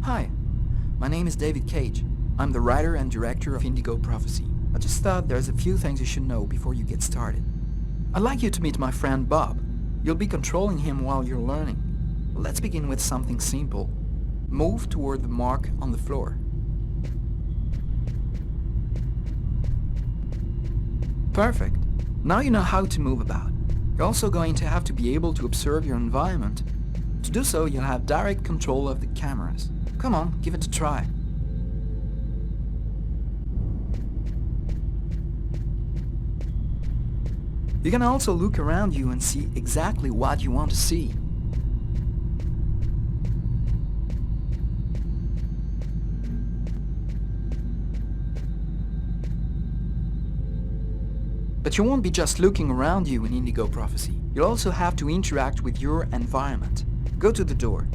Hi, my name is David Cage. I'm the writer and director of Indigo Prophecy. I just thought there's a few things you should know before you get started. I'd like you to meet my friend Bob. You'll be controlling him while you're learning. Let's begin with something simple. Move toward the mark on the floor. Perfect. Now you know how to move about. You're also going to have to be able to observe your environment. To do so, you'll have direct control of the cameras. Come on, give it a try. You can also look around you and see exactly what you want to see. But you won't be just looking around you in Indigo Prophecy. You'll also have to interact with your environment. Go to the door.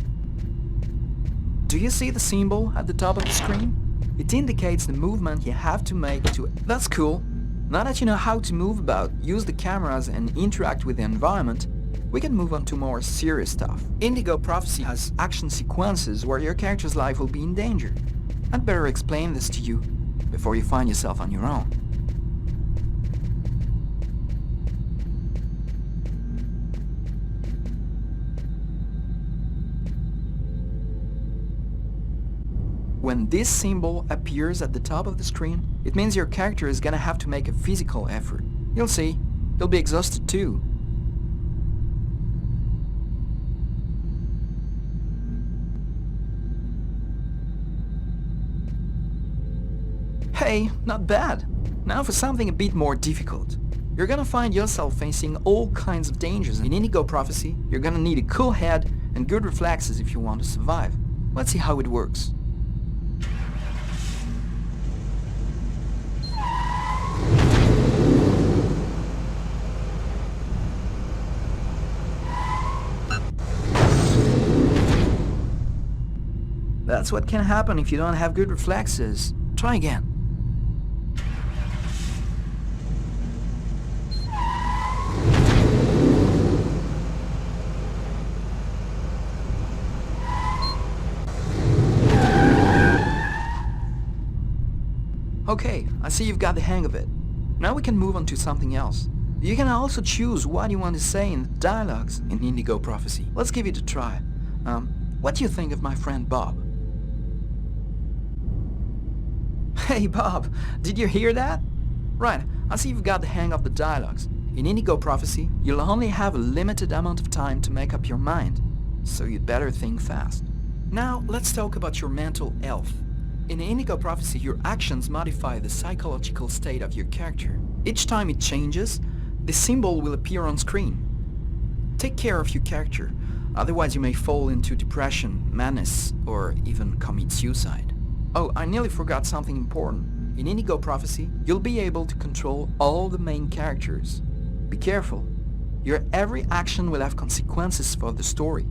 Do you see the symbol at the top of the screen? It indicates the movement you have to make to... That's cool. Now that you know how to move about, use the cameras and interact with the environment, we can move on to more serious stuff. Indigo Prophecy has action sequences where your character's life will be in danger. I'd better explain this to you before you find yourself on your own. When this symbol appears at the top of the screen, it means your character is gonna have to make a physical effort. You'll see, you'll be exhausted too. Hey, not bad. Now for something a bit more difficult. You're gonna find yourself facing all kinds of dangers. In Indigo Prophecy, you're gonna need a cool head and good reflexes if you want to survive. Let's see how it works. That's what can happen if you don't have good reflexes. Try again. Okay, I see you've got the hang of it. Now we can move on to something else. You can also choose what you want to say in the dialogues in Indigo Prophecy. Let's give it a try. What do you think of my friend Bob? Hey Bob, did you hear that? Right, I see you've got the hang of the dialogues. In Indigo Prophecy, you'll only have a limited amount of time to make up your mind, so you'd better think fast. Now, let's talk about your mental health. In Indigo Prophecy, your actions modify the psychological state of your character. Each time it changes, the symbol will appear on screen. Take care of your character, otherwise you may fall into depression, madness, or even commit suicide. Oh, I nearly forgot something important. In Indigo Prophecy, you'll be able to control all the main characters. Be careful. Your every action will have consequences for the story.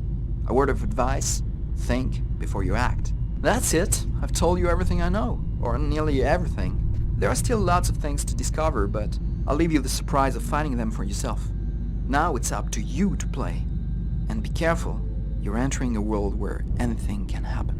A word of advice, think before you act. That's it. I've told you everything I know, or nearly everything. There are still lots of things to discover, but I'll leave you the surprise of finding them for yourself. Now it's up to you to play. And be careful, you're entering a world where anything can happen.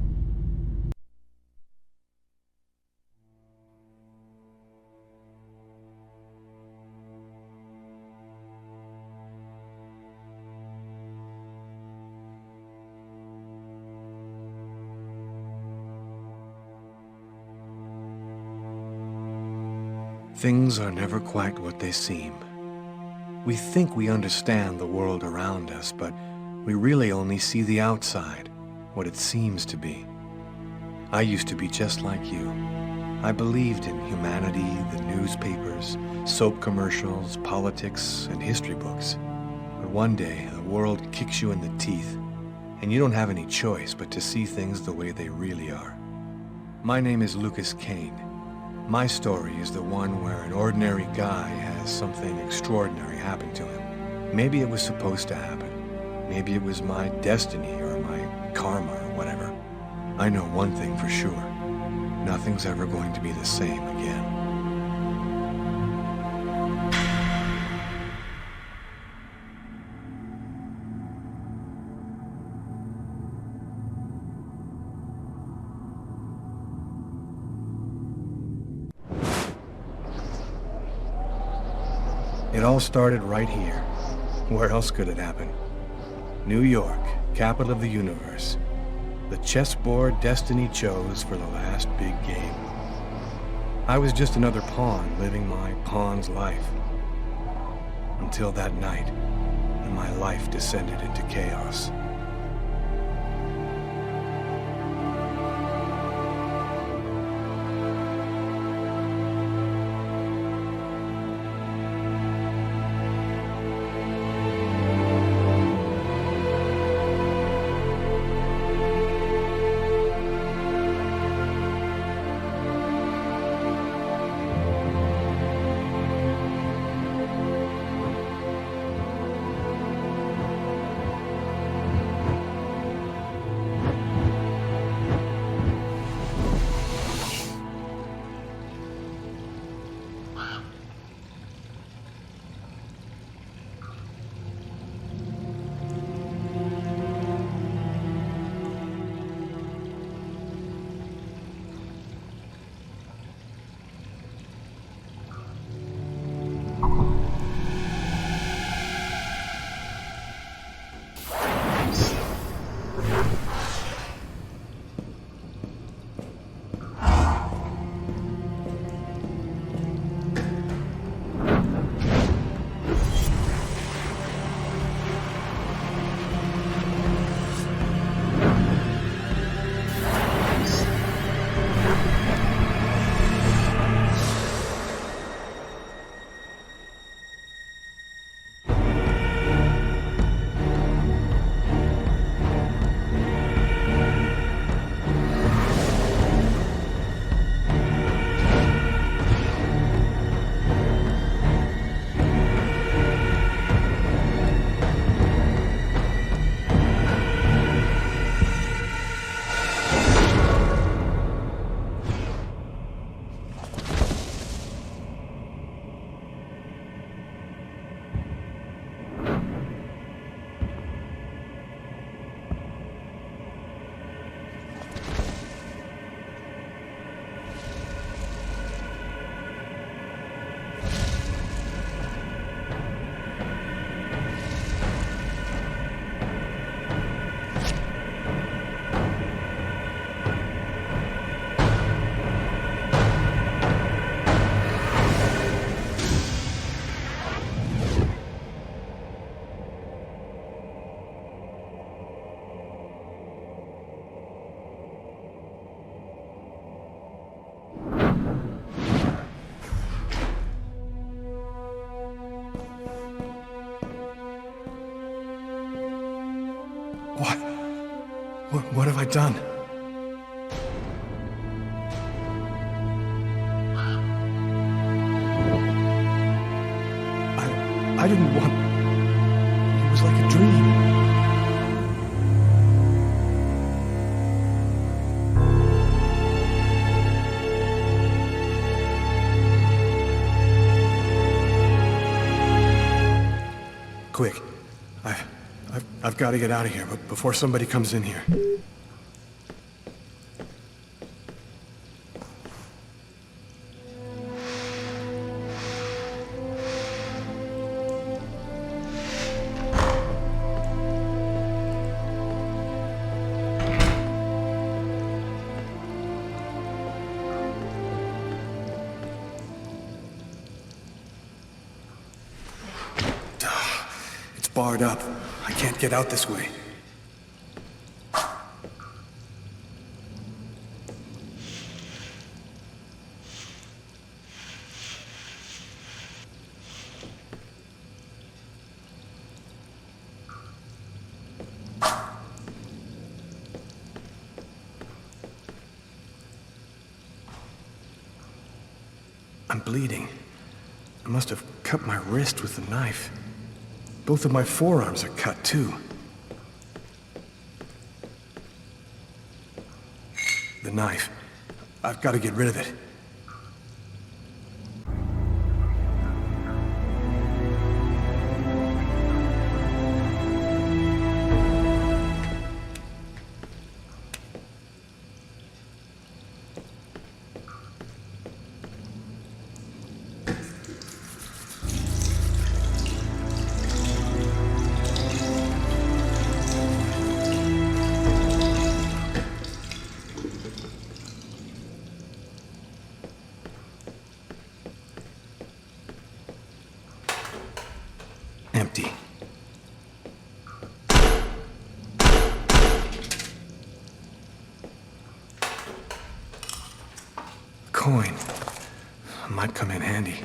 Things are never quite what they seem. We think we understand the world around us, but we really only see the outside, what it seems to be. I used to be just like you. I believed in humanity, the newspapers, soap commercials, politics, and history books. But one day, the world kicks you in the teeth, and you don't have any choice but to see things the way they really are. My name is Lucas Kane. My story is the one where an ordinary guy has something extraordinary happen to him. Maybe it was supposed to happen. Maybe it was my destiny or my karma or whatever. I know one thing for sure. Nothing's ever going to be the same again. It all started right here. Where else could it happen? New York, capital of the universe. The chessboard destiny chose for the last big game. I was just another pawn living my pawn's life. Until that night, when my life descended into chaos. What have I done? I didn't want... It was like a dream. Quick. I've got to get out of here, but before somebody comes in here. It's barred up. I can't get out this way. I'm bleeding. I must have cut my wrist with the knife. Both of my forearms are cut, too. The knife. I've got to get rid of it. Empty. Coin. Might come in handy.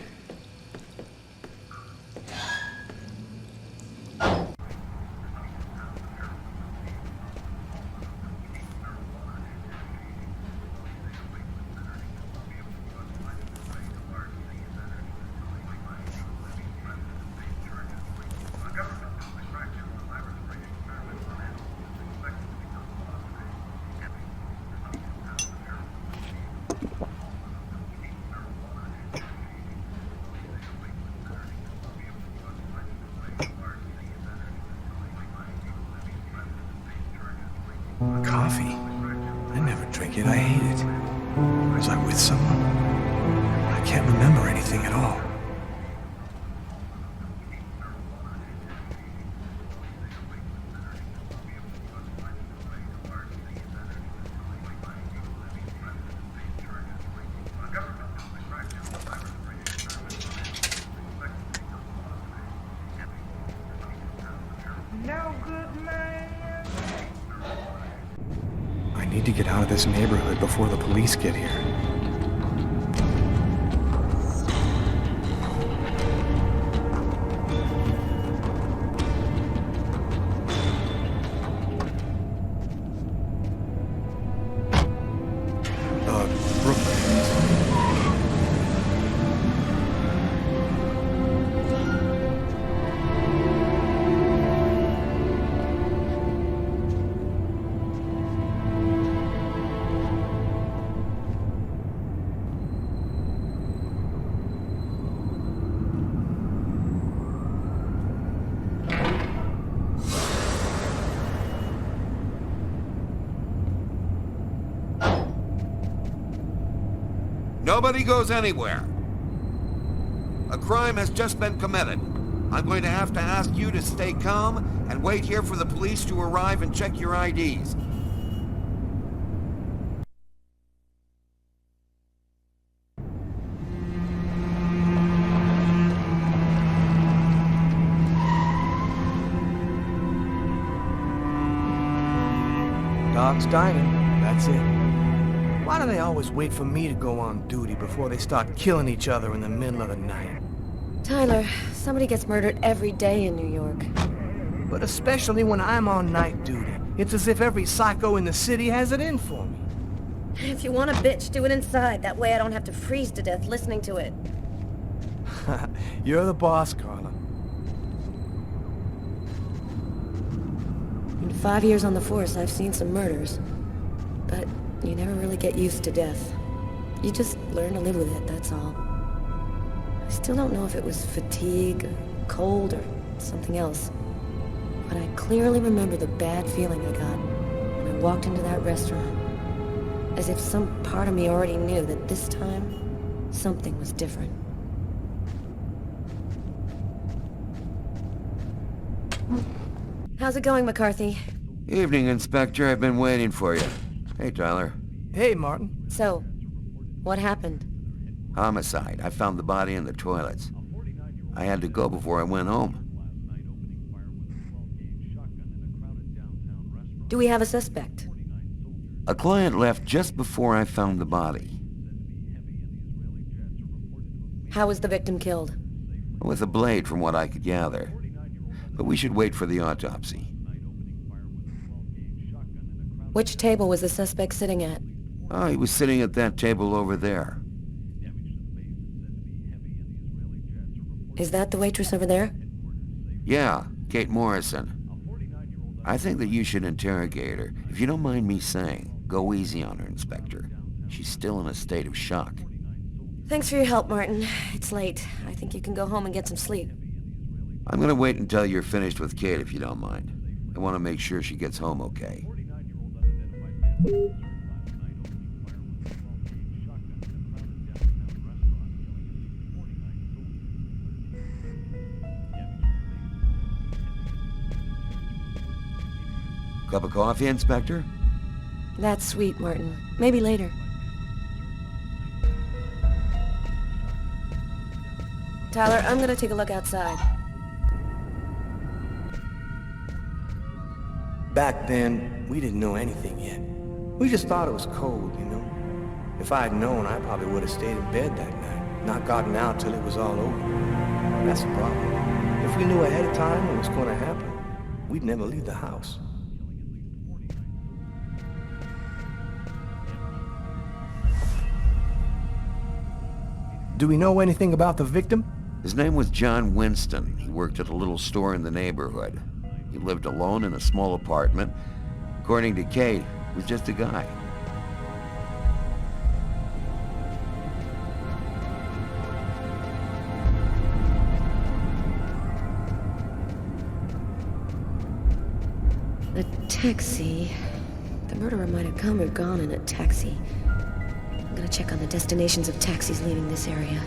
Coffee? I never drink it. I hate it. Was I with someone? I can't remember anything at all. No good man. I need to get out of this neighborhood before the police get here. Brooklyn. Nobody goes anywhere. A crime has just been committed. I'm going to have to ask you to stay calm and wait here for the police to arrive and check your IDs. Dog's dining, that's it. Why do they always wait for me to go on duty before they start killing each other in the middle of the night? Tyler, somebody gets murdered every day in New York. But especially when I'm on night duty. It's as if every psycho in the city has it in for me. If you want a bitch, do it inside. That way I don't have to freeze to death listening to it. You're the boss, Carla. In 5 years on the force, I've seen some murders. But you never really get used to death. You just learn to live with it, that's all. I still don't know if it was fatigue, or cold, or something else. But I clearly remember the bad feeling I got when I walked into that restaurant. As if some part of me already knew that this time, something was different. How's it going, McCarthy? Evening, Inspector. I've been waiting for you. Hey, Tyler. Hey, Martin. So, what happened? Homicide. I found the body in the toilets. I had to go before I went home. Do we have a suspect? A client left just before I found the body. How was the victim killed? With a blade, from what I could gather. But we should wait for the autopsy. Which table was the suspect sitting at? Oh, he was sitting at that table over there. Is that the waitress over there? Yeah, Kate Morrison. I think that you should interrogate her. If you don't mind me saying, go easy on her, Inspector. She's still in a state of shock. Thanks for your help, Martin. It's late. I think you can go home and get some sleep. I'm gonna wait until you're finished with Kate, if you don't mind. I want to make sure she gets home okay. Cup of coffee, Inspector? That's sweet, Martin. Maybe later. Tyler, I'm gonna take a look outside. Back then, we didn't know anything yet. We just thought it was cold, you know? If I had known, I probably would have stayed in bed that night, not gotten out till it was all over. That's the problem. If we knew ahead of time what was going to happen, we'd never leave the house. Do we know anything about the victim? His name was John Winston. He worked at a little store in the neighborhood. He lived alone in a small apartment. According to Kate, he was just a guy. A taxi. The murderer might have come or gone in a taxi. I'm gonna check on the destinations of taxis leaving this area.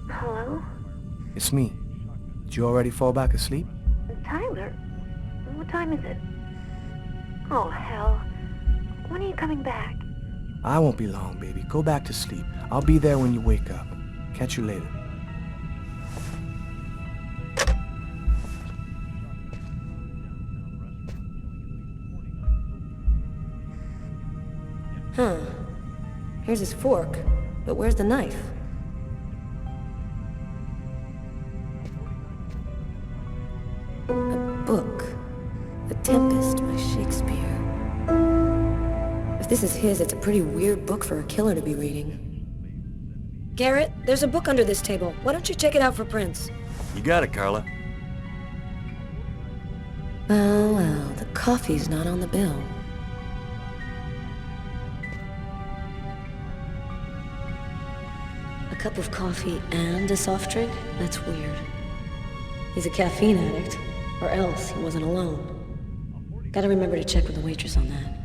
Hello? It's me. Did you already fall back asleep? Tyler? What time is it? Oh, hell. When are you coming back? I won't be long, baby. Go back to sleep. I'll be there when you wake up. Catch you later. Huh. Here's his fork. But where's the knife? A book. The Tempest by Shakespeare. If this is his, it's a pretty weird book for a killer to be reading. Garrett, there's a book under this table. Why don't you check it out for prints? You got it, Carla. Well, the coffee's not on the bill. A cup of coffee and a soft drink? That's weird. He's a caffeine addict, or else he wasn't alone. Gotta remember to check with the waitress on that.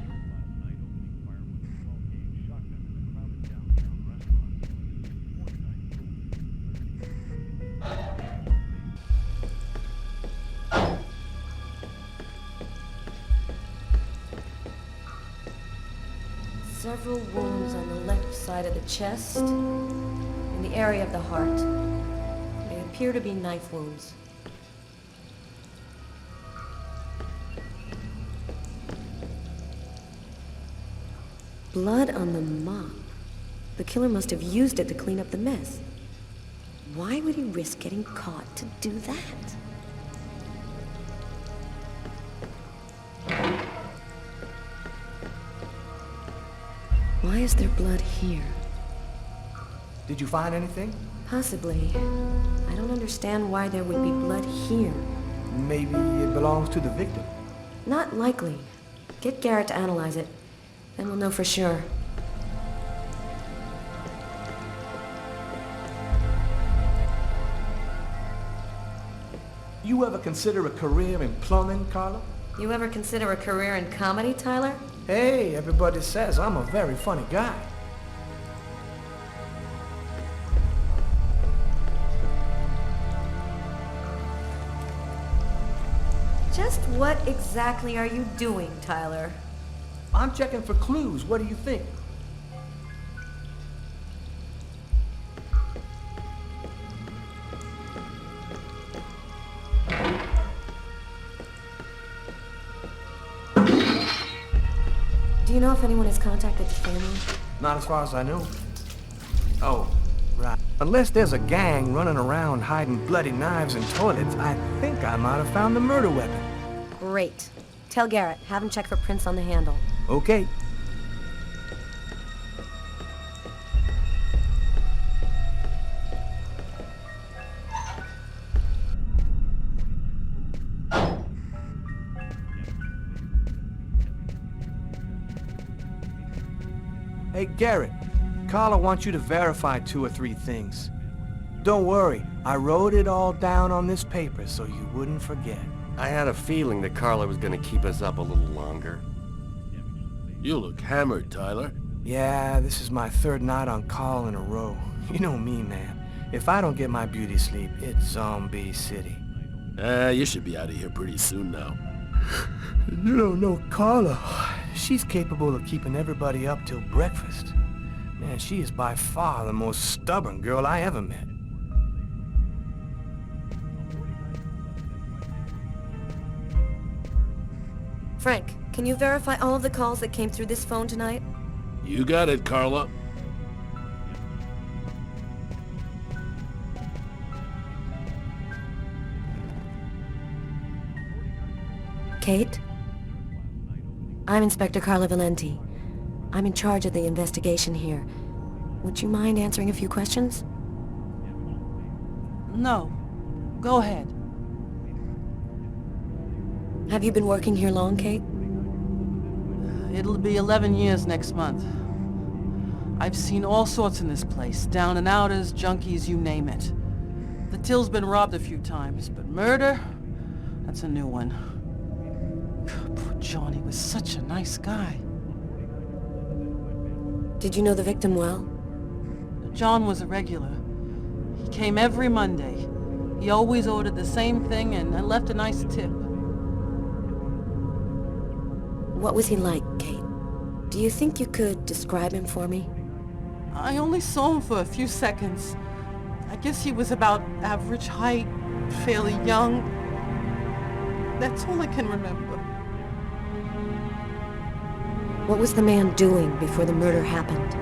Several wounds on the left side of the chest, in the area of the heart. They appear to be knife wounds. Blood on the mop. The killer must have used it to clean up the mess. Why would he risk getting caught to do that? Why is there blood here? Did you find anything? Possibly. I don't understand why there would be blood here. Maybe it belongs to the victim. Not likely. Get Garrett to analyze it. Then we'll know for sure. You ever consider a career in plumbing, Carla? You ever consider a career in comedy, Tyler? Hey, everybody says I'm a very funny guy. Just what exactly are you doing, Tyler? I'm checking for clues. What do you think? Do you know if anyone has contacted the family? Not as far as I know. Oh, right. Unless there's a gang running around hiding bloody knives in toilets, I think I might have found the murder weapon. Great. Tell Garrett, have him check for prints on the handle. Okay. Hey, Garrett. Carla wants you to verify 2 or 3 things. Don't worry, I wrote it all down on this paper so you wouldn't forget. I had a feeling that Carla was gonna keep us up a little longer. You look hammered, Tyler. Yeah, this is my 3rd night on call in a row. You know me, man. If I don't get my beauty sleep, it's Zombie City. You should be out of here pretty soon now. You don't know Carla. She's capable of keeping everybody up till breakfast. Man, she is by far the most stubborn girl I ever met. Frank, can you verify all of the calls that came through this phone tonight? You got it, Carla. Kate? I'm Inspector Carla Valenti. I'm in charge of the investigation here. Would you mind answering a few questions? No. Go ahead. Have you been working here long, Kate? It'll be 11 years next month. I've seen all sorts in this place. Down and outers, junkies, you name it. The till's been robbed a few times, but murder? That's a new one. Poor John, he was such a nice guy. Did you know the victim well? John was a regular. He came every Monday. He always ordered the same thing and left a nice tip. What was he like, Kate? Do you think you could describe him for me? I only saw him for a few seconds. I guess he was about average height, fairly young. That's all I can remember. What was the man doing before the murder happened?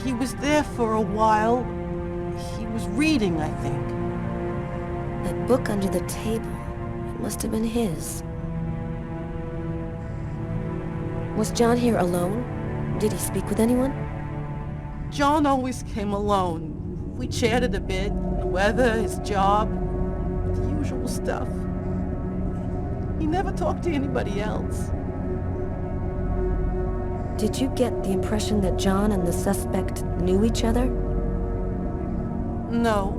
He was there for a while. He was reading, I think. That book under the table, it must have been his. Was John here alone? Did he speak with anyone? John always came alone. We chatted a bit, the weather, his job, the usual stuff. He never talked to anybody else. Did you get the impression that John and the suspect knew each other? No,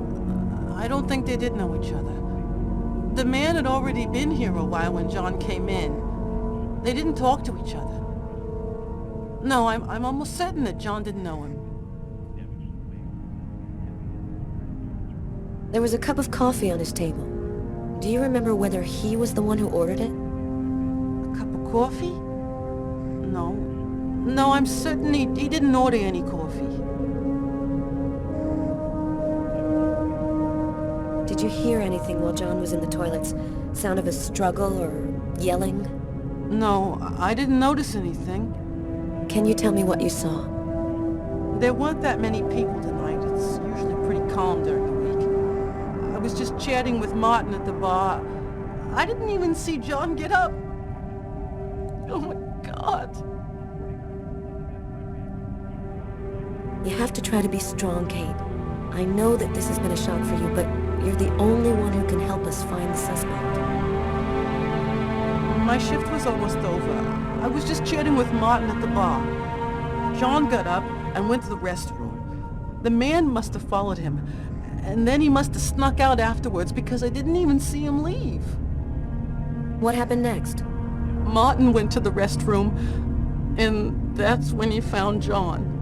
I don't think they did know each other. The man had already been here a while when John came in. They didn't talk to each other. No, I'm almost certain that John didn't know him. There was a cup of coffee on his table. Do you remember whether he was the one who ordered it? A cup of coffee? No. No, I'm certain he didn't order any coffee. Did you hear anything while John was in the toilets? Sound of a struggle or yelling? No, I didn't notice anything. Can you tell me what you saw? There weren't that many people tonight. It's usually pretty calm during the week. I was just chatting with Martin at the bar. I didn't even see John get up. Oh my God. You have to try to be strong, Kate. I know that this has been a shock for you, but you're the only one who can help us find the suspect. My shift was almost over. I was just chatting with Martin at the bar. John got up and went to the restroom. The man must have followed him, and then he must have snuck out afterwards because I didn't even see him leave. What happened next? Martin went to the restroom, and that's when he found John.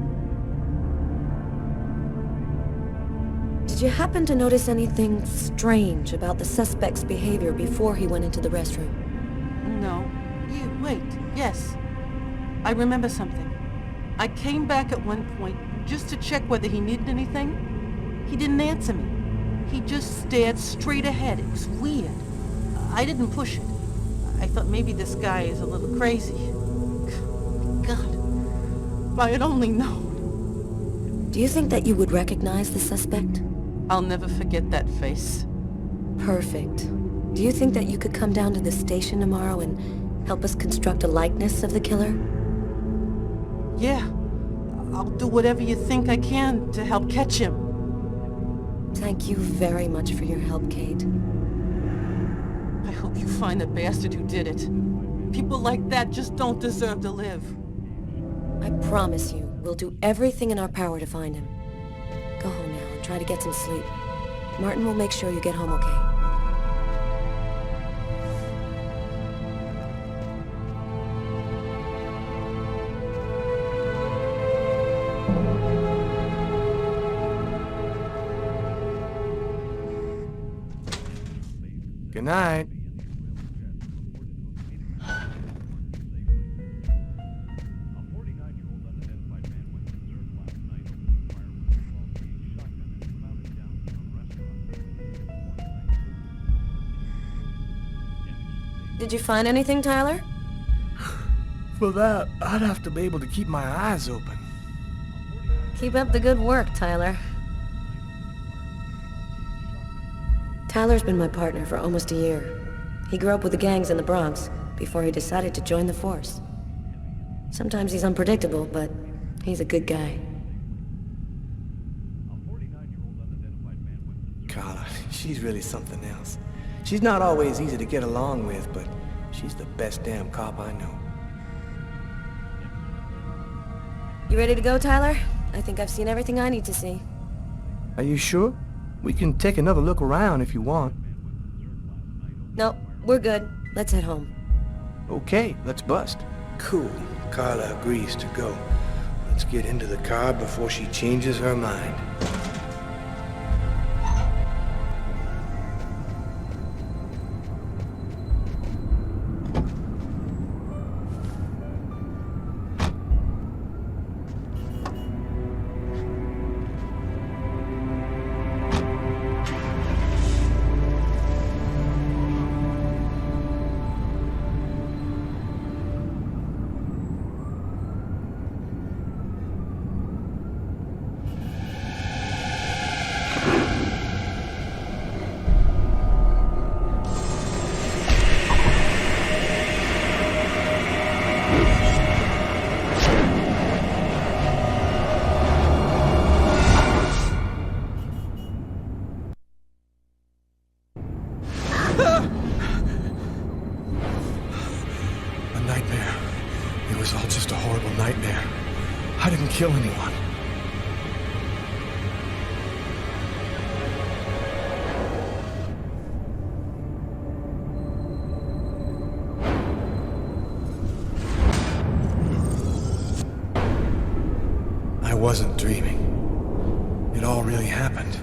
Did you happen to notice anything strange about the suspect's behavior before he went into the restroom? No. Wait, yes. I remember something. I came back at one point just to check whether he needed anything. He didn't answer me. He just stared straight ahead. It was weird. I didn't push it. I thought maybe this guy is a little crazy. God, if I had only known. Do you think that you would recognize the suspect? I'll never forget that face. Perfect. Do you think that you could come down to the station tomorrow and help us construct a likeness of the killer? Yeah. I'll do whatever you think I can to help catch him. Thank you very much for your help, Kate. I hope you find the bastard who did it. People like that just don't deserve to live. I promise you, we'll do everything in our power to find him. Go home now and try to get some sleep. Martin will make sure you get home okay. Good night. Did you find anything, Tyler? For that, I'd have to be able to keep my eyes open. Keep up the good work, Tyler. Tyler's been my partner for almost a year. He grew up with the gangs in the Bronx before he decided to join the force. Sometimes he's unpredictable, but he's a good guy. Carla, she's really something else. She's not always easy to get along with, but she's the best damn cop I know. You ready to go, Tyler? I think I've seen everything I need to see. Are you sure? We can take another look around if you want. No, we're good. Let's head home. Okay, let's bust. Cool. Carla agrees to go. Let's get into the car before she changes her mind. Kill anyone. I wasn't dreaming. It all really happened.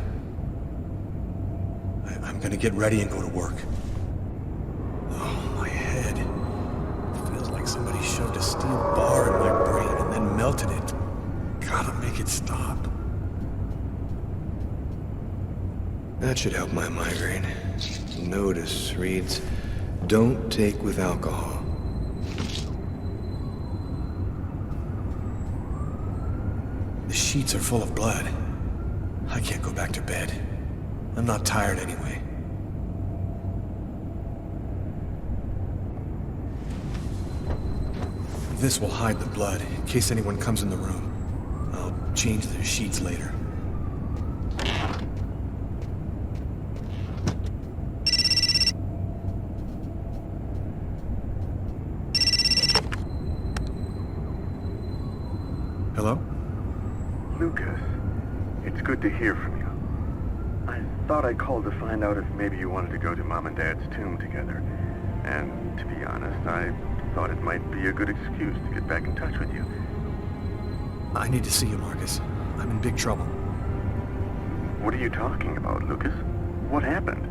I'm gonna get ready and go to work. Oh, my head. It feels like somebody shoved a steel bar in my brain and then melted it. Gotta make it stop. That should help my migraine. Notice reads, don't take with alcohol. The sheets are full of blood. I can't go back to bed. I'm not tired anyway. This will hide the blood in case anyone comes in the room. I'll change the sheets later. Hello? Lucas, it's good to hear from you. I thought I called to find out if maybe you wanted to go to Mom and Dad's tomb together. And to be honest, I thought it might be a good excuse to get back in touch with you. I need to see you, Marcus. I'm in big trouble. What are you talking about, Lucas? What happened?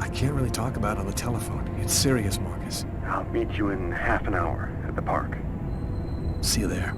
I can't really talk about it on the telephone. It's serious, Marcus. I'll meet you in half an hour at the park. See you there.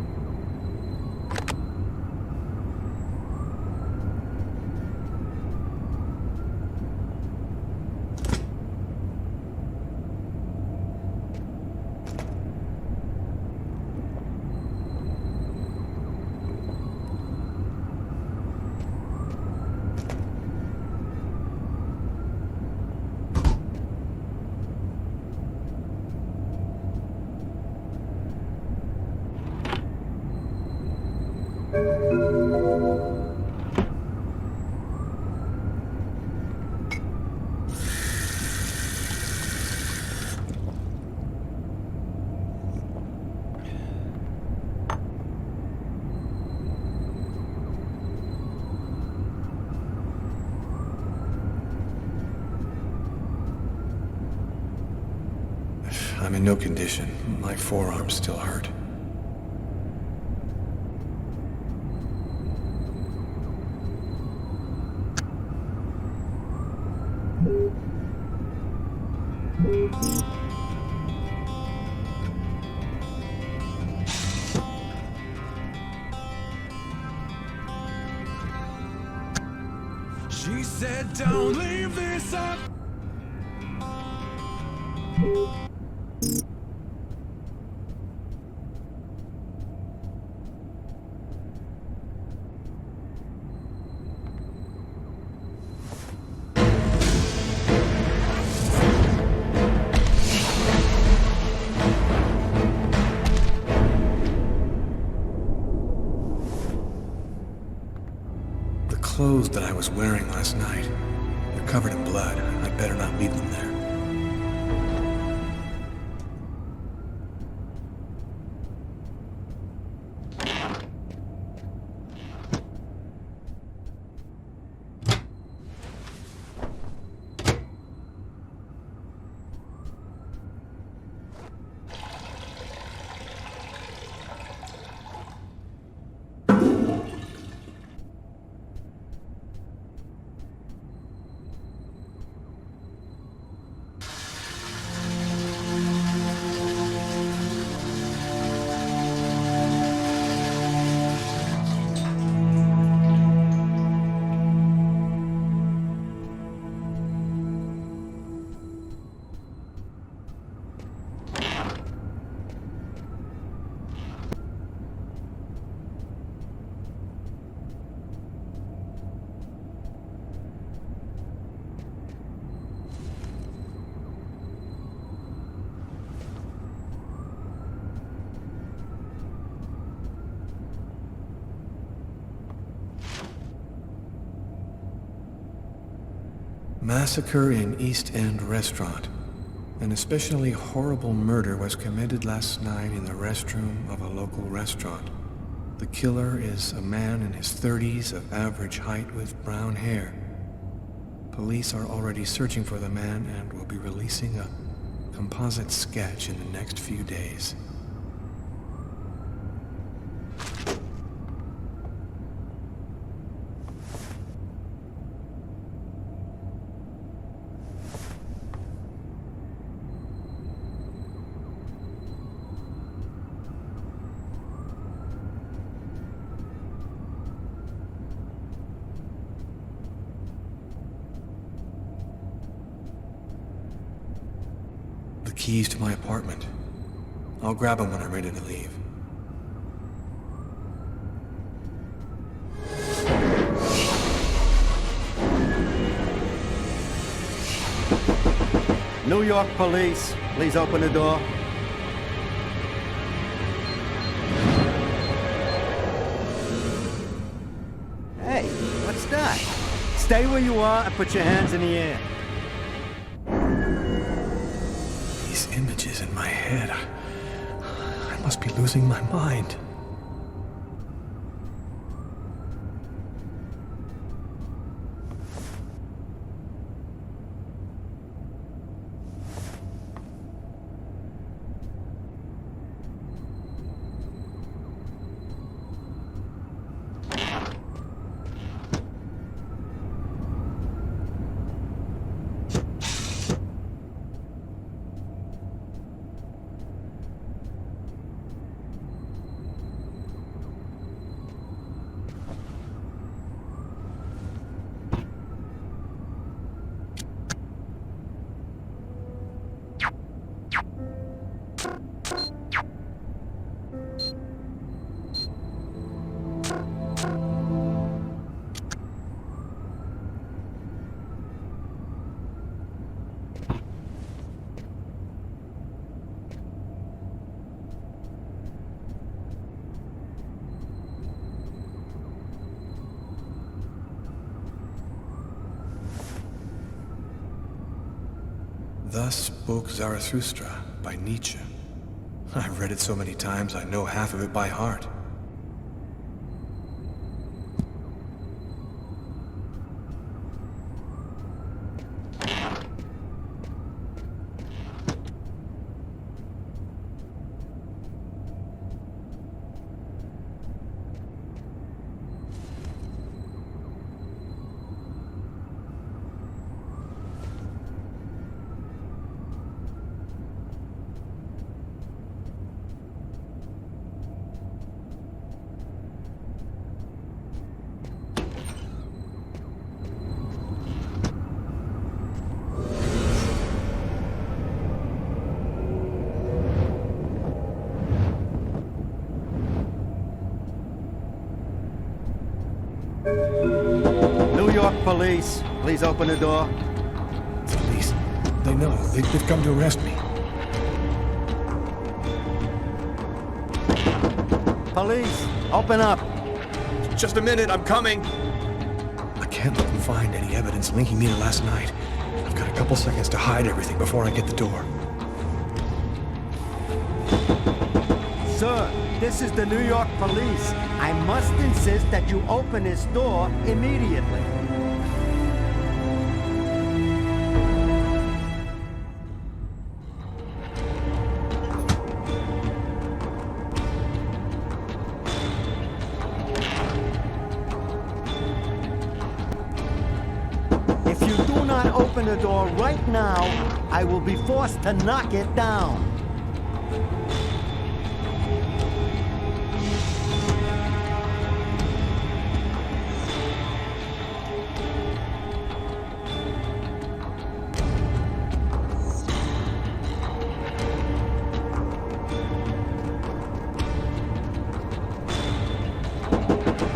I'm in no condition. My forearms still hurt. She said, don't leave this up. The clothes that I was wearing last night, they're covered in blood. I'd better not leave them there. Massacre in East End restaurant. An especially horrible murder was committed last night in the restroom of a local restaurant. The killer is a man in his 30s of average height with brown hair. Police are already searching for the man and will be releasing a composite sketch in the next few days. Keys to my apartment. I'll grab them when I'm ready to leave. New York police, please open the door. Hey, what's that? Stay where you are and put your hands in the air. Images in my head. I must be losing my mind. Thus spoke Zarathustra by Nietzsche. I've read it so many times I know half of it by heart. New York police, please open the door. It's police. They know. They've come to arrest me. Police, open up. Just a minute, I'm coming. I can't let them find any evidence linking me to last night. I've got a couple seconds to hide everything before I get the door. Sir, this is the New York police. I must insist that you open this door immediately. If you do not open the door right now, I will be forced to knock it down.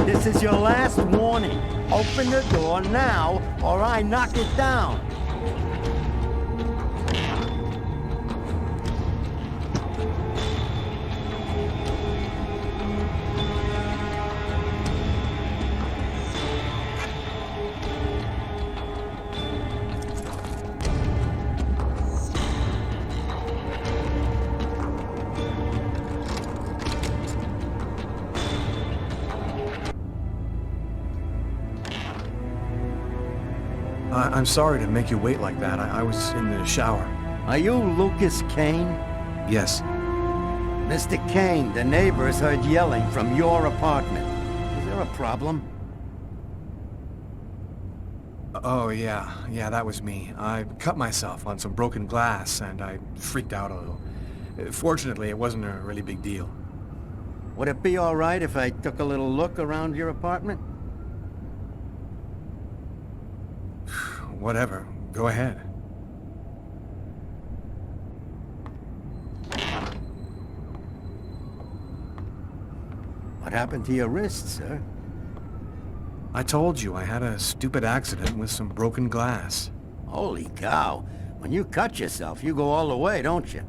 This is your last warning. Open the door now, or I knock it down. I'm sorry to make you wait like that. I was in the shower. Are you Lucas Kane? Yes. Mr. Kane, the neighbors heard yelling from your apartment. Is there a problem? Oh, yeah. Yeah, that was me. I cut myself on some broken glass, and I freaked out a little. Fortunately, it wasn't a really big deal. Would it be all right if I took a little look around your apartment? Whatever. Go ahead. What happened to your wrist, sir? I told you I had a stupid accident with some broken glass. Holy cow. When you cut yourself, you go all the way, don't you?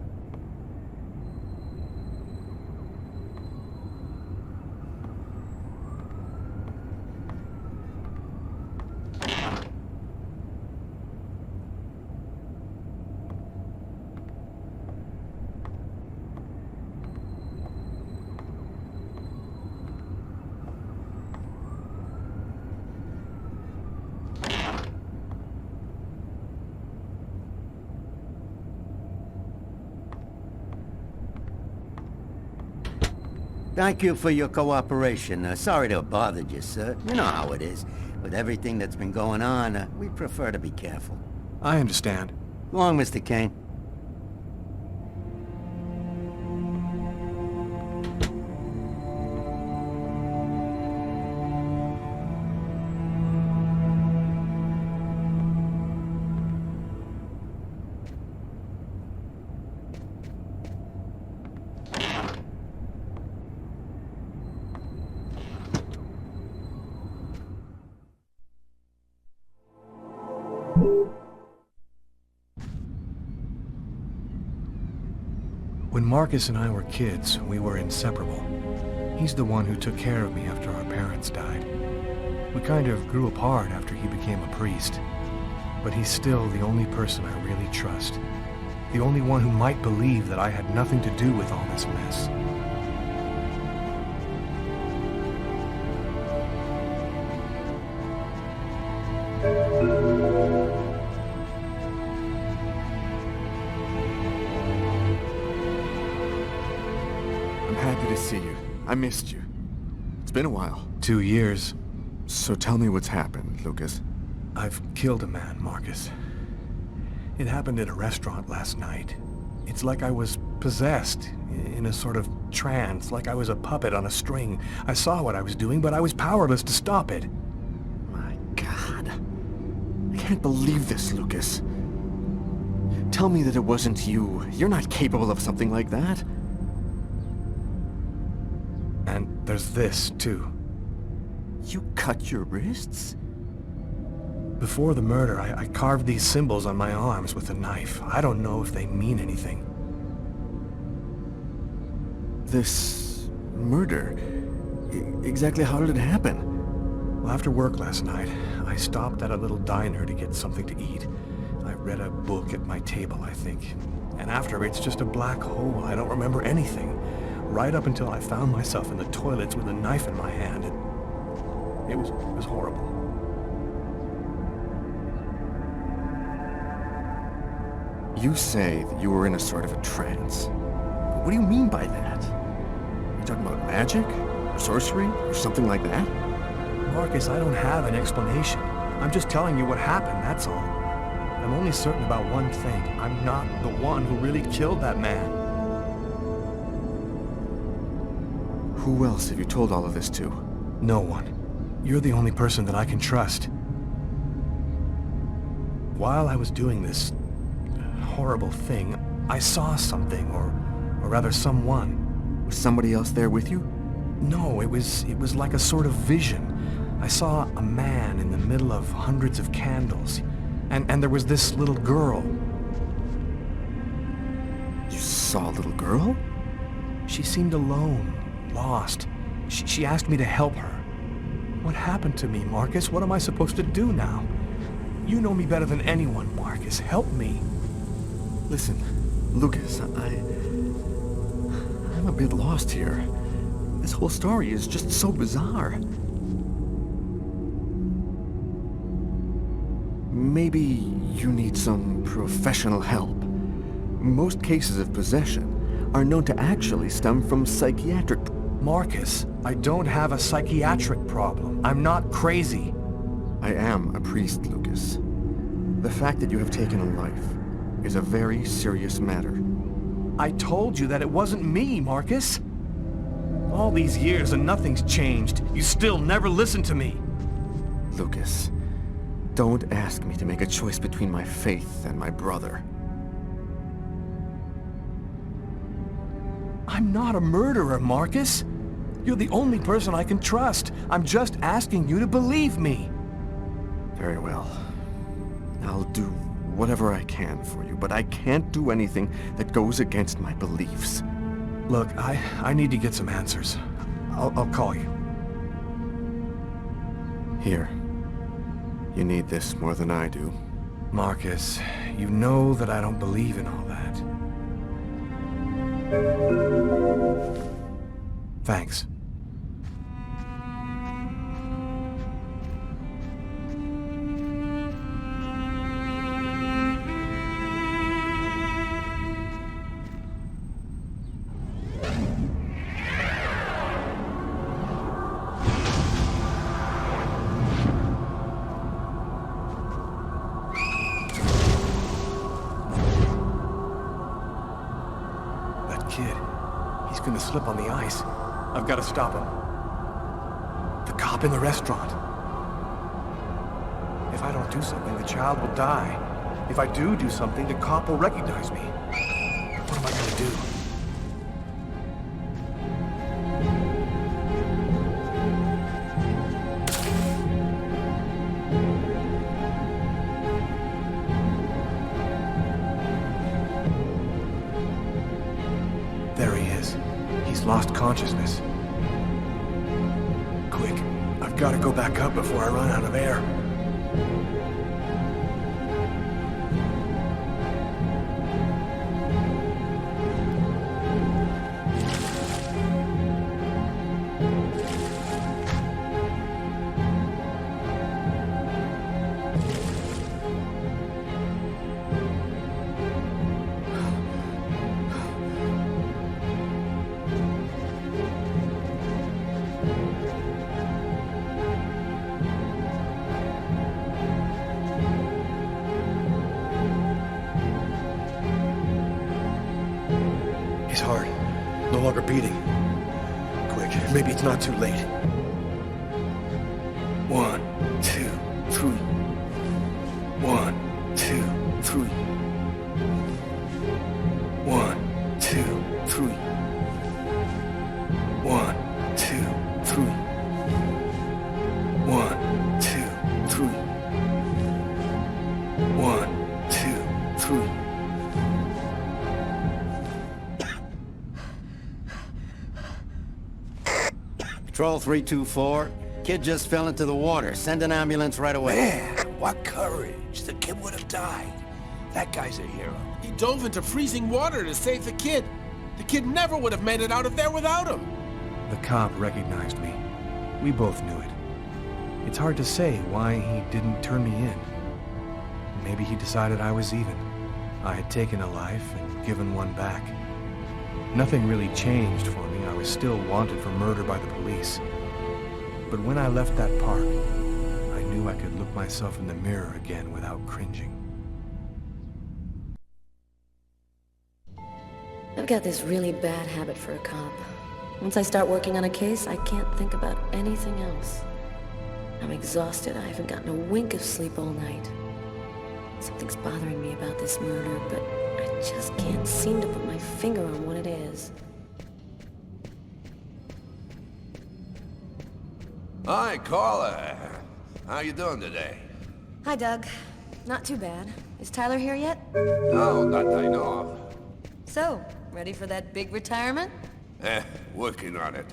Thank you for your cooperation. Sorry to have bothered you, sir. You know how it is. With everything that's been going on, we prefer to be careful. I understand. Go on, Mr. Kane. When Marcus and I were kids, we were inseparable. He's the one who took care of me after our parents died. We kind of grew apart after he became a priest. But he's still the only person I really trust. The only one who might believe that I had nothing to do with all this mess. I'm happy to see you. I missed you. It's been a while. 2 years. So tell me what's happened, Lucas. I've killed a man, Marcus. It happened at a restaurant last night. It's like I was possessed, in a sort of trance, like I was a puppet on a string. I saw what I was doing, but I was powerless to stop it. My God. I can't believe this, Lucas. Tell me that it wasn't you. You're not capable of something like that. And there's this, too. You cut your wrists? Before the murder, I carved these symbols on my arms with a knife. I don't know if they mean anything. This murder? Exactly how did it happen? Well, after work last night, I stopped at a little diner to get something to eat. I read a book at my table, I think. And after, it's just a black hole. I don't remember anything. Right up until I found myself in the toilets with a knife in my hand. It was horrible. You say that you were in a sort of a trance. But what do you mean by that? Are you talking about magic? Or sorcery? Or something like that? Marcus, I don't have an explanation. I'm just telling you what happened, that's all. I'm only certain about one thing. I'm not the one who really killed that man. Who else have you told all of this to? No one. You're the only person that I can trust. While I was doing this horrible thing, I saw something, or rather someone. Was somebody else there with you? No, it was like a sort of vision. I saw a man in the middle of hundreds of candles, and there was this little girl. You saw a little girl? She seemed alone, lost. She asked me to help her. What happened to me, Marcus? What am I supposed to do now? You know me better than anyone, Marcus. Help me. Listen, Lucas, I'm a bit lost here. This whole story is just so bizarre. Maybe you need some professional help. Most cases of possession are known to actually stem from psychiatric... Marcus, I don't have a psychiatric problem. I'm not crazy. I am a priest, Lucas. The fact that you have taken a life is a very serious matter. I told you that it wasn't me, Marcus. All these years and nothing's changed. You still never listen to me. Lucas, don't ask me to make a choice between my faith and my brother. I'm not a murderer, Marcus. You're the only person I can trust. I'm just asking you to believe me. Very well. I'll do whatever I can for you, but I can't do anything that goes against my beliefs. Look, I need to get some answers. I'll call you. Here. You need this more than I do. Marcus, you know that I don't believe in all that. Thanks. Slip on the ice. I've got to stop him. The cop in the restaurant. If I don't do something, the child will die. If I do something, the cop will recognize me. What am I going to do? Lost consciousness. Quick, I've got to go back up before I run out of air. Maybe it's not too late. 1, 2, 3. 1, 2, 3. 1, 2, 3. 1, 2, 3. 1, 2, 3. 1, 2, 3. Patrol 324. Kid just fell into the water. Send an ambulance right away. Man, what courage. The kid would have died. That guy's a hero. He dove into freezing water to save the kid. The kid never would have made it out of there without him. The cop recognized me. We both knew it. It's hard to say why he didn't turn me in. Maybe he decided I was even. I had taken a life and given one back. Nothing really changed for me. I was still wanted for murder by the police. But when I left that park, I knew I could look myself in the mirror again without cringing. I've got this really bad habit for a cop. Once I start working on a case, I can't think about anything else. I'm exhausted. I haven't gotten a wink of sleep all night. Something's bothering me about this murder, but I just can't seem to put my finger on what it is. Hi, Carla. How you doing today? Hi, Doug. Not too bad. Is Tyler here yet? No, not that I know of. So, ready for that big retirement? Working on it.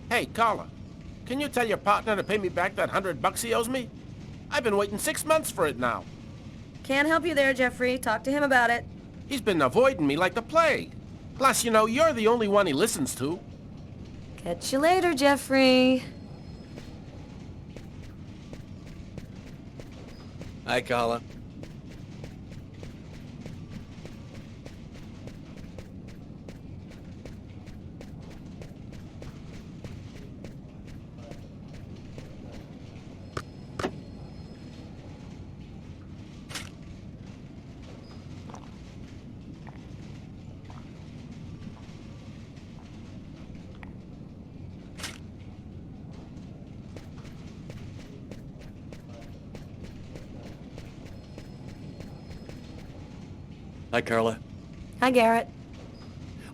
Hey, Carla, can you tell your partner to pay me back that $100 he owes me? I've been waiting 6 months for it now. Can't help you there, Jeffrey. Talk to him about it. He's been avoiding me like the plague. Plus, you know, you're the only one he listens to. Catch you later, Jeffrey. Hi, Carla. Hi, Carla. Hi, Garrett.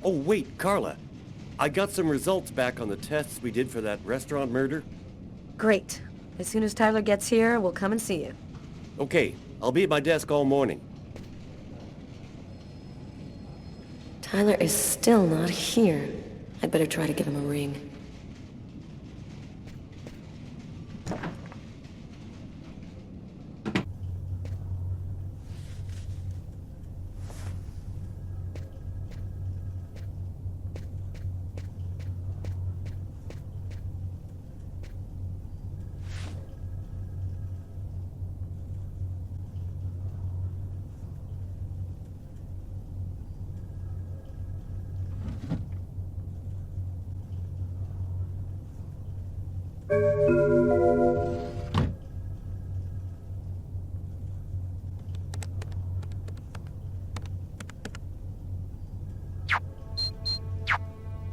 Oh, wait, Carla. I got some results back on the tests we did for that restaurant murder. Great. As soon as Tyler gets here, we'll come and see you. Okay, I'll be at my desk all morning. Tyler is still not here. I'd better try to give him a ring.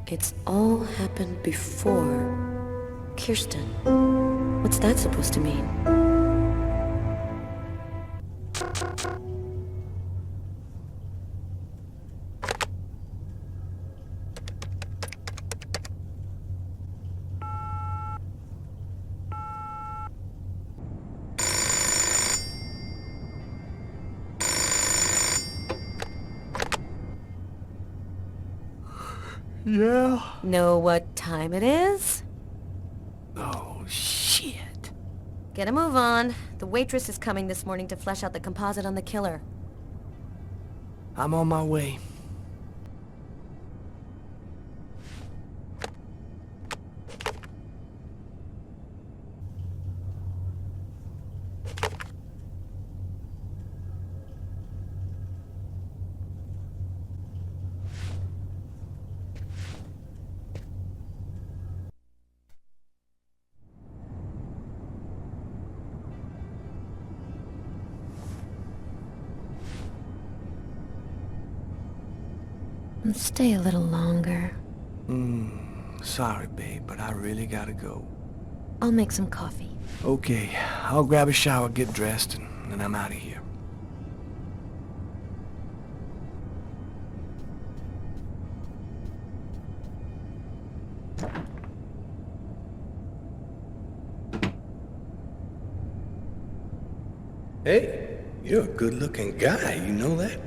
It's all happened before. Kirsten. What's that supposed to mean? Yeah? Know what time it is? Oh, shit. Get a move on. The waitress is coming this morning to flesh out the composite on the killer. I'm on my way. Stay a little longer. Sorry, babe, but I really gotta go. I'll make some coffee. Okay, I'll grab a shower, get dressed, and then I'm out of here. Hey, you're a good-looking guy, you know that?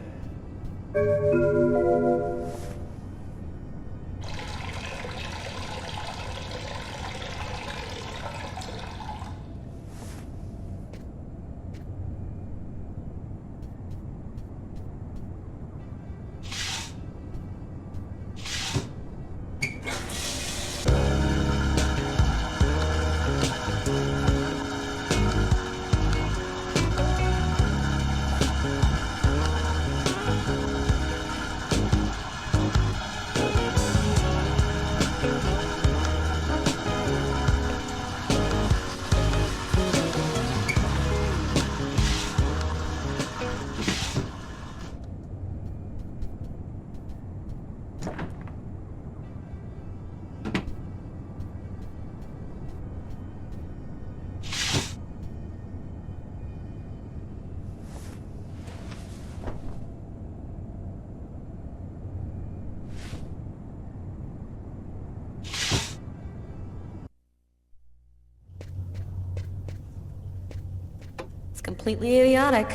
It's completely idiotic,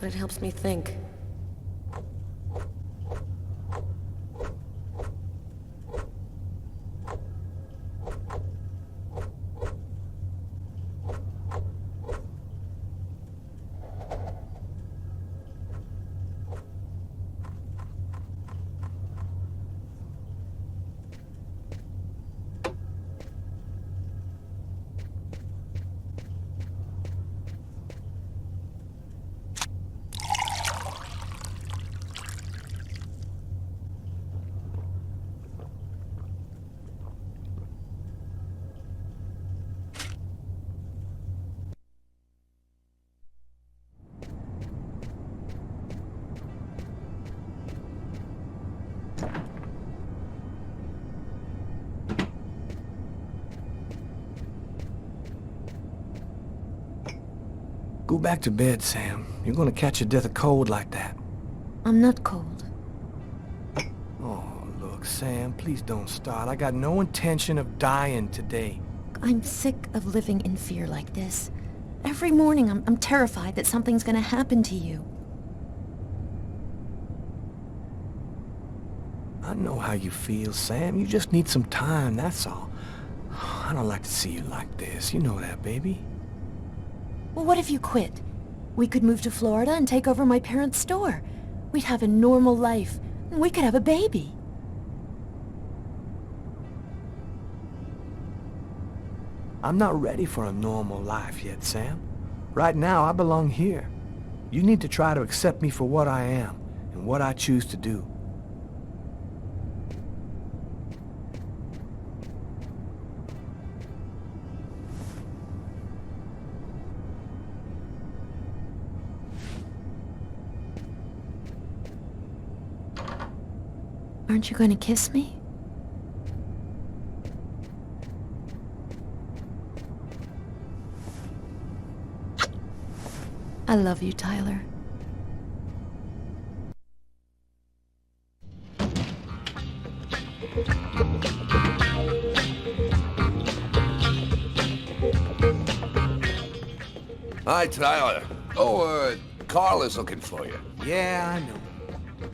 but it helps me think. Go back to bed, Sam. You're gonna catch your death of cold like that. I'm not cold. Oh, look, Sam, please don't start. I got no intention of dying today. I'm sick of living in fear like this. Every morning I'm terrified that something's gonna happen to you. I know how you feel, Sam. You just need some time, that's all. I don't like to see you like this. You know that, baby. Well, what if you quit? We could move to Florida and take over my parents' store. We'd have a normal life, and we could have a baby. I'm not ready for a normal life yet, Sam. Right now, I belong here. You need to try to accept me for what I am, and what I choose to do. Aren't you going to kiss me? I love you, Tyler. Hi, Tyler. Oh, Carla's looking for you. Yeah, I know.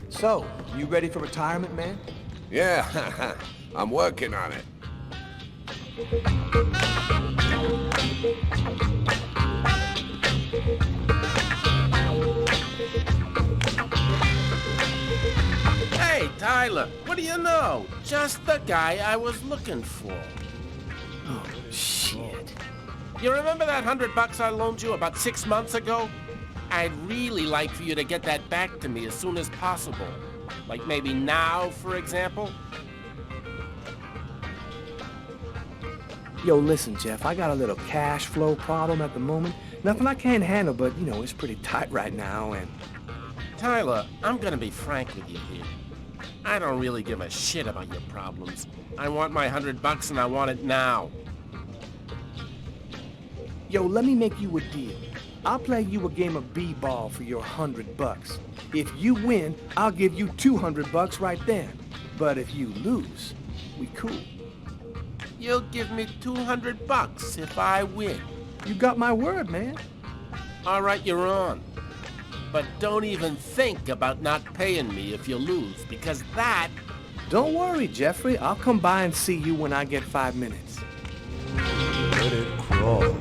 So, you ready for retirement, man? Yeah, I'm working on it. Hey, Tyler, what do you know? Just the guy I was looking for. Oh, shit. You remember that $100 I loaned you about 6 months ago? I'd really like for you to get that back to me as soon as possible. Like maybe now, for example? Yo, listen, Jeff, I got a little cash flow problem at the moment. Nothing I can't handle, but, you know, it's pretty tight right now, and... Tyler, I'm gonna be frank with you here. I don't really give a shit about your problems. I want my $100 and I want it now. Yo, let me make you a deal. I'll play you a game of b-ball for your $100. If you win, I'll give you $200 right then. But if you lose, we cool. You'll give me $200 if I win. You got my word, man. All right, you're on. But don't even think about not paying me if you lose, because that... Don't worry, Jeffrey. I'll come by and see you when I get 5 minutes. Let it crawl.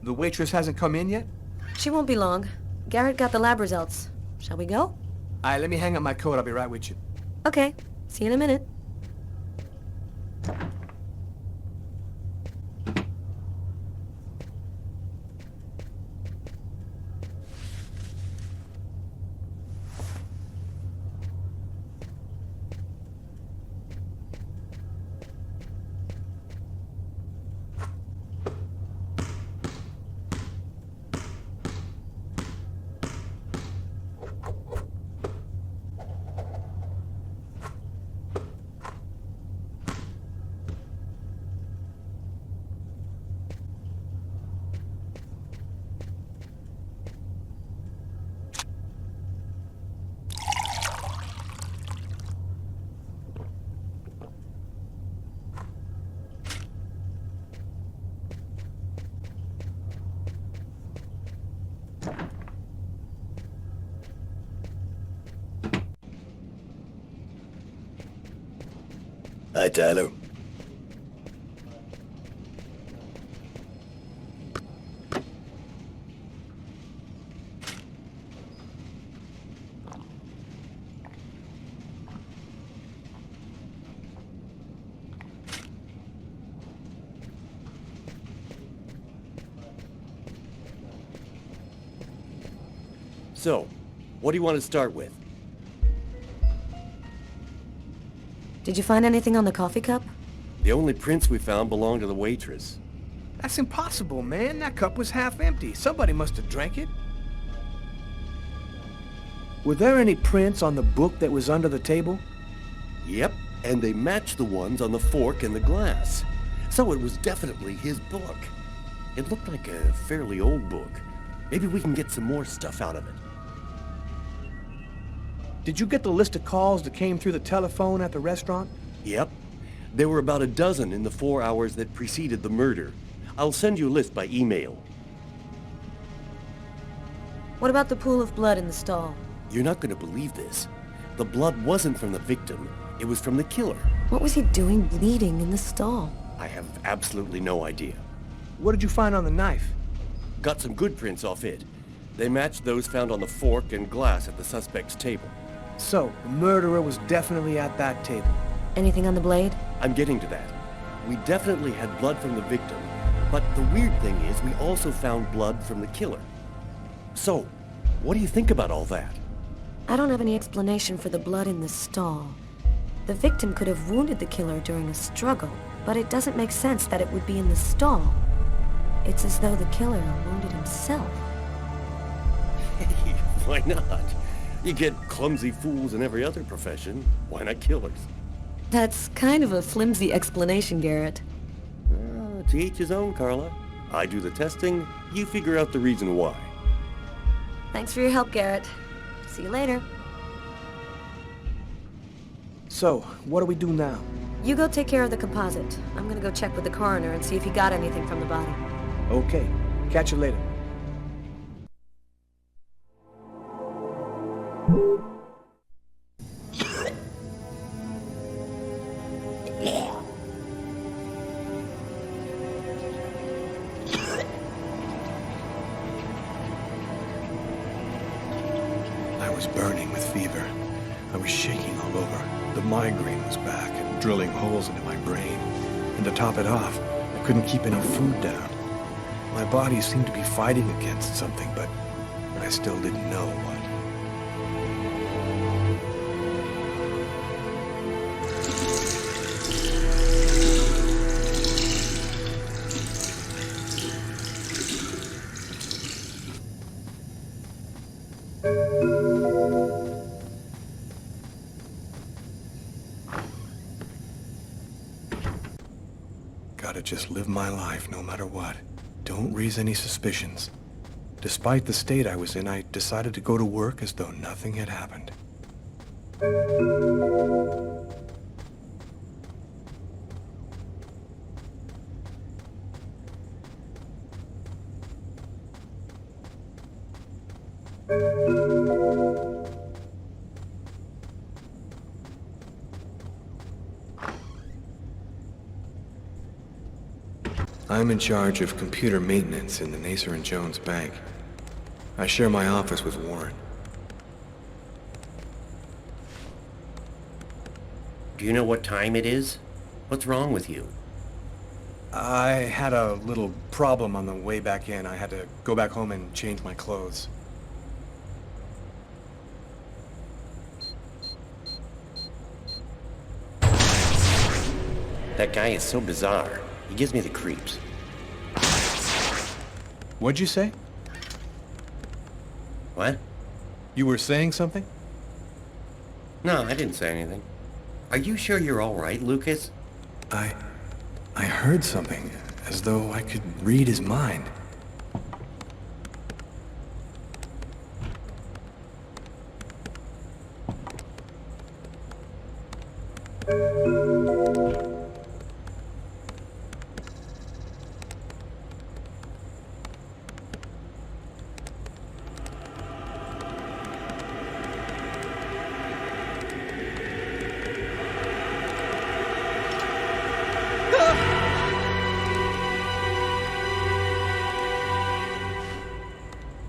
The waitress hasn't come in yet? She won't be long. Garrett got the lab results. Shall we go? All right, let me hang up my coat. I'll be right with you. Okay. See you in a minute. Hi, Tyler. So, what do you want to start with? Did you find anything on the coffee cup? The only prints we found belonged to the waitress. That's impossible, man. That cup was half empty. Somebody must have drank it. Were there any prints on the book that was under the table? Yep, and they matched the ones on the fork and the glass. So it was definitely his book. It looked like a fairly old book. Maybe we can get some more stuff out of it. Did you get the list of calls that came through the telephone at the restaurant? Yep. There were about a dozen in the 4 hours that preceded the murder. I'll send you a list by email. What about the pool of blood in the stall? You're not going to believe this. The blood wasn't from the victim. It was from the killer. What was he doing bleeding in the stall? I have absolutely no idea. What did you find on the knife? Got some good prints off it. They matched those found on the fork and glass at the suspect's table. So, the murderer was definitely at that table. Anything on the blade? I'm getting to that. We definitely had blood from the victim, but the weird thing is we also found blood from the killer. So, what do you think about all that? I don't have any explanation for the blood in the stall. The victim could have wounded the killer during a struggle, but it doesn't make sense that it would be in the stall. It's as though the killer wounded himself. Hey, why not? You get clumsy fools in every other profession. Why not killers? That's kind of a flimsy explanation, Garrett. To each his own, Carla. I do the testing, you figure out the reason why. Thanks for your help, Garrett. See you later. So, what do we do now? You go take care of the composite. I'm gonna go check with the coroner and see if he got anything from the body. Okay. Catch you later. I was burning with fever. I was shaking all over. The migraine was back and drilling holes into my brain. And to top it off, I couldn't keep any food down. My body seemed to be fighting against something, but I still didn't know what. Gotta just live my life no matter what. Don't raise any suspicions. Despite the state I was in, I decided to go to work as though nothing had happened. I'm in charge of computer maintenance in the Nacer and Jones Bank. I share my office with Warren. Do you know what time it is? What's wrong with you? I had a little problem on the way back in. I had to go back home and change my clothes. That guy is so bizarre. He gives me the creeps. What'd you say? What? You were saying something? No, I didn't say anything. Are you sure you're all right, Lucas? I heard something, as though I could read his mind.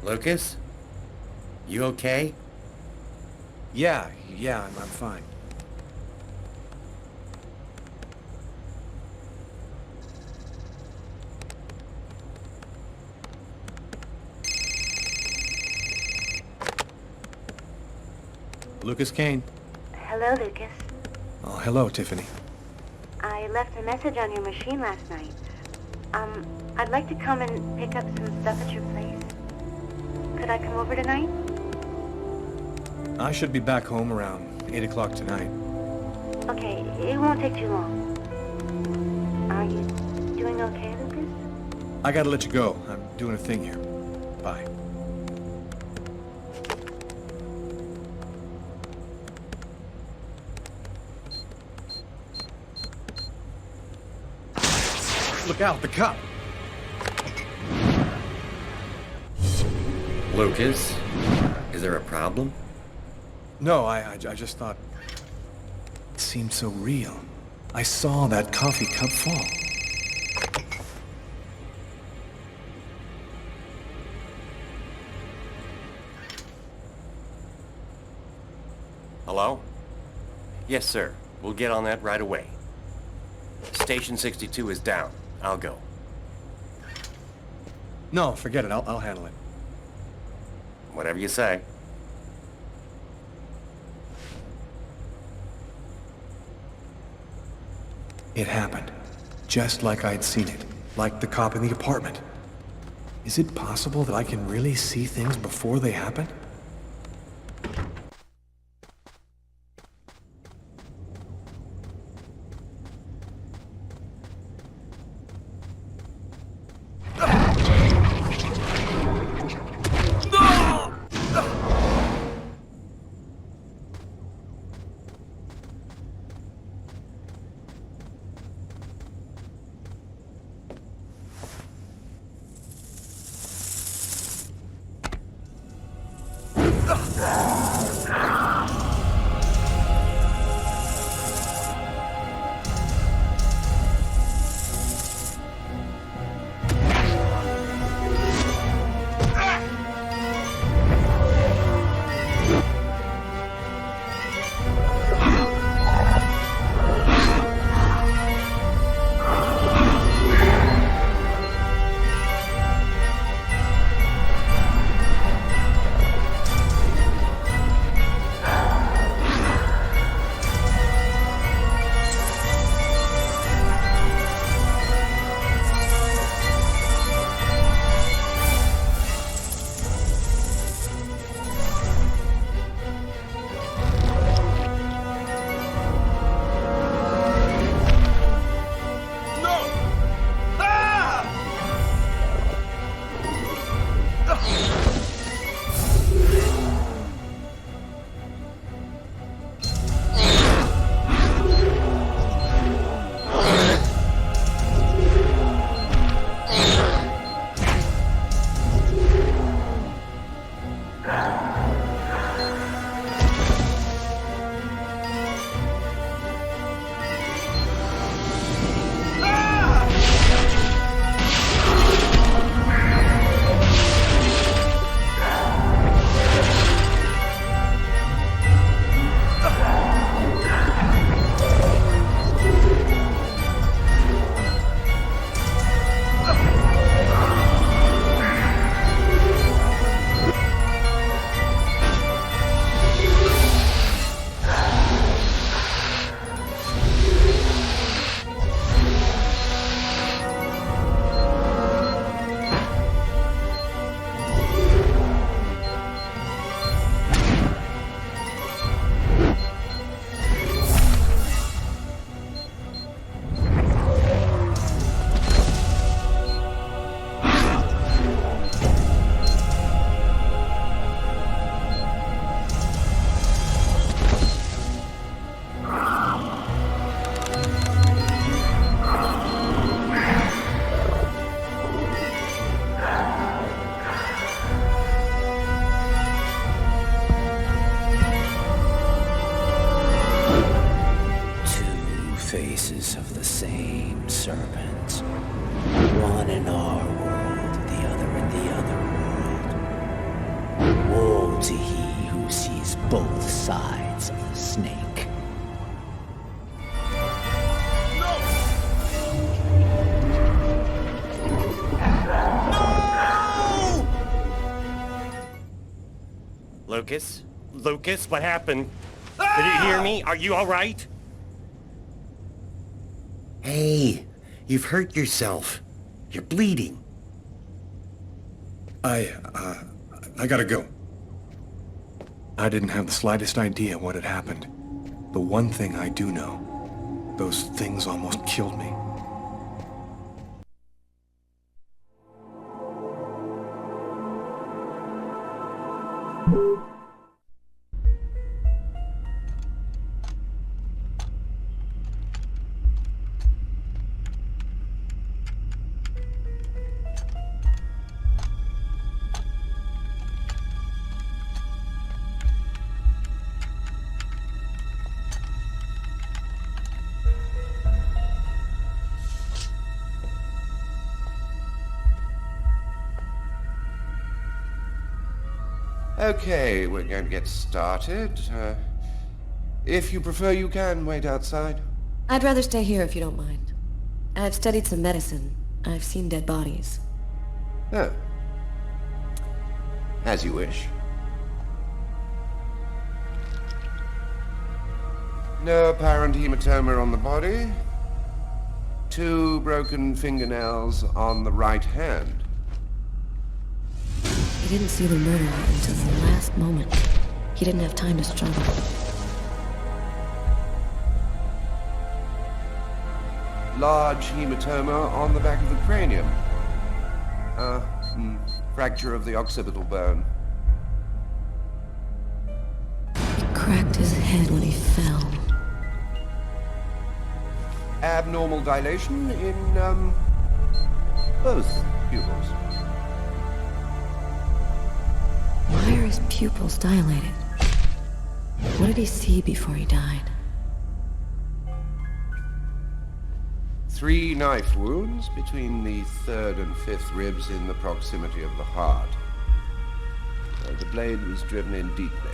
Lucas? You okay? Yeah, I'm fine. Lucas Kane. Hello, Lucas. Oh, hello, Tiffany. I left a message on your machine last night. I'd like to come and pick up some stuff at your place. Could I come over tonight? I should be back home around 8 o'clock tonight. Okay, it won't take too long. Are you doing okay, Lucas? I gotta let you go. I'm doing a thing here. Bye. Look out, the cop! Lucas? Is there a problem? No, I just thought... It seemed so real. I saw that coffee cup fall. Hello? Yes, sir. We'll get on that right away. Station 62 is down. I'll go. No, forget it. I'll handle it. Whatever you say. It happened. Just like I'd seen it. Like the cop in the apartment. Is it possible that I can really see things before they happen? to he who sees both sides of the snake. Lucas? Lucas, what happened? Did you hear me? Are you alright? Hey, you've hurt yourself. You're bleeding. I gotta go. I didn't have the slightest idea what had happened. The one thing I do know, those things almost killed me. Okay, we're going to get started. If you prefer, you can wait outside. I'd rather stay here if you don't mind. I've studied some medicine. I've seen dead bodies. Oh. As you wish. No apparent hematoma on the body. 2 broken fingernails on the right hand. He didn't see the murderer until the last moment. He didn't have time to struggle. Large hematoma on the back of the cranium. Fracture of the occipital bone. He cracked his head when he fell. Abnormal dilation in, both pupils. Why are his pupils dilated? What did he see before he died? 3 knife wounds between the 3rd and 5th ribs in the proximity of the heart. The blade was driven in deeply.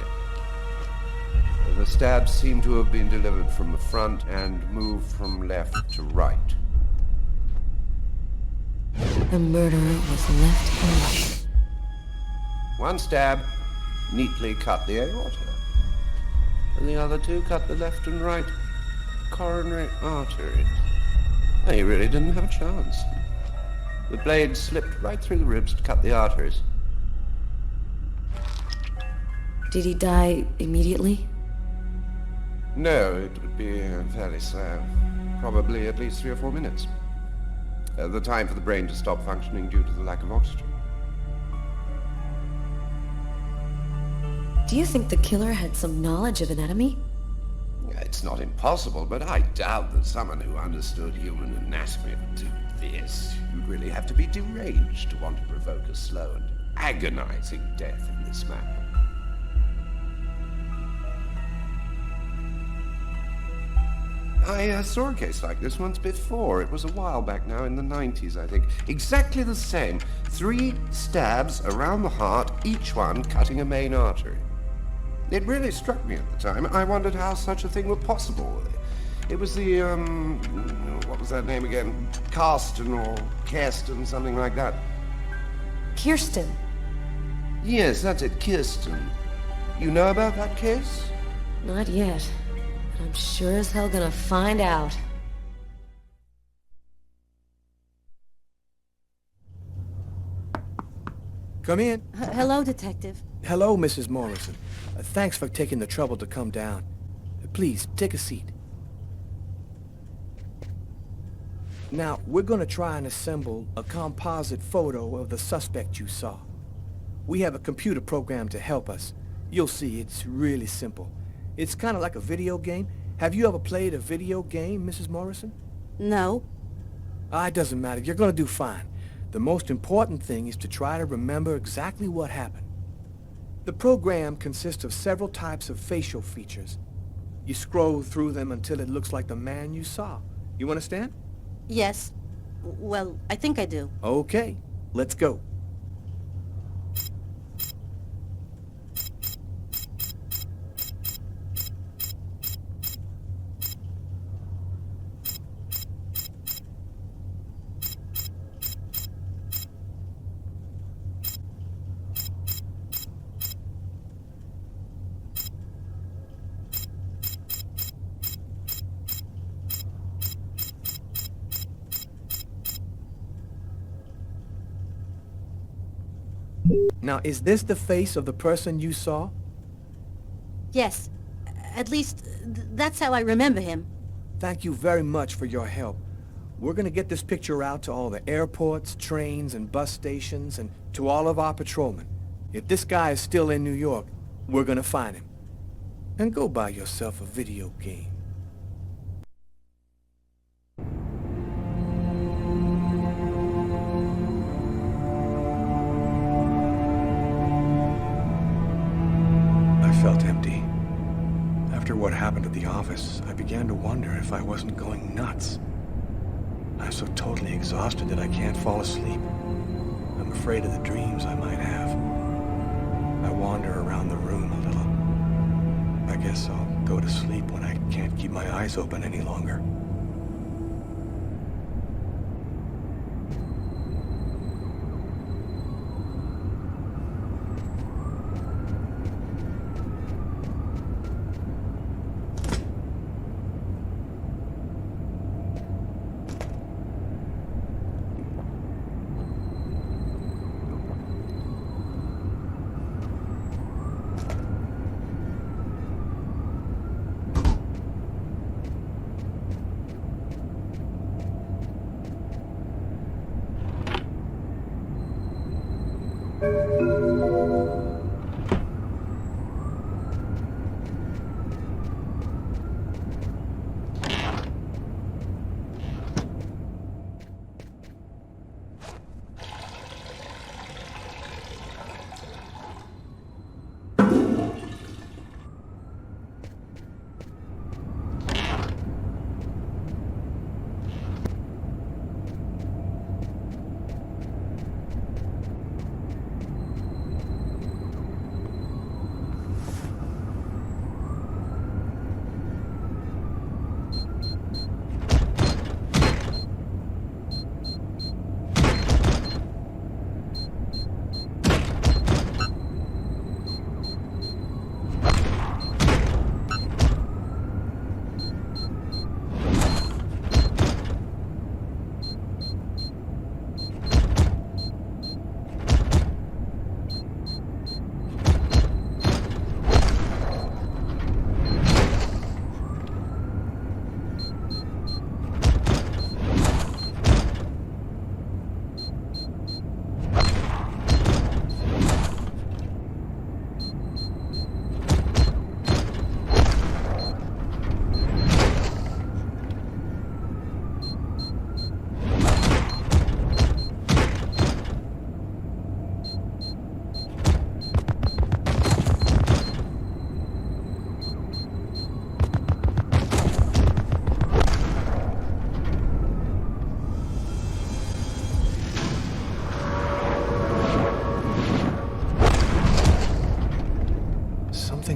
The stabs seem to have been delivered from the front and moved from left to right. The murderer was left-handed. 1 stab neatly cut the aorta, and the other 2 cut the left and right coronary arteries. He really didn't have a chance. The blade slipped right through the ribs to cut the arteries. Did he die immediately? No, it would be fairly slow. Probably at least 3 or 4 minutes. The time for the brain to stop functioning due to the lack of oxygen. Do you think the killer had some knowledge of anatomy? It's not impossible, but I doubt that someone who understood human anatomy would do this. You'd really have to be deranged to want to provoke a slow and agonizing death in this manner. I saw a case like this once before. It was a while back now, in the 90s, I think. Exactly the same. 3 stabs around the heart, each one cutting a main artery. It really struck me at the time. I wondered how such a thing were possible. It was the, what was that name again? Karsten or Kirsten, something like that. Kirsten? Yes, that's it, Kirsten. You know about that case? Not yet. But I'm sure as hell gonna find out. Come in. Hello, Detective. Hello, Mrs. Morrison. Thanks for taking the trouble to come down. Please, take a seat. Now, we're gonna try and assemble a composite photo of the suspect you saw. We have a computer program to help us. You'll see, it's really simple. It's kind of like a video game. Have you ever played a video game, Mrs. Morrison? No. It doesn't matter. You're gonna do fine. The most important thing is to try to remember exactly what happened. The program consists of several types of facial features. You scroll through them until it looks like the man you saw. You understand? Yes. Well, I think I do. Okay, let's go. Now, is this the face of the person you saw? Yes. At least, that's how I remember him. Thank you very much for your help. We're gonna get this picture out to all the airports, trains, and bus stations, and to all of our patrolmen. If this guy is still in New York, we're gonna find him. And go buy yourself a video game. I felt empty. After what happened at the office, I began to wonder if I wasn't going nuts. I'm so totally exhausted that I can't fall asleep. I'm afraid of the dreams I might have. I wander around the room a little. I guess I'll go to sleep when I can't keep my eyes open any longer.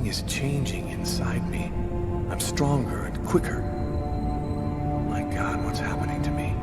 Is changing inside me. I'm stronger and quicker. My God, what's happening to me?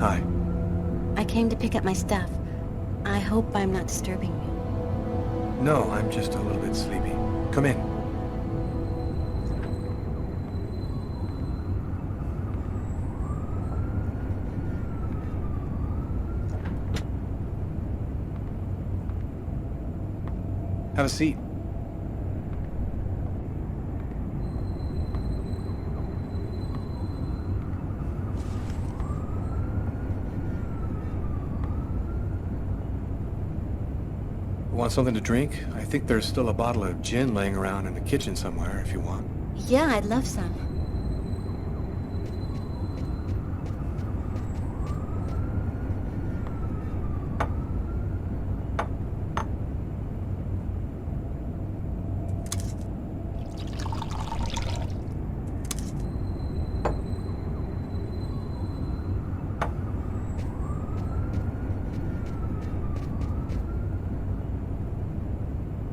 Hi. I came to pick up my stuff. I hope I'm not disturbing you. No, I'm just a little bit sleepy. Come in. Have a seat. Want something to drink? I think there's still a bottle of gin laying around in the kitchen somewhere if you want. Yeah, I'd love some.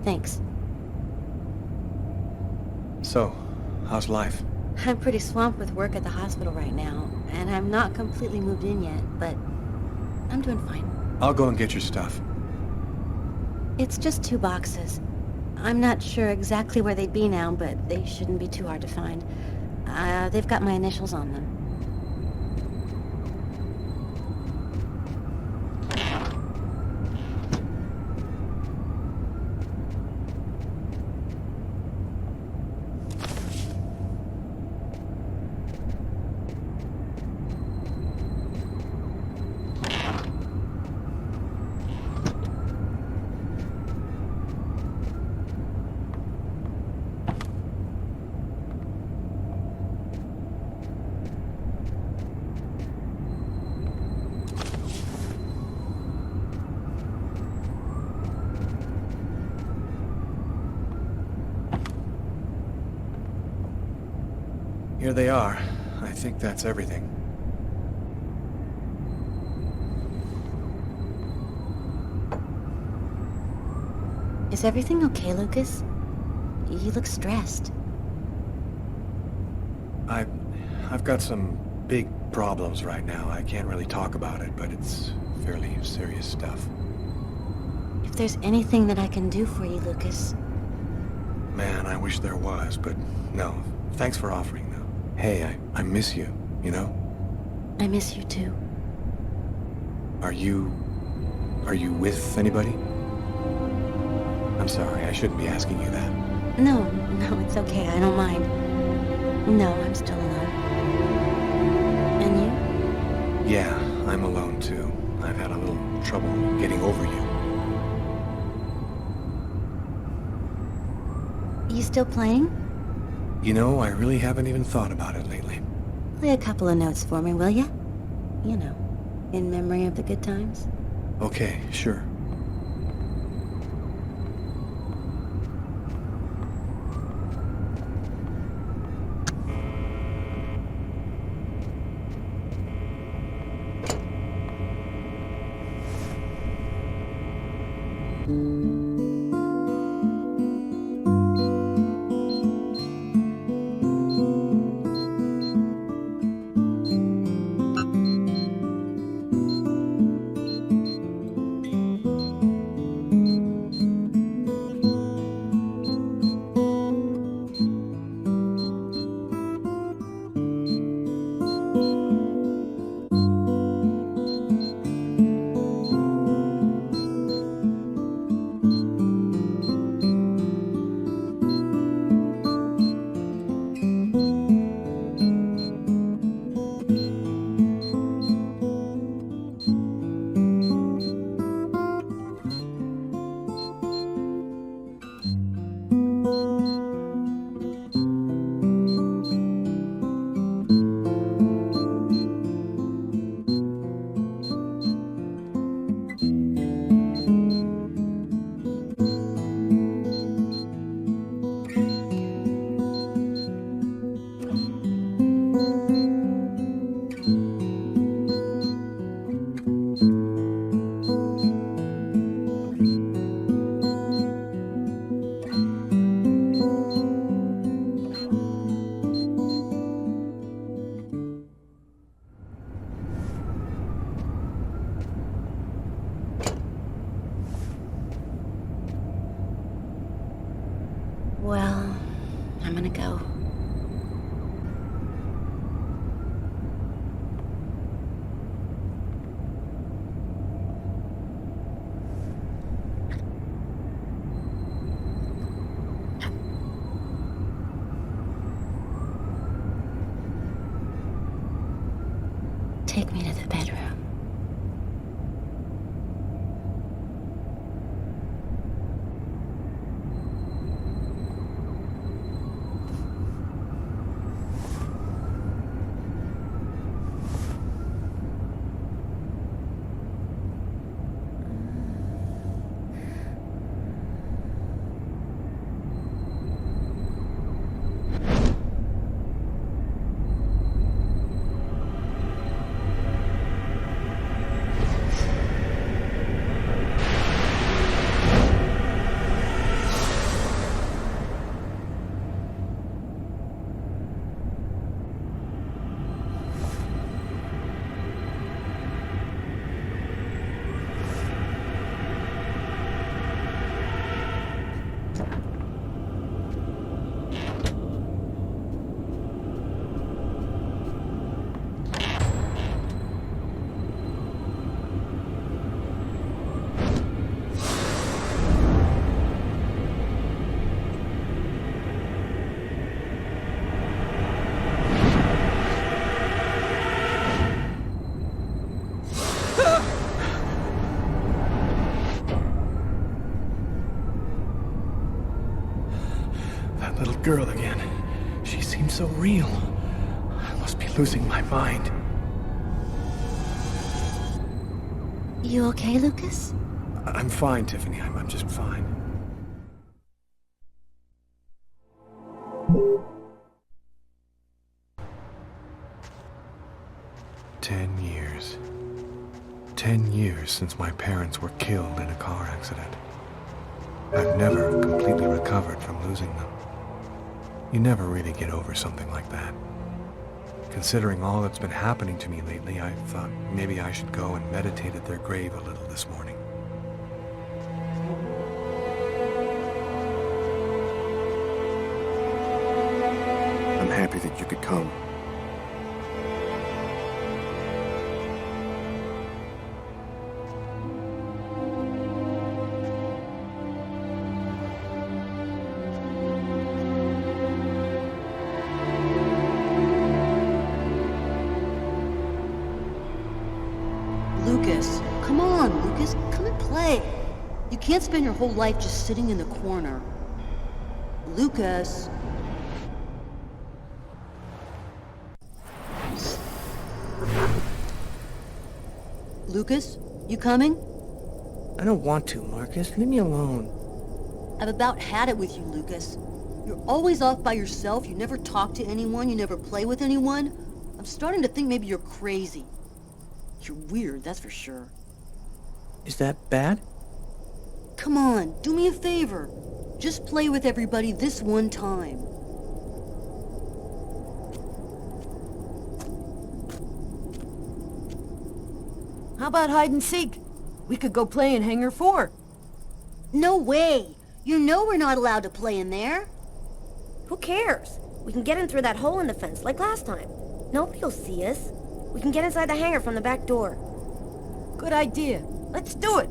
Thanks. So, how's life? I'm pretty swamped with work at the hospital right now, and I'm not completely moved in yet, but I'm doing fine. I'll go and get your stuff. It's just 2 boxes. I'm not sure exactly where they'd be now, but they shouldn't be too hard to find. They've got my initials on them. Here they are. I think that's everything. Is everything okay, Lucas? You look stressed. I've got some big problems right now. I can't really talk about it, but it's fairly serious stuff. If there's anything that I can do for you, Lucas. Man, I wish there was, but no. Thanks for offering, though. Hey, I miss you, you know? I miss you too. Are you with anybody? I'm sorry, I shouldn't be asking you that. No, it's okay. I don't mind. No, I'm still alone. And you? Yeah, I'm alone too. I've had a little trouble getting over you. You still playing? You know, I really haven't even thought about it lately. Play a couple of notes for me, will ya? You know, in memory of the good times. Okay, sure. Take me to the bedroom. Girl again. She seems so real. I must be losing my mind. You okay, Lucas? I'm fine, Tiffany. I'm just fine. $10 years. 10 years since my parents were killed in a car accident. I've never completely recovered from losing them. You never really get over something like that. Considering all that's been happening to me lately, I thought maybe I should go and meditate at their grave a little this morning. I'm happy that you could come. Lucas, come on, Lucas, come and play. You can't spend your whole life just sitting in the corner. Lucas. Lucas, you coming? I don't want to, Marcus. Leave me alone. I've about had it with you, Lucas. You're always off by yourself, you never talk to anyone, you never play with anyone. I'm starting to think maybe you're crazy. You're weird, that's for sure. Is that bad? Come on, do me a favor. Just play with everybody this one time. How about hide and seek? We could go play in Hangar 4. No way! You know we're not allowed to play in there. Who cares? We can get in through that hole in the fence like last time. Nobody will see us. We can get inside the hangar from the back door. Good idea. Let's do it.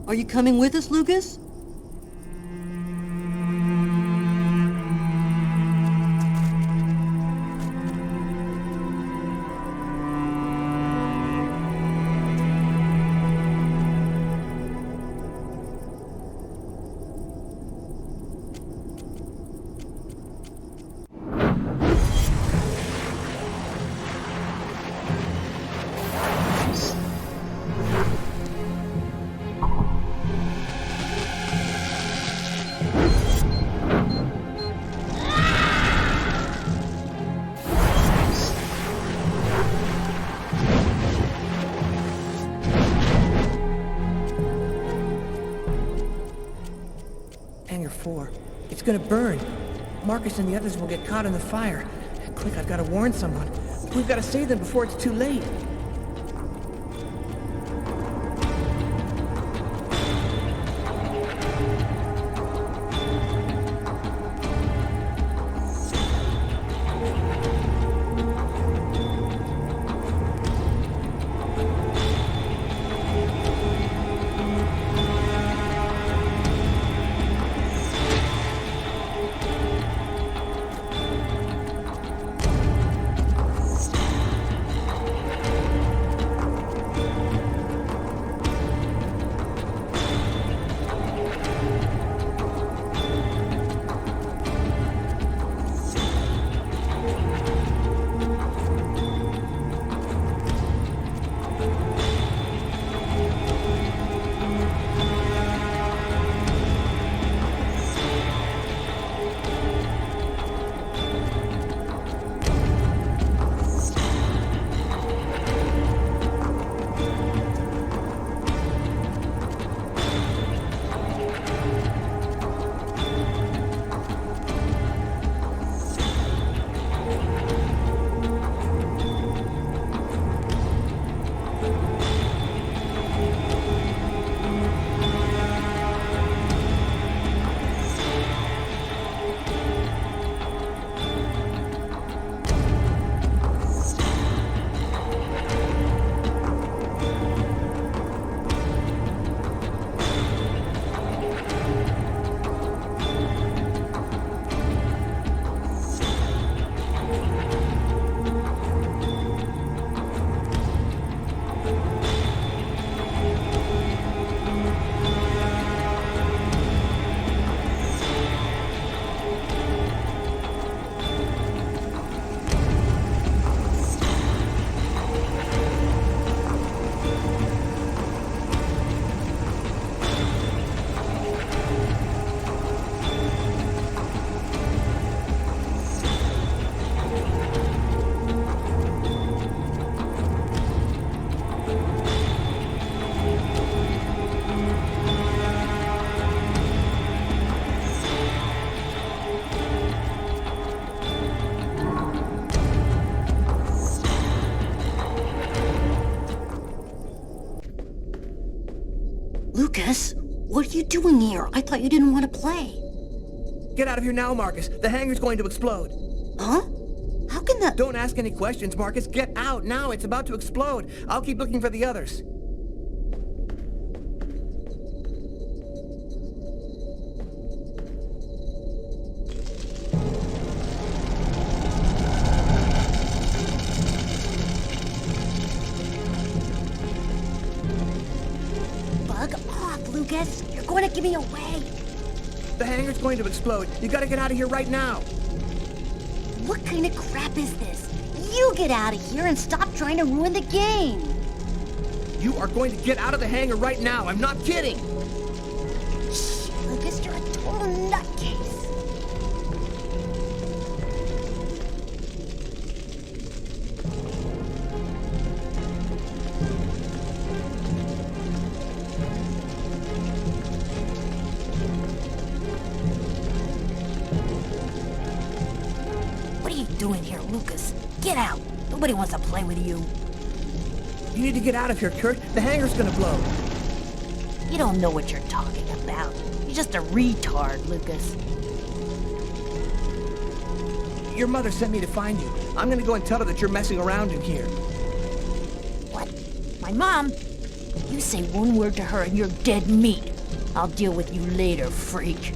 Are you coming with us, Lucas? Hangar 4. It's gonna burn. Marcus and the others will get caught in the fire. Quick, I've got to warn someone. We've got to save them before it's too late. Lucas, what are you doing here? I thought you didn't want to play. Get out of here now, Marcus. The hangar's going to explode. Huh? How can that... Don't ask any questions, Marcus. Get out now. It's about to explode. I'll keep looking for the others. Bug off, Lucas. You're going to give me away. The hangar's going to explode. You gotta get out of here right now. What kind of crap is this? You get out of here and stop trying to ruin the game. You are going to get out of the hangar right now. I'm not kidding. Shh, Lucas, you're a total nutcase. What are you doing here, Lucas? Get out. Nobody wants to play with you. You need to get out of here, Kurt. The hangar's gonna blow. You don't know what you're talking about. You're just a retard, Lucas. Your mother sent me to find you. I'm gonna go and tell her that you're messing around in here. What? My mom? You say one word to her and you're dead meat. I'll deal with you later, freak.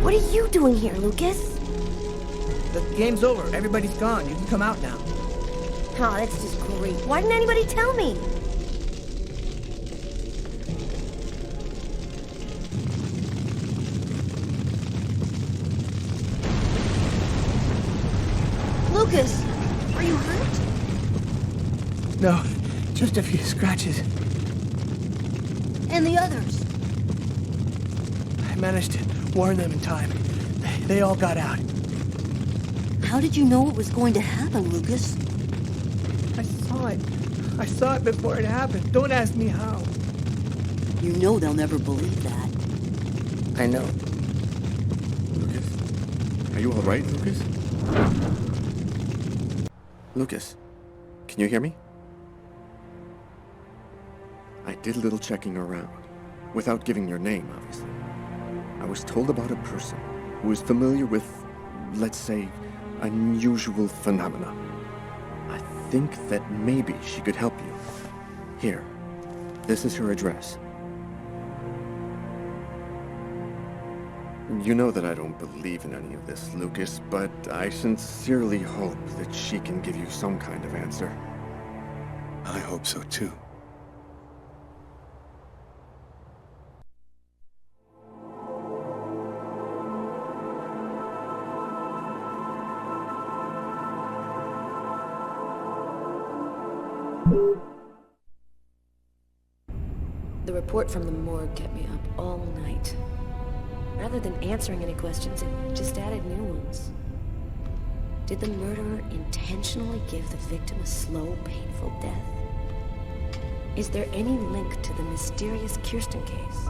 What are you doing here, Lucas? The game's over. Everybody's gone. You can come out now. Oh, that's just great. Why didn't anybody tell me? Lucas, are you hurt? No, just a few scratches. And the others? I managed to warn them in time. They all got out. How did you know it was going to happen, Lucas? I saw it. I saw it before it happened. Don't ask me how. You know they'll never believe that. I know. Lucas? Are you all right, Lucas? Lucas, can you hear me? I did a little checking around, without giving your name, obviously. I was told about a person who is familiar with, let's say, unusual phenomena. I think that maybe she could help you. Here, this is her address. You know that I don't believe in any of this, Lucas, but I sincerely hope that she can give you some kind of answer. I hope so too. The report from the morgue kept me up all night. Rather than answering any questions, it just added new ones. Did the murderer intentionally give the victim a slow, painful death? Is there any link to the mysterious Kirsten case?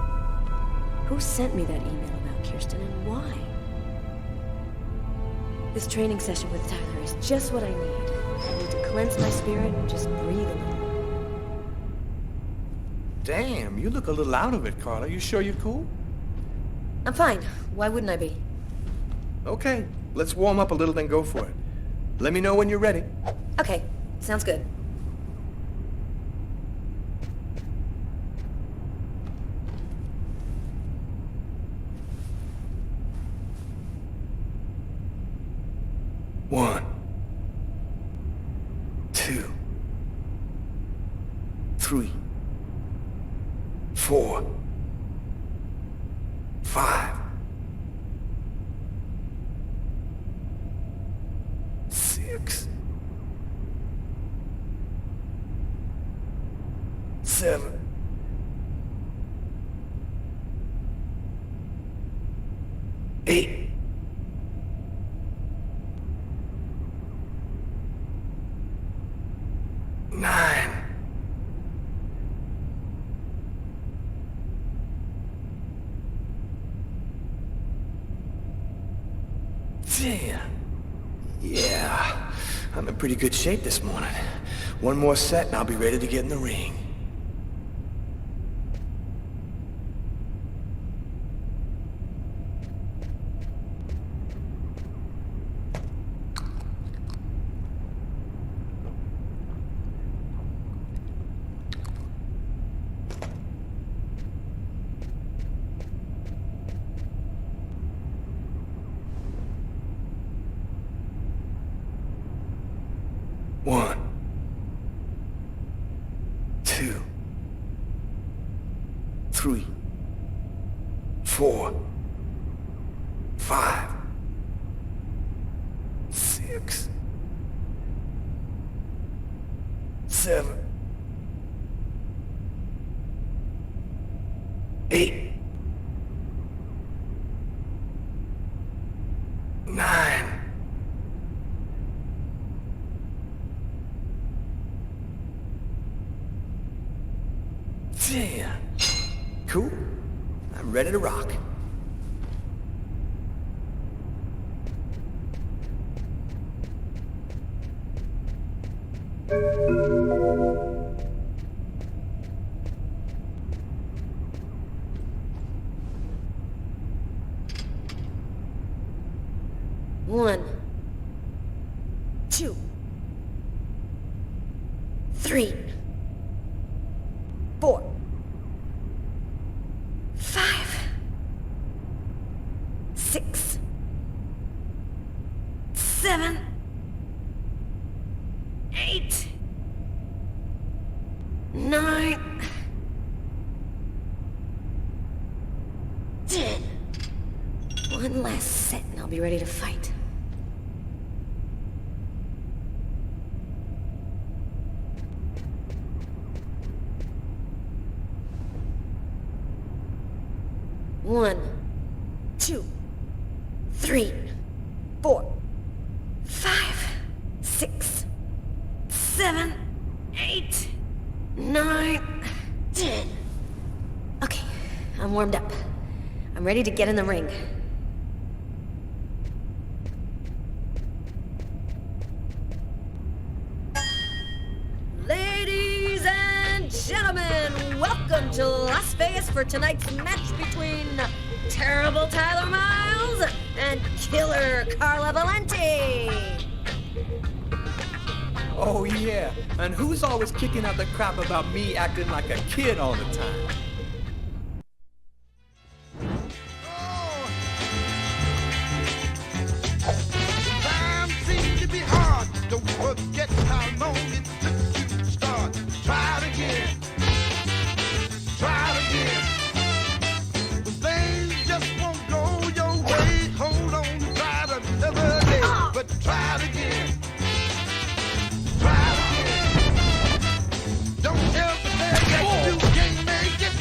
Who sent me that email about Kirsten and why? This training session with Tyler is just what I need. I need to cleanse my spirit and just breathe a little. Damn, you look a little out of it, Carla. You sure you're cool? I'm fine. Why wouldn't I be? Okay, let's warm up a little, then go for it. Let me know when you're ready. Okay, sounds good. One, 2, 3, 4, 5, 6, 7, 8. 9, Damn. Yeah, I'm in pretty good shape this morning. One more set and I'll be ready to get in the ring. One, two, three, 4, 5, 6, 7, 8, 9. Damn. Cool. I'm ready to rock. One, 2, 3, 4, 5, 6, 7, 8, 9, 10. One last set and I'll be ready to fight. One, 2, 3, 4, 5, 6, 7, 8, 9, 10. Okay, I'm warmed up. I'm ready to get in the ring. Ladies and gentlemen, welcome to Las Vegas for tonight's match between Terrible Tyler Miles and Killer Carla Valenti. Oh yeah, and who's always kicking out the crap about me acting like a kid all the time? Time seems to be hard. Don't forget how long it took you to start. Try it again. Try it again. When things just won't go your way, hold on, try it another day. But try it again. Try it again. Don't ever say that you can't make it.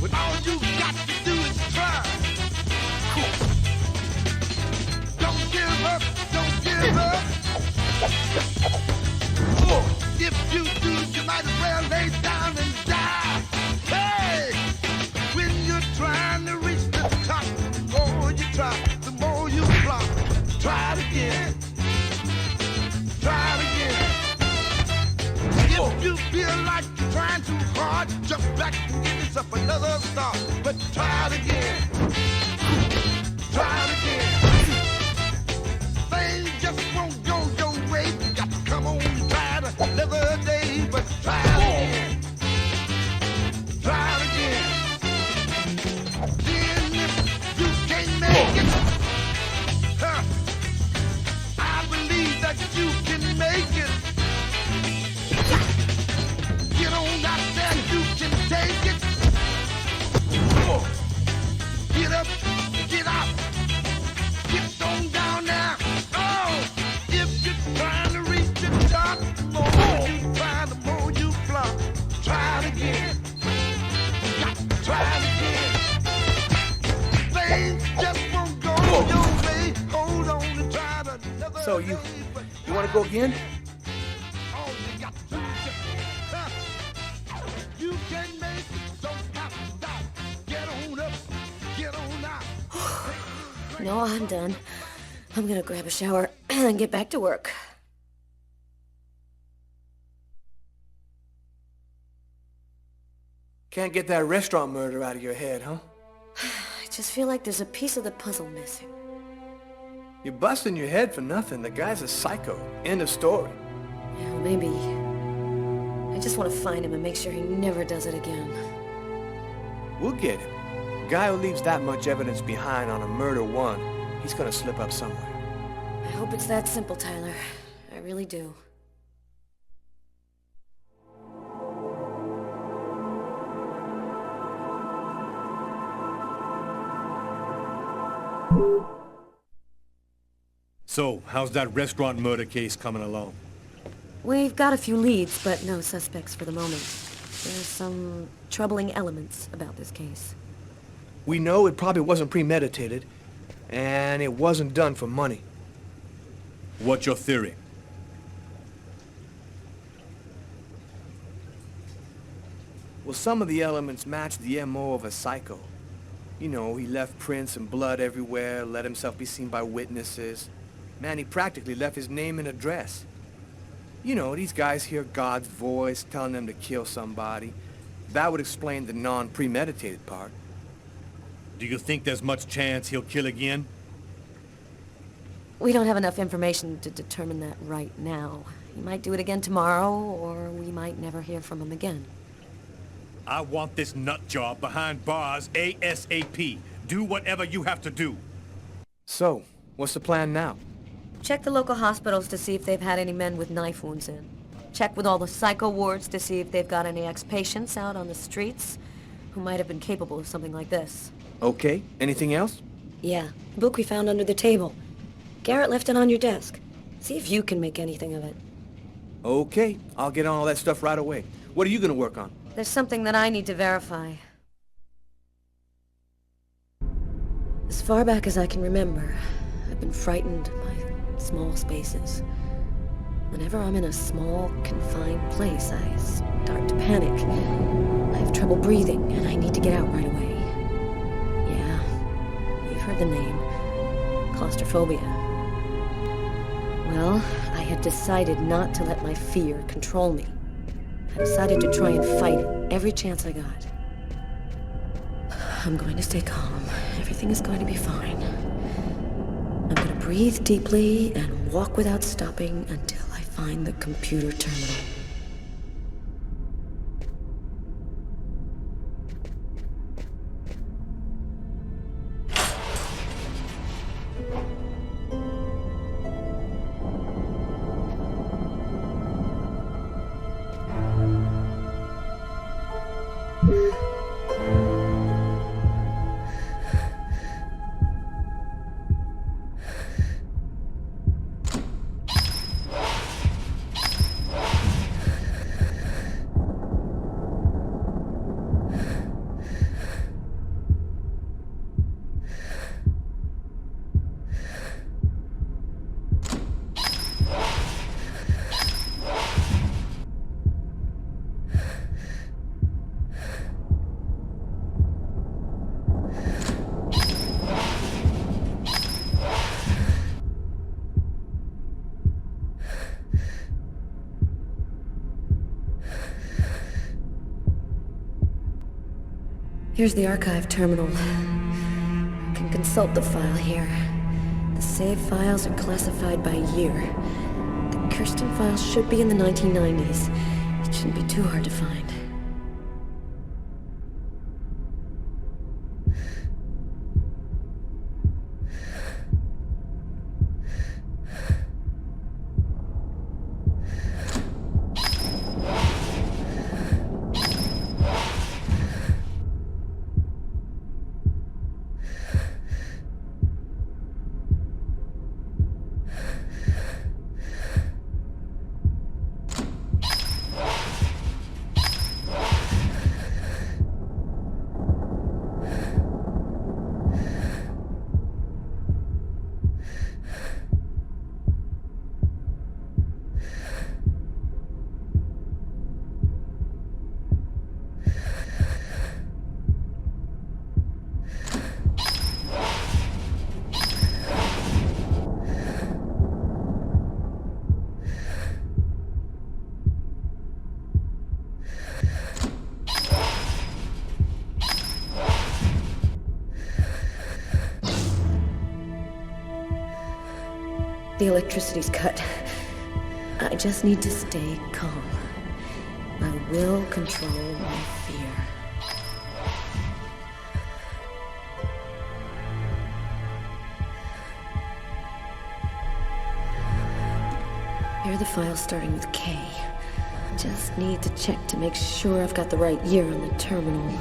When all you got to do is try. Don't give up, don't give up. If you do, you might as well lay down and die. Hey! When you're trying to reach the top, the more you try, the more you flop. Try it again. Try it again. If you feel like you're trying too hard, jump back and give yourself another start. But try it again. Try it again. Things just won't go your way. You got to come on and try it another day. But try it again. Try it again. Then if you can't make it, I believe that you can make it. Get on out there, you can take it. Get up, get out, get on down now. Oh, if you're trying to reach the top, the more you try, the more you flop. Try it again. Got to try it again. Things just won't go your way. Hold on and try it another So you want to go again? all you got to do is just, you can make it, don't have to stop. Get on up, get on out. No, I'm done. I'm gonna grab a shower and get back to work. Can't get that restaurant murder out of your head, huh? I just feel like there's a piece of the puzzle missing. You're busting your head for nothing. The guy's a psycho. End of story. Yeah, well, maybe. I just want to find him and make sure he never does it again. We'll get him. The guy who leaves that much evidence behind on a murder one, he's gonna slip up somewhere. I hope it's that simple, Tyler. I really do. So, how's that restaurant murder case coming along? We've got a few leads, but no suspects for the moment. There's some troubling elements about this case. We know it probably wasn't premeditated, and it wasn't done for money. What's your theory? Well, some of the elements match the MO of a psycho. You know, he left prints and blood everywhere, let himself be seen by witnesses. Man, he practically left his name and address. You know, these guys hear God's voice telling them to kill somebody. That would explain the non-premeditated part. Do you think there's much chance he'll kill again? We don't have enough information to determine that right now. He might do it again tomorrow, or we might never hear from him again. I want this nut job behind bars ASAP. Do whatever you have to do. So, what's the plan now? Check the local hospitals to see if they've had any men with knife wounds in. Check with all the psycho wards to see if they've got any ex-patients out on the streets who might have been capable of something like this. Okay, anything else? Yeah, the book we found under the table. Garrett left it on your desk. See if you can make anything of it. Okay, I'll get on all that stuff right away. What are you gonna work on? There's something that I need to verify. As far back as I can remember, I've been frightened by small spaces. Whenever I'm in a small, confined place, I start to panic. I have trouble breathing, and I need to get out right away. Yeah, you've heard the name. Claustrophobia. Well, I had decided not to let my fear control me. I decided to try and fight it every chance I got. I'm going to stay calm. Everything is going to be fine. I'm going to breathe deeply and walk without stopping until I find the computer terminal. Here's the archive terminal. You can consult the file here. The save files are classified by year. The Kirsten files should be in the 1990s. It shouldn't be too hard to find. The electricity's cut. I just need to stay calm. I will control my fear. Here are the files starting with K. Just need to check to make sure I've got the right year on the terminal.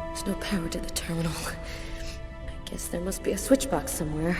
There's no power to the terminal. I guess there must be a switch box somewhere.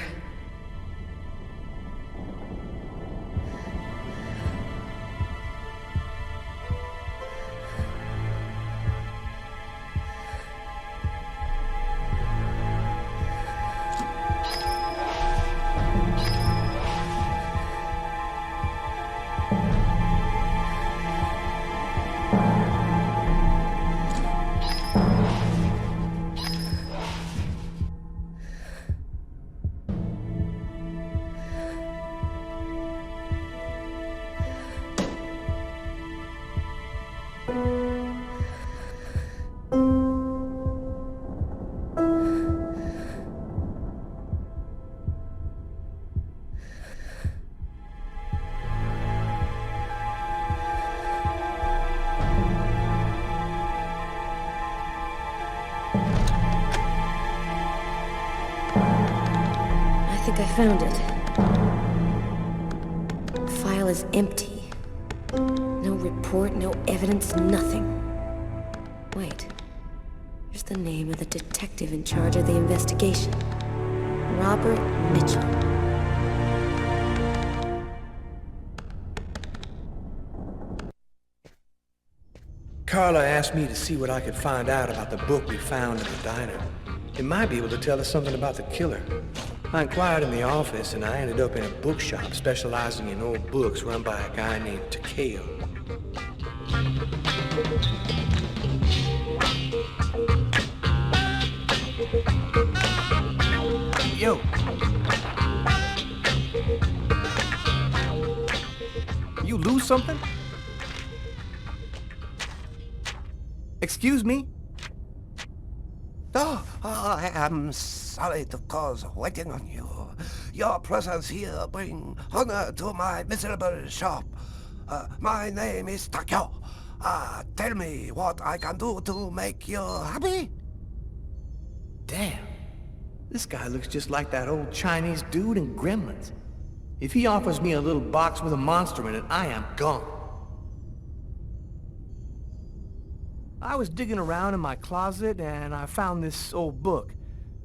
I found it. The file is empty. No report, no evidence, nothing. Wait. Here's the name of the detective in charge of the investigation. Robert Mitchell. Carla asked me to see what I could find out about the book we found in the diner. It might be able to tell us something about the killer. I inquired in the office, and I ended up in a bookshop specializing in old books run by a guy named Takeo. Yo! You lose something? Excuse me? Oh, I am sorry to cause waiting on you. Your presence here brings honor to my miserable shop. My name is Takeo. Tell me what I can do to make you happy? Damn. This guy looks just like that old Chinese dude in Gremlins. If he offers me a little box with a monster in it, I am gone. I was digging around in my closet and I found this old book.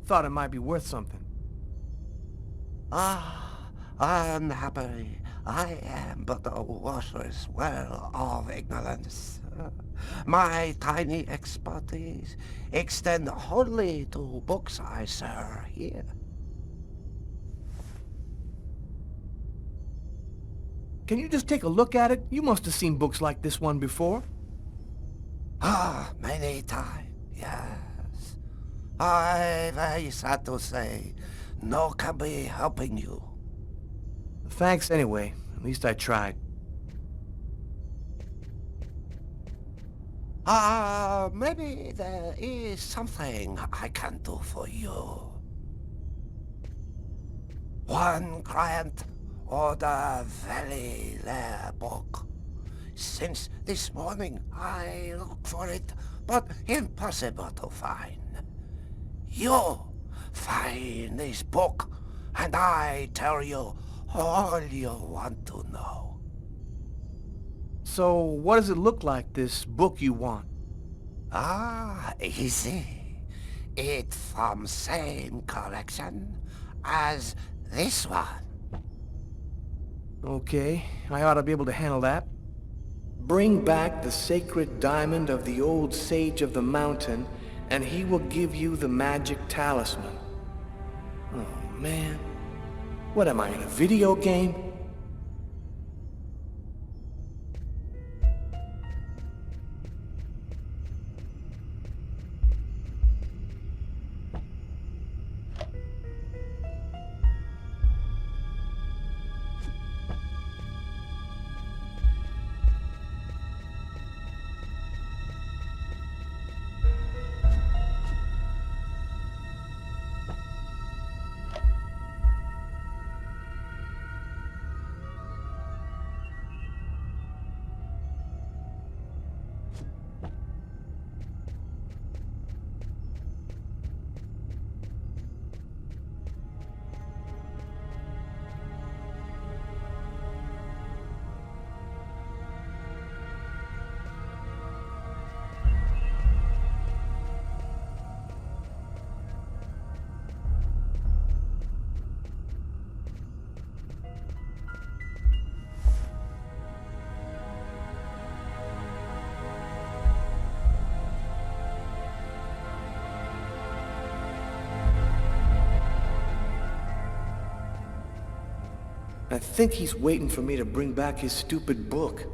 Thought it might be worth something. Unhappily, I am but a worthless well of ignorance. My tiny expertise extend wholly to books I sell here. Can you just take a look at it? You must have seen books like this one before. Many times, yes. I very sad to say, no can be helping you. Thanks anyway. At least I tried. Maybe there is something I can do for you. One client ordered a very rare book. Since this morning, I look for it, but impossible to find. You find this book, and I tell you all you want to know. So, what does it look like, this book you want? Easy. It from same collection as this one. Okay, I ought to be able to handle that. Bring back the sacred diamond of the old sage of the mountain, and he will give you the magic talisman. Oh, man. What am I, in a video game? I think he's waiting for me to bring back his stupid book.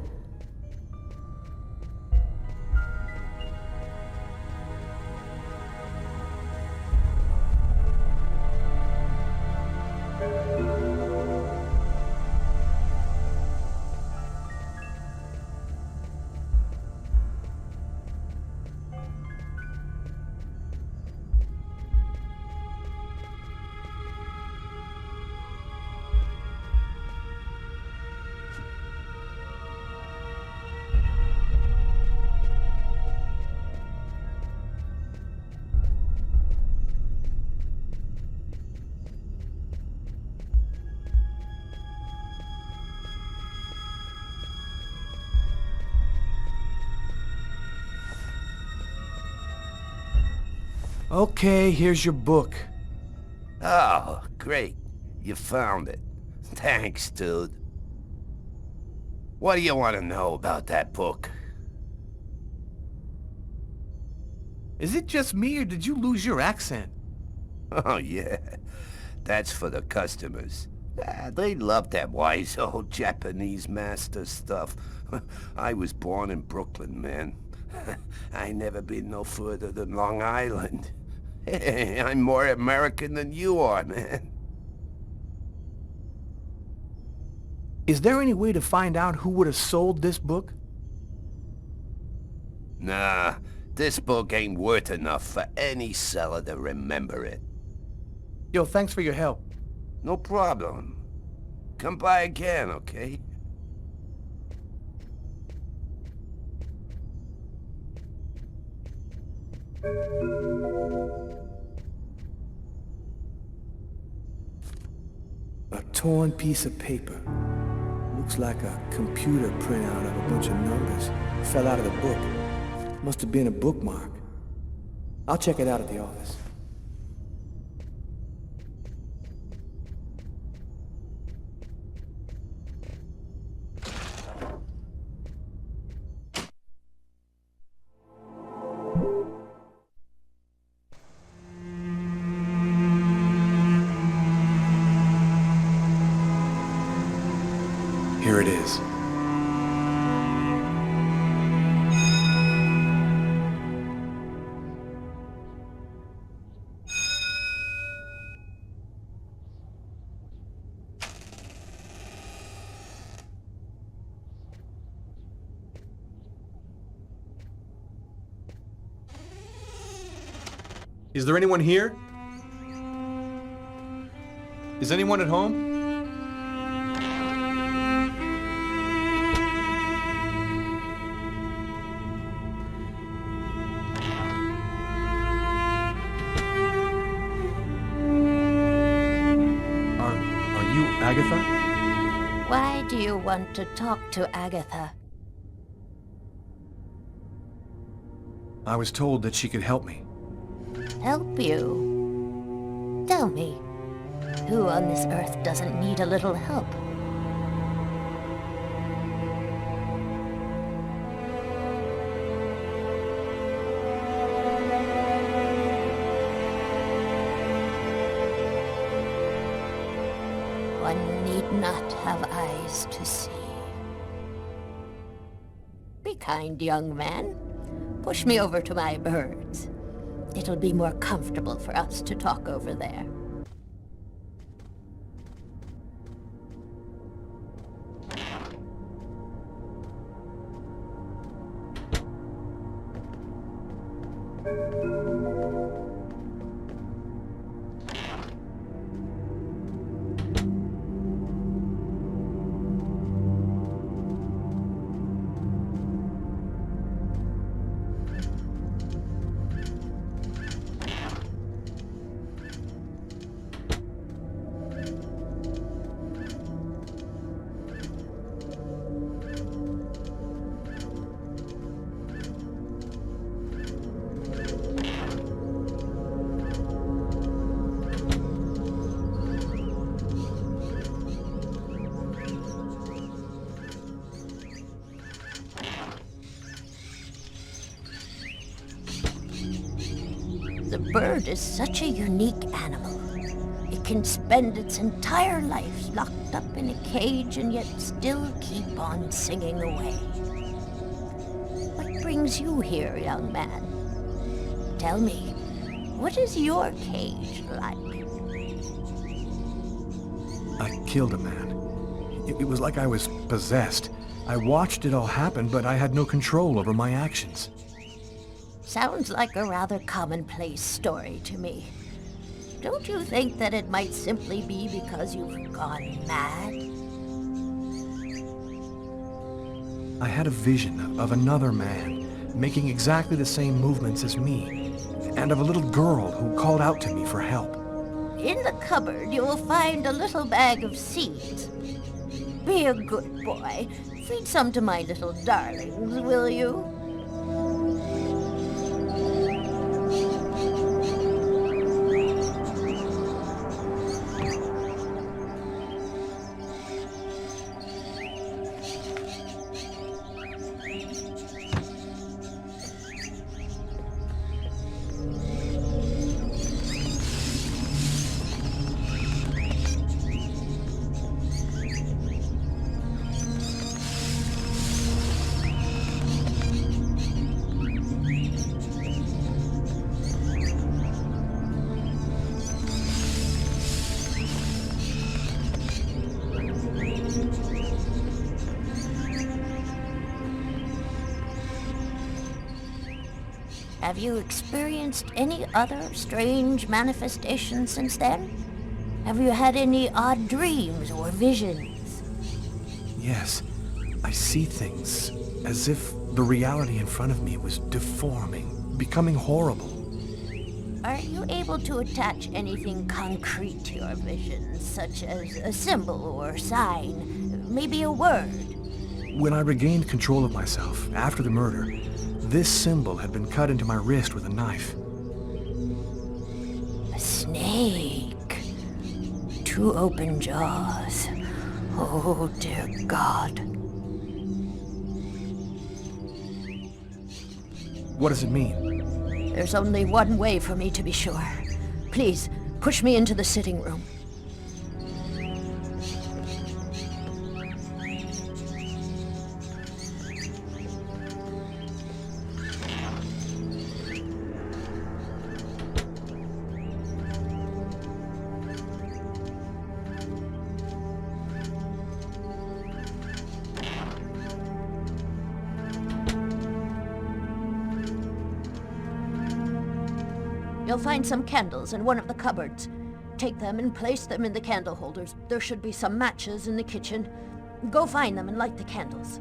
Okay, here's your book. Oh, great. You found it. Thanks, dude. What do you want to know about that book? Is it just me, or did you lose your accent? Oh, yeah. That's for the customers. They love that wise old Japanese master stuff. I was born in Brooklyn, man. I never been no further than Long Island. Hey, I'm more American than you are, man. Is there any way to find out who would have sold this book? Nah, this book ain't worth enough for any seller to remember it. Yo, thanks for your help. No problem. Come by again, okay? A torn piece of paper. Looks like a computer printout of a bunch of numbers. Fell out of the book. Must have been a bookmark. I'll check it out at the office. Here it is. Is there anyone here? Is anyone at home? Are you Agatha? Why do you want to talk to Agatha? I was told that she could help me. Help you? Tell me, who on this earth doesn't need a little help? One need not have eyes to see. Be kind, young man. Push me over to my birds. It'll be more comfortable for us to talk over there. The bird is such a unique animal. It can spend its entire life locked up in a cage and yet still keep on singing away. What brings you here, young man? Tell me, what is your cage like? I killed a man. It was like I was possessed. I watched it all happen, but I had no control over my actions. Sounds like a rather commonplace story to me. Don't you think that it might simply be because you've gone mad? I had a vision of another man making exactly the same movements as me, and of a little girl who called out to me for help. In the cupboard, you will find a little bag of seeds. Be a good boy. Feed some to my little darlings, will you? Have you experienced any other strange manifestations since then? Have you had any odd dreams or visions? Yes, I see things as if the reality in front of me was deforming, becoming horrible. Are you able to attach anything concrete to your visions, such as a symbol or sign, maybe a word? When I regained control of myself after the murder, this symbol had been cut into my wrist with a knife. A snake. 2 open jaws. Oh, dear God. What does it mean? There's only one way for me to be sure. Please, push me into the sitting room. You'll find some candles in one of the cupboards. Take them and place them in the candle holders. There should be some matches in the kitchen. Go find them and light the candles.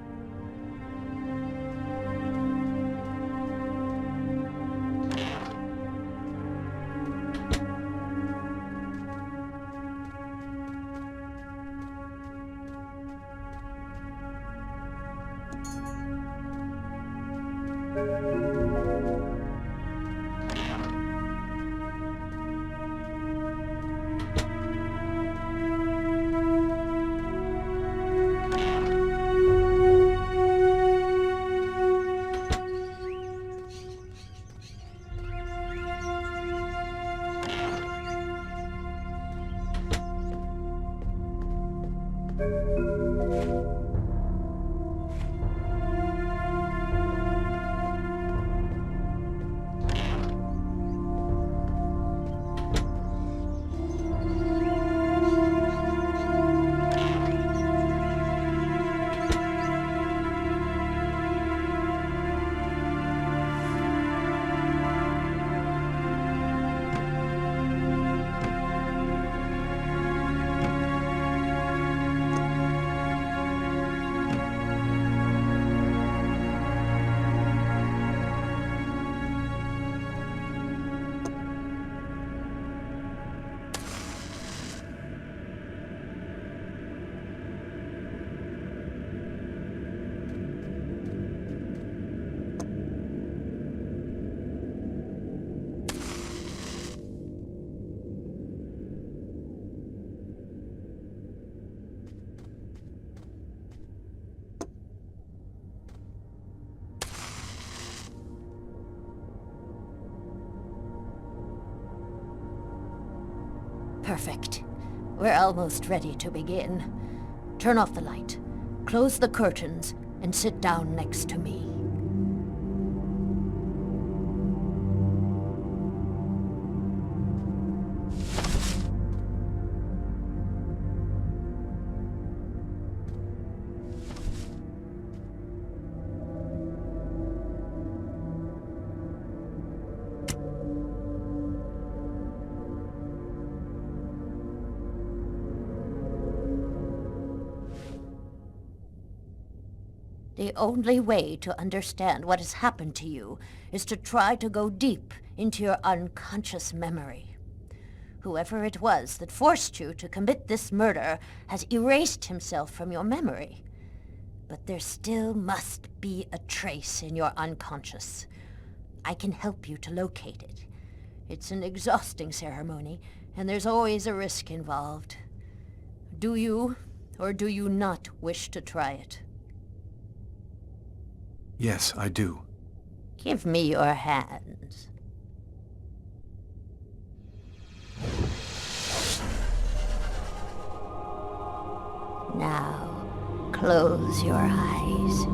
Perfect. We're almost ready to begin. Turn off the light, close the curtains, and sit down next to me. The only way to understand what has happened to you is to try to go deep into your unconscious memory. Whoever it was that forced you to commit this murder has erased himself from your memory. But there still must be a trace in your unconscious. I can help you to locate it. It's an exhausting ceremony, and there's always a risk involved. Do you, or do you not wish to try it? Yes, I do. Give me your hands. Now, close your eyes.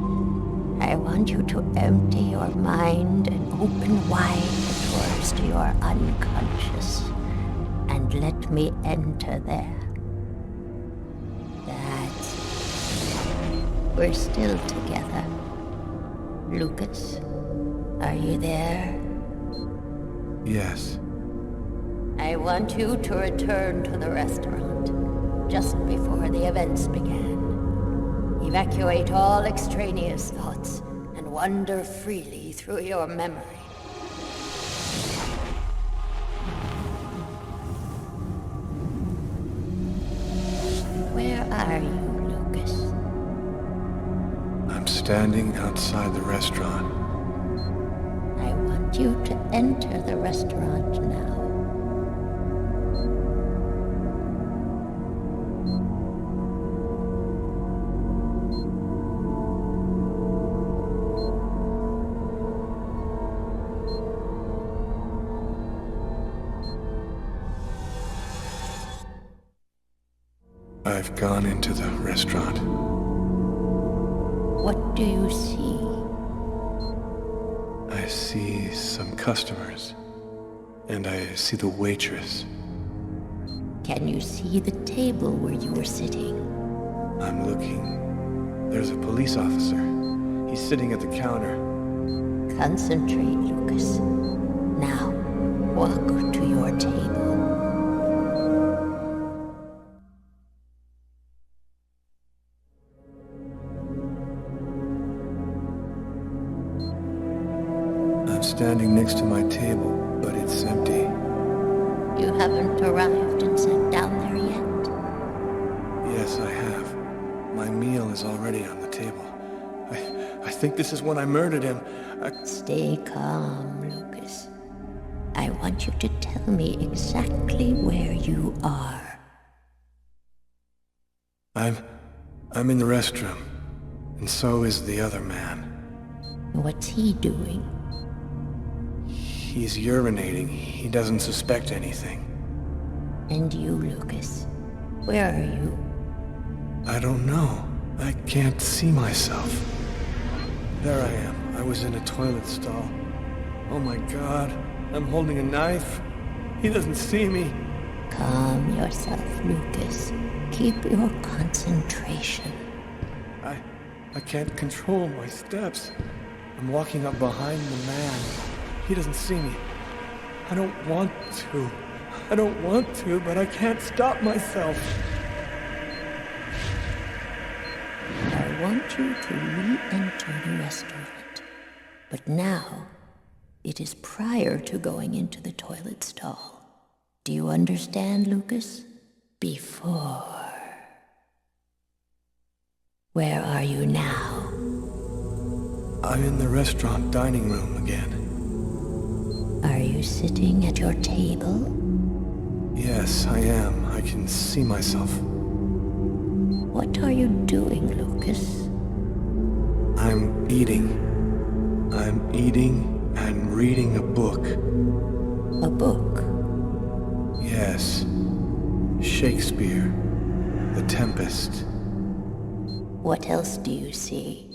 I want you to empty your mind and open wide the doors to your unconscious. And let me enter there. That's it. We're still together. Lucas, are you there? Yes. I want you to return to the restaurant just before the events began. Evacuate all extraneous thoughts and wander freely through your memory. Where are you, Lucas? I'm standing outside the restaurant. I want you to enter the restaurant now. I've gone into the restaurant. What do you see? I see some customers, and I see the waitress. Can you see the table where you were sitting? I'm looking. There's a police officer. He's sitting at the counter. Concentrate, Lucas. Now, walk to your table. Standing next to my table, but it's empty. You haven't arrived and sat down there yet? Yes, I have. My meal is already on the table. I think this is when I murdered him. Stay calm, Lucas. I want you to tell me exactly where you are. I'm in the restroom, and so is the other man. What's he doing? He's urinating. He doesn't suspect anything. And you, Lucas? Where are you? I don't know. I can't see myself. There I am. I was in a toilet stall. Oh my God. I'm holding a knife. He doesn't see me. Calm yourself, Lucas. Keep your concentration. I can't control my steps. I'm walking up behind the man. He doesn't see me. I don't want to, but I can't stop myself. I want you to re-enter the restaurant. But now, it is prior to going into the toilet stall. Do you understand, Lucas? Before. Where are you now? I'm in the restaurant dining room again. Are you sitting at your table? Yes, I am. I can see myself. What are you doing, Lucas? I'm eating. I'm eating and reading a book. A book? Yes. Shakespeare, The Tempest. What else do you see?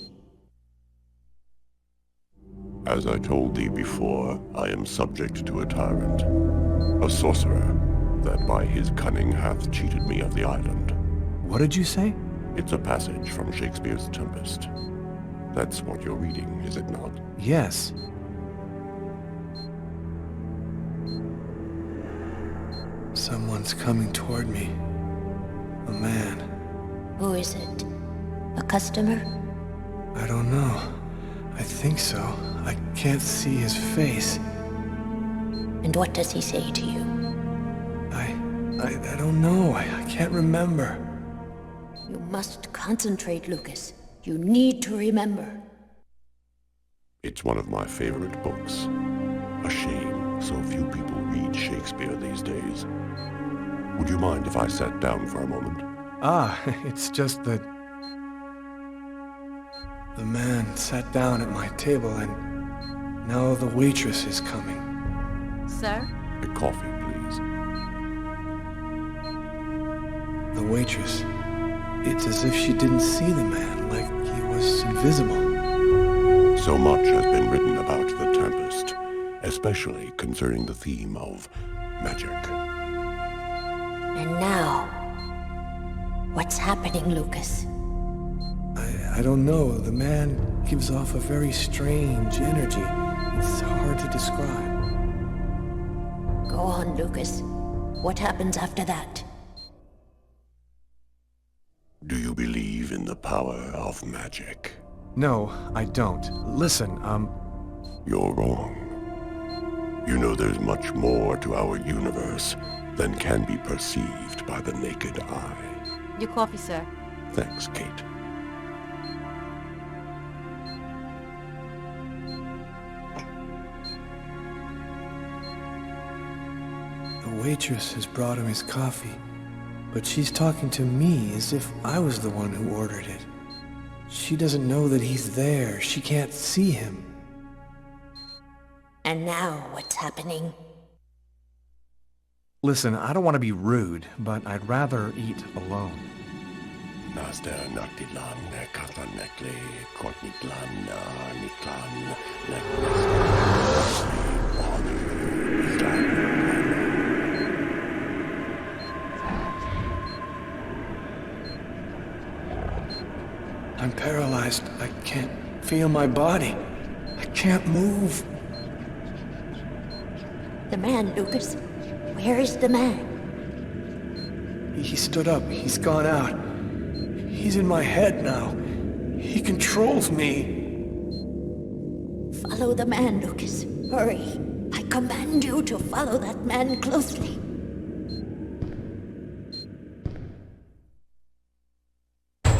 As I told thee before, I am subject to a tyrant, a sorcerer, that by his cunning hath cheated me of the island. What did you say? It's a passage from Shakespeare's Tempest. That's what you're reading, is it not? Yes. Someone's coming toward me. A man. Who is it? A customer? I don't know. I think so. I can't see his face. And what does he say to you? I don't know. I can't remember. You must concentrate, Lucas. You need to remember. It's one of my favorite books. A shame so few people read Shakespeare these days. Would you mind if I sat down for a moment? It's just that... The man sat down at my table and now the waitress is coming. Sir? A coffee, please. The waitress. It's as if she didn't see the man, like he was invisible. So much has been written about the Tempest, especially concerning the theme of magic. And now, what's happening, Lucas? I don't know. The man gives off a very strange energy. It's hard to describe. Go on, Lucas. What happens after that? Do you believe in the power of magic? No, I don't. Listen, You're wrong. You know there's much more to our universe than can be perceived by the naked eye. Your coffee, sir. Thanks, Kate. The waitress has brought him his coffee, but she's talking to me as if I was the one who ordered it. She doesn't know that he's there. She can't see him. And now, what's happening? Listen, I don't want to be rude, but I'd rather eat alone. Naster Naktilan, Kathanekle, Kortniklan, Niklan, I'm paralyzed. I can't feel my body. I can't move. The man, Lucas. Where is the man? He stood up. He's gone out. He's in my head now. He controls me. Follow the man, Lucas. Hurry. I command you to follow that man closely.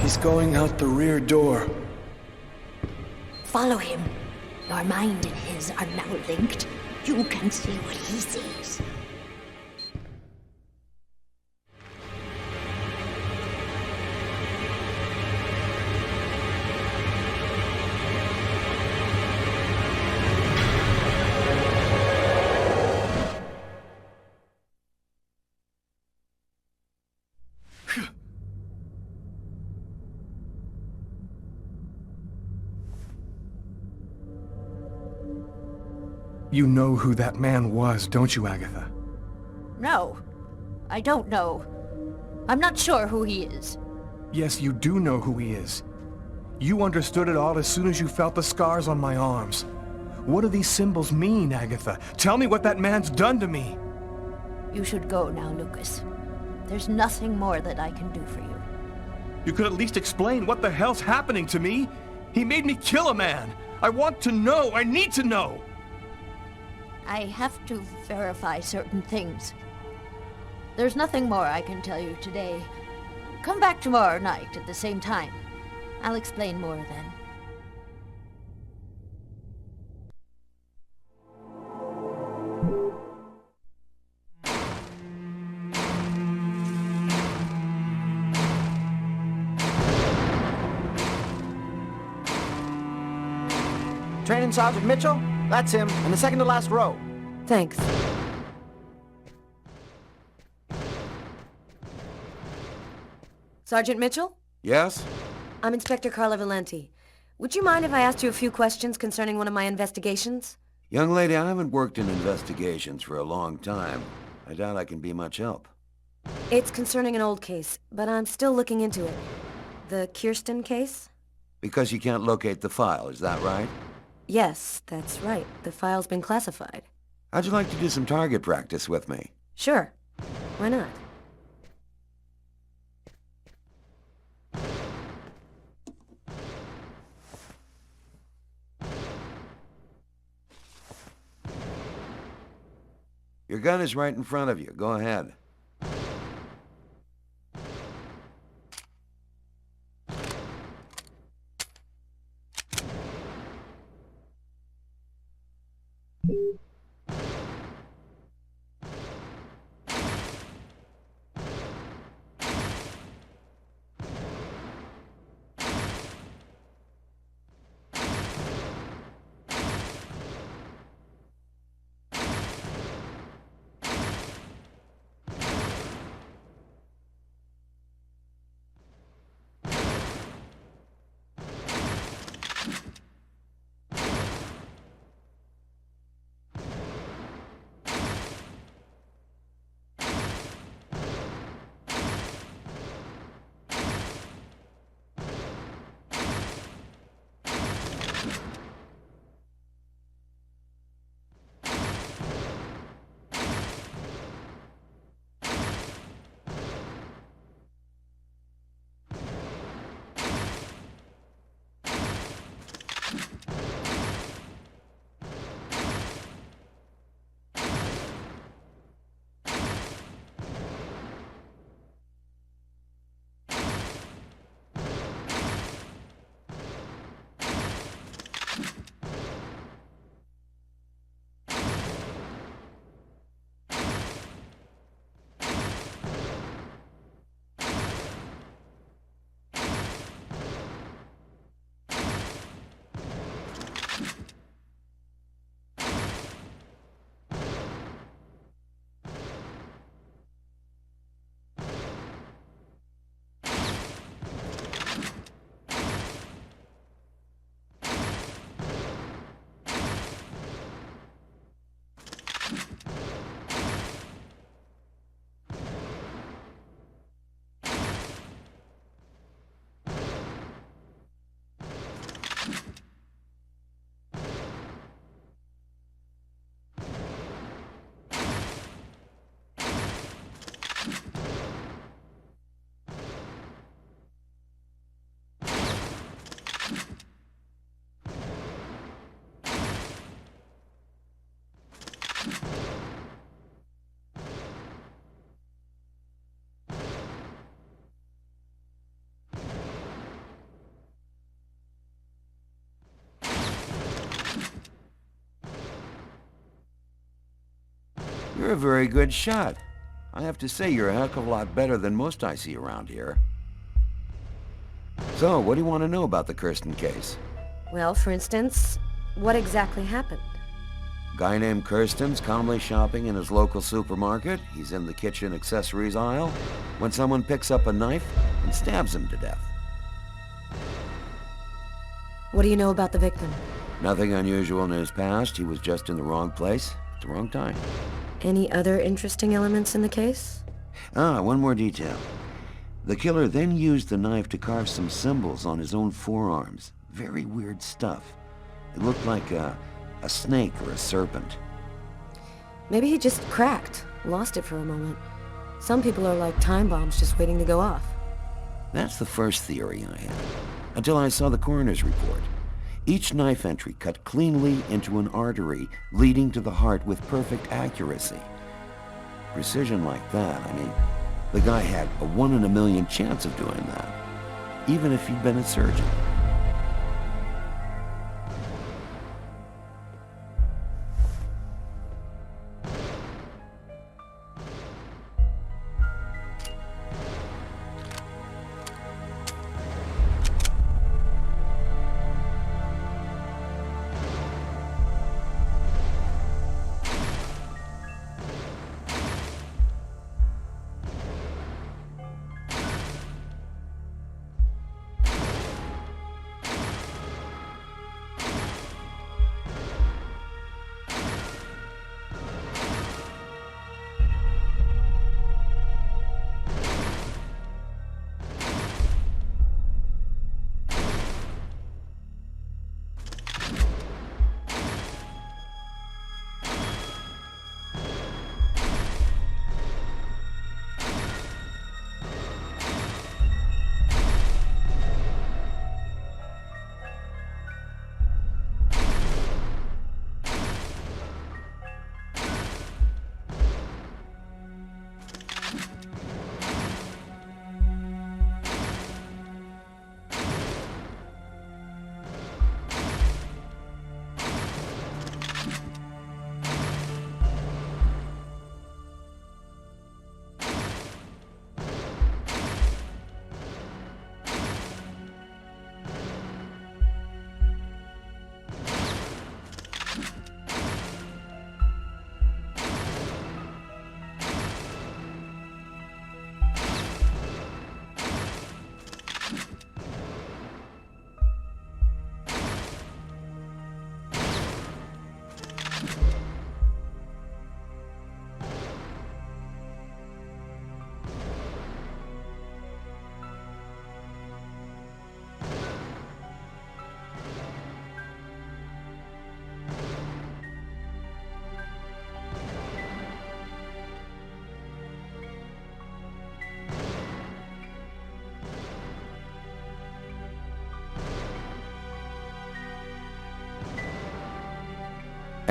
He's going out the rear door. Follow him. Your mind and his are now linked. You can see what he sees. You know who that man was, don't you, Agatha? No, I don't know. I'm not sure who he is. Yes, you do know who he is. You understood it all as soon as you felt the scars on my arms. What do these symbols mean, Agatha? Tell me what that man's done to me. You should go now, Lucas. There's nothing more that I can do for you. You could at least explain what the hell's happening to me. He made me kill a man. I want to know. I need to know. I have to verify certain things. There's nothing more I can tell you today. Come back tomorrow night at the same time. I'll explain more then. Training Sergeant Mitchell? That's him, in the second to last row. Thanks. Sergeant Mitchell? Yes? I'm Inspector Carla Valenti. Would you mind if I asked you a few questions concerning one of my investigations? Young lady, I haven't worked in investigations for a long time. I doubt I can be much help. It's concerning an old case, but I'm still looking into it. The Kirsten case? Because you can't locate the file, is that right? Yes, that's right. The file's been classified. How'd you like to do some target practice with me? Sure. Why not? Your gun is right in front of you. Go ahead. You're a very good shot. I have to say, you're a heck of a lot better than most I see around here. So, what do you want to know about the Kirsten case? Well, for instance, what exactly happened? Guy named Kirsten's calmly shopping in his local supermarket. He's in the kitchen accessories aisle when someone picks up a knife and stabs him to death. What do you know about the victim? Nothing unusual in his past. He was just in the wrong place at the wrong time. Any other interesting elements in the case? One more detail. The killer then used the knife to carve some symbols on his own forearms. Very weird stuff. It looked like a snake or a serpent. Maybe he just cracked, lost it for a moment. Some people are like time bombs just waiting to go off. That's the first theory I had, until I saw the coroner's report. Each knife entry cut cleanly into an artery, leading to the heart with perfect accuracy. Precision like that, I mean, the guy had a 1 in a million chance of doing that, even if he'd been a surgeon.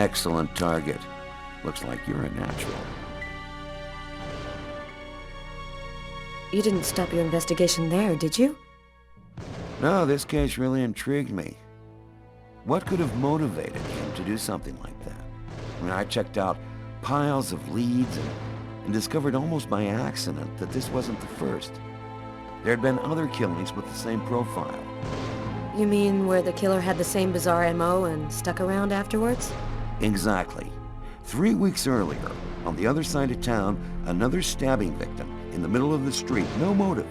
Excellent target. Looks like you're a natural. You didn't stop your investigation there, did you? No, this case really intrigued me. What could have motivated him to do something like that? I mean, I checked out piles of leads and discovered almost by accident that this wasn't the first. There had been other killings with the same profile. You mean where the killer had the same bizarre MO and stuck around afterwards? Exactly. 3 weeks earlier, on the other side of town, another stabbing victim in the middle of the street, no motive.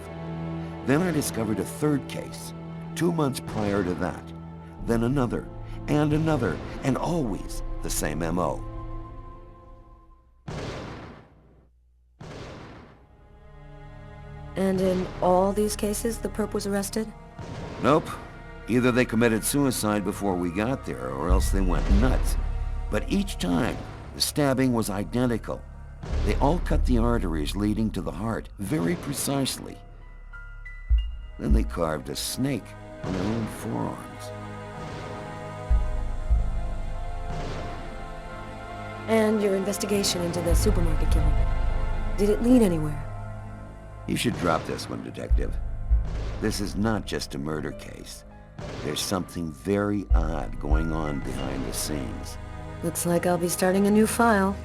Then I discovered a third case, 2 months prior to that. Then another, and always the same MO. And in all these cases, the perp was arrested? Nope. Either they committed suicide before we got there, or else they went nuts. But each time, the stabbing was identical. They all cut the arteries leading to the heart very precisely. Then they carved a snake on their own forearms. And your investigation into the supermarket killing, did it lead anywhere? You should drop this one, Detective. This is not just a murder case. There's something very odd going on behind the scenes. Looks like I'll be starting a new file.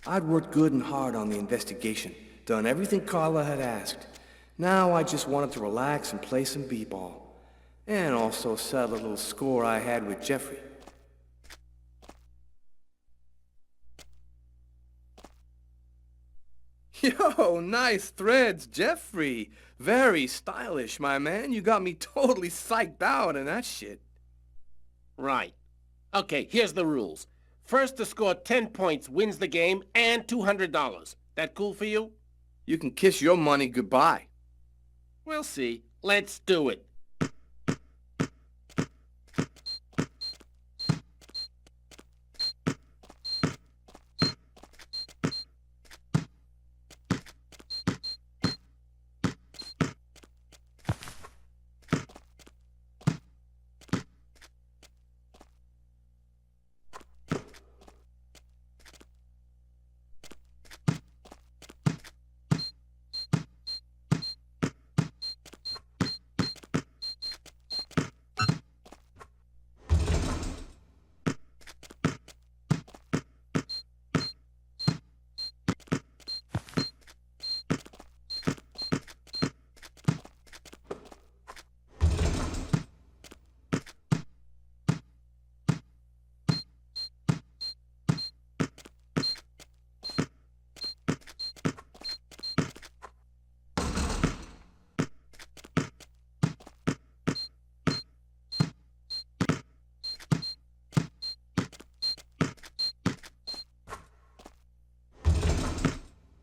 I'd worked good and hard on the investigation, done everything Carla had asked. Now I just wanted to relax and play some b-ball. And also settle a little score I had with Jeffrey. Yo, nice threads, Jeffrey. Very stylish, my man. You got me totally psyched out in that shit. Right. Okay, here's the rules. First to score 10 points wins the game and $200. That cool for you? You can kiss your money goodbye. We'll see. Let's do it.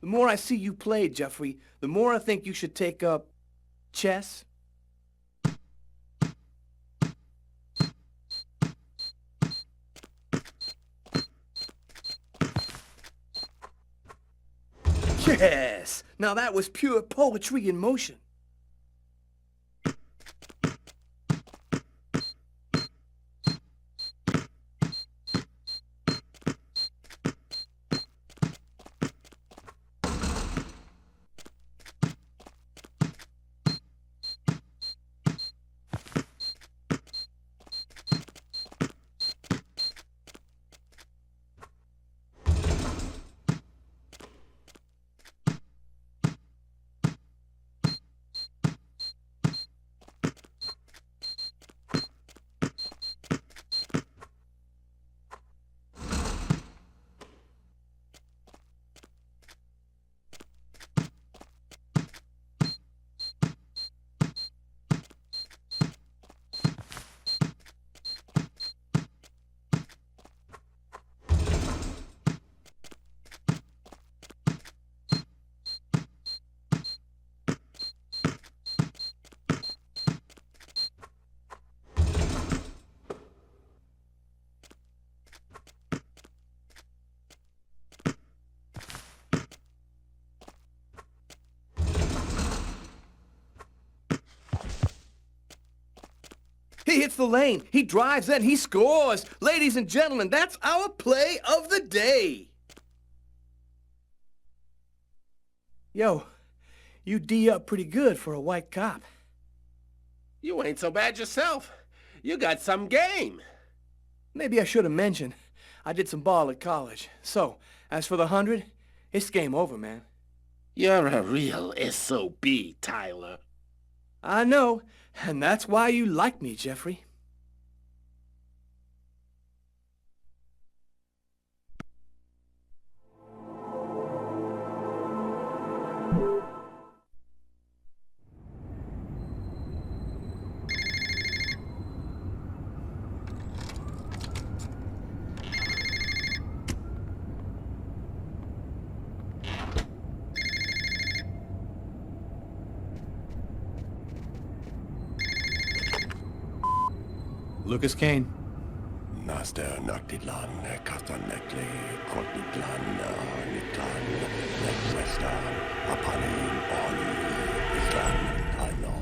The more I see you play, Jeffrey, the more I think you should take up chess. Yes! Now that was pure poetry in motion. He hits the lane, he drives in, he scores. Ladies and gentlemen, that's our play of the day. Yo, you D up pretty good for a white cop. You ain't so bad yourself. You got some game. Maybe I should have mentioned. I did some ball at college. So, as for the 100, it's game over, man. You're a real SOB, Tyler. I know, and that's why you like me, Jeffrey. Lucas Kane. Naster Noctidlan, Kastanekli, Kotniklan, Niklan, Nekwestan, Apanin, Oli, Islan, I know.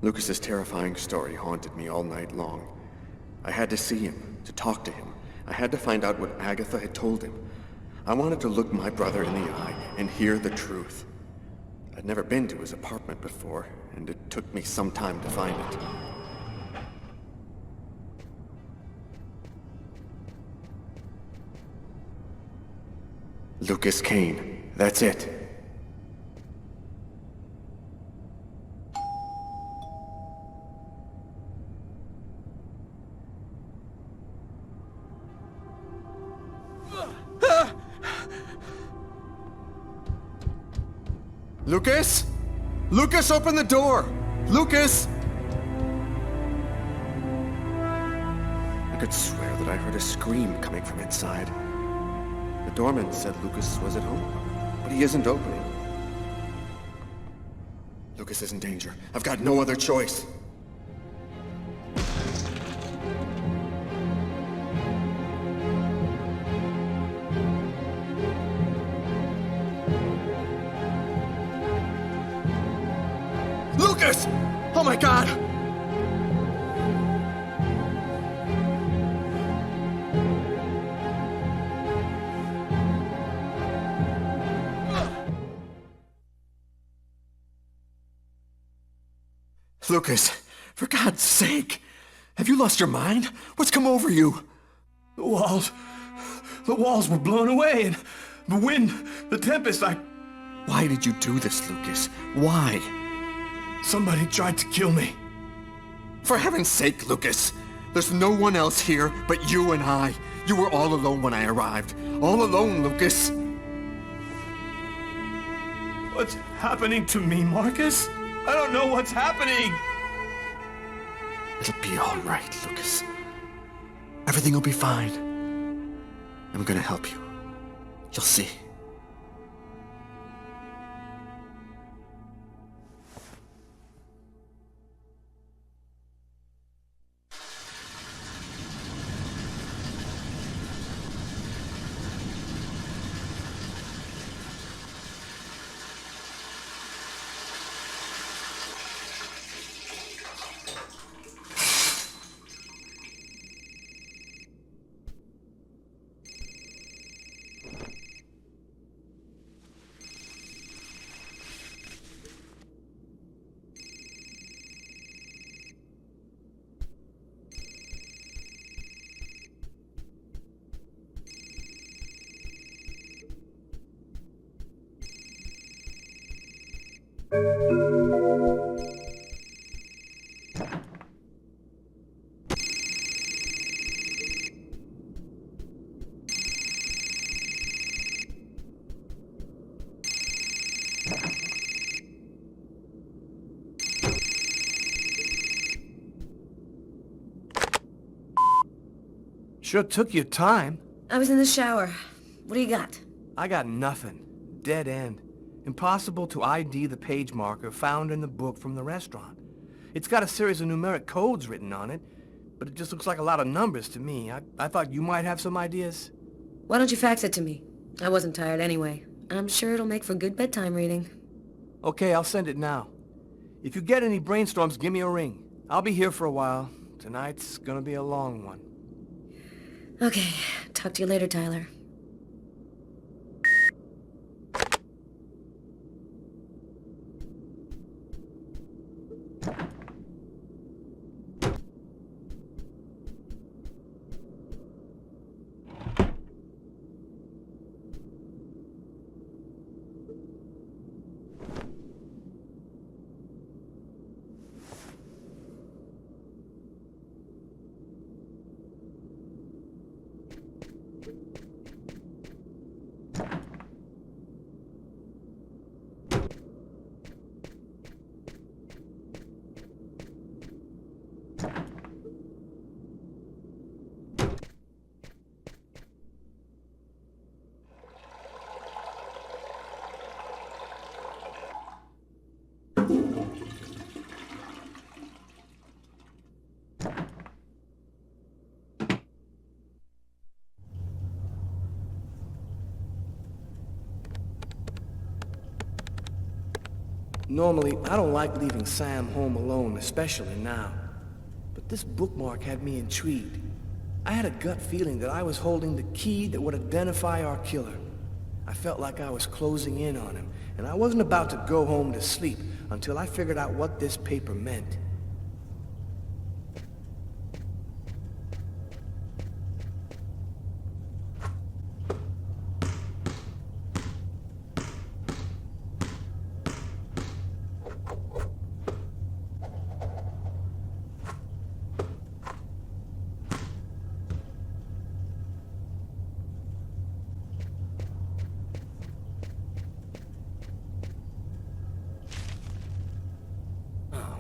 Lucas's terrifying story haunted me all night long. I had to see him, to talk to him. I had to find out what Agatha had told him. I wanted to look my brother in the eye and hear the truth. I'd never been to his apartment before, and it took me some time to find it. Lucas Kane. That's it. Lucas? Lucas, open the door! Lucas! I could swear that I heard a scream coming from inside. The doorman said Lucas was at home, but he isn't opening. Lucas is in danger. I've got no other choice. Lucas! Oh my God! Lucas, for God's sake! Have you lost your mind? What's come over you? The walls were blown away, and the wind, the tempest, Why did you do this, Lucas? Why? Somebody tried to kill me. For heaven's sake, Lucas! There's no one else here but you and I. You were all alone when I arrived. All alone, Lucas! What's happening to me, Marcus? I don't know what's happening! It'll be all right, Lucas. Everything will be fine. I'm gonna help you. You'll see. Sure took you time. I was in the shower. What do you got? I got nothing. Dead end. Impossible to ID the page marker found in the book from the restaurant. It's got a series of numeric codes written on it, but it just looks like a lot of numbers to me. I thought you might have some ideas. Why don't you fax it to me? I wasn't tired anyway. I'm sure it'll make for good bedtime reading. Okay, I'll send it now. If you get any brainstorms, give me a ring. I'll be here for a while. Tonight's gonna be a long one. Okay, talk to you later, Tyler. Normally, I don't like leaving Sam home alone, especially now. But this bookmark had me intrigued. I had a gut feeling that I was holding the key that would identify our killer. I felt like I was closing in on him, and I wasn't about to go home to sleep until I figured out what this paper meant.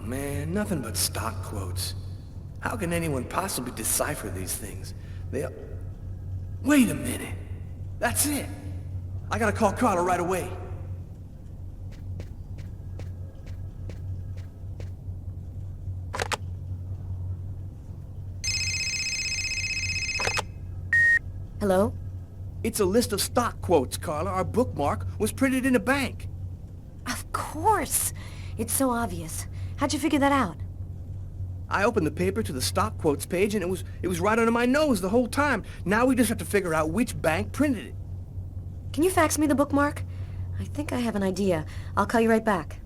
Man, nothing but stock quotes. How can anyone possibly decipher these things? Wait a minute. That's it. I gotta call Carla right away. Hello? It's a list of stock quotes, Carla. Our bookmark was printed in a bank. Of course. It's so obvious. How'd you figure that out? I opened the paper to the stock quotes page and it was right under my nose the whole time. Now we just have to figure out which bank printed it. Can you fax me the bookmark? I think I have an idea. I'll call you right back.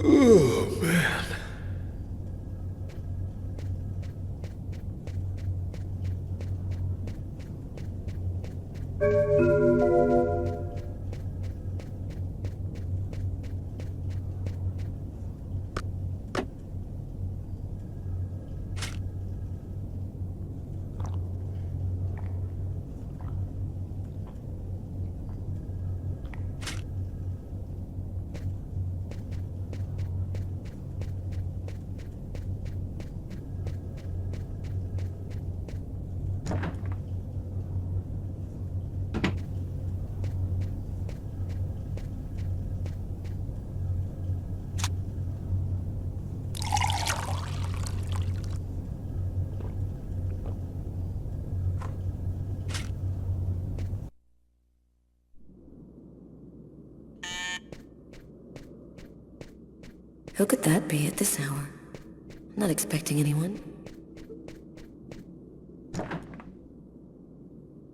Oh, man. Who could that be at this hour? I'm not expecting anyone.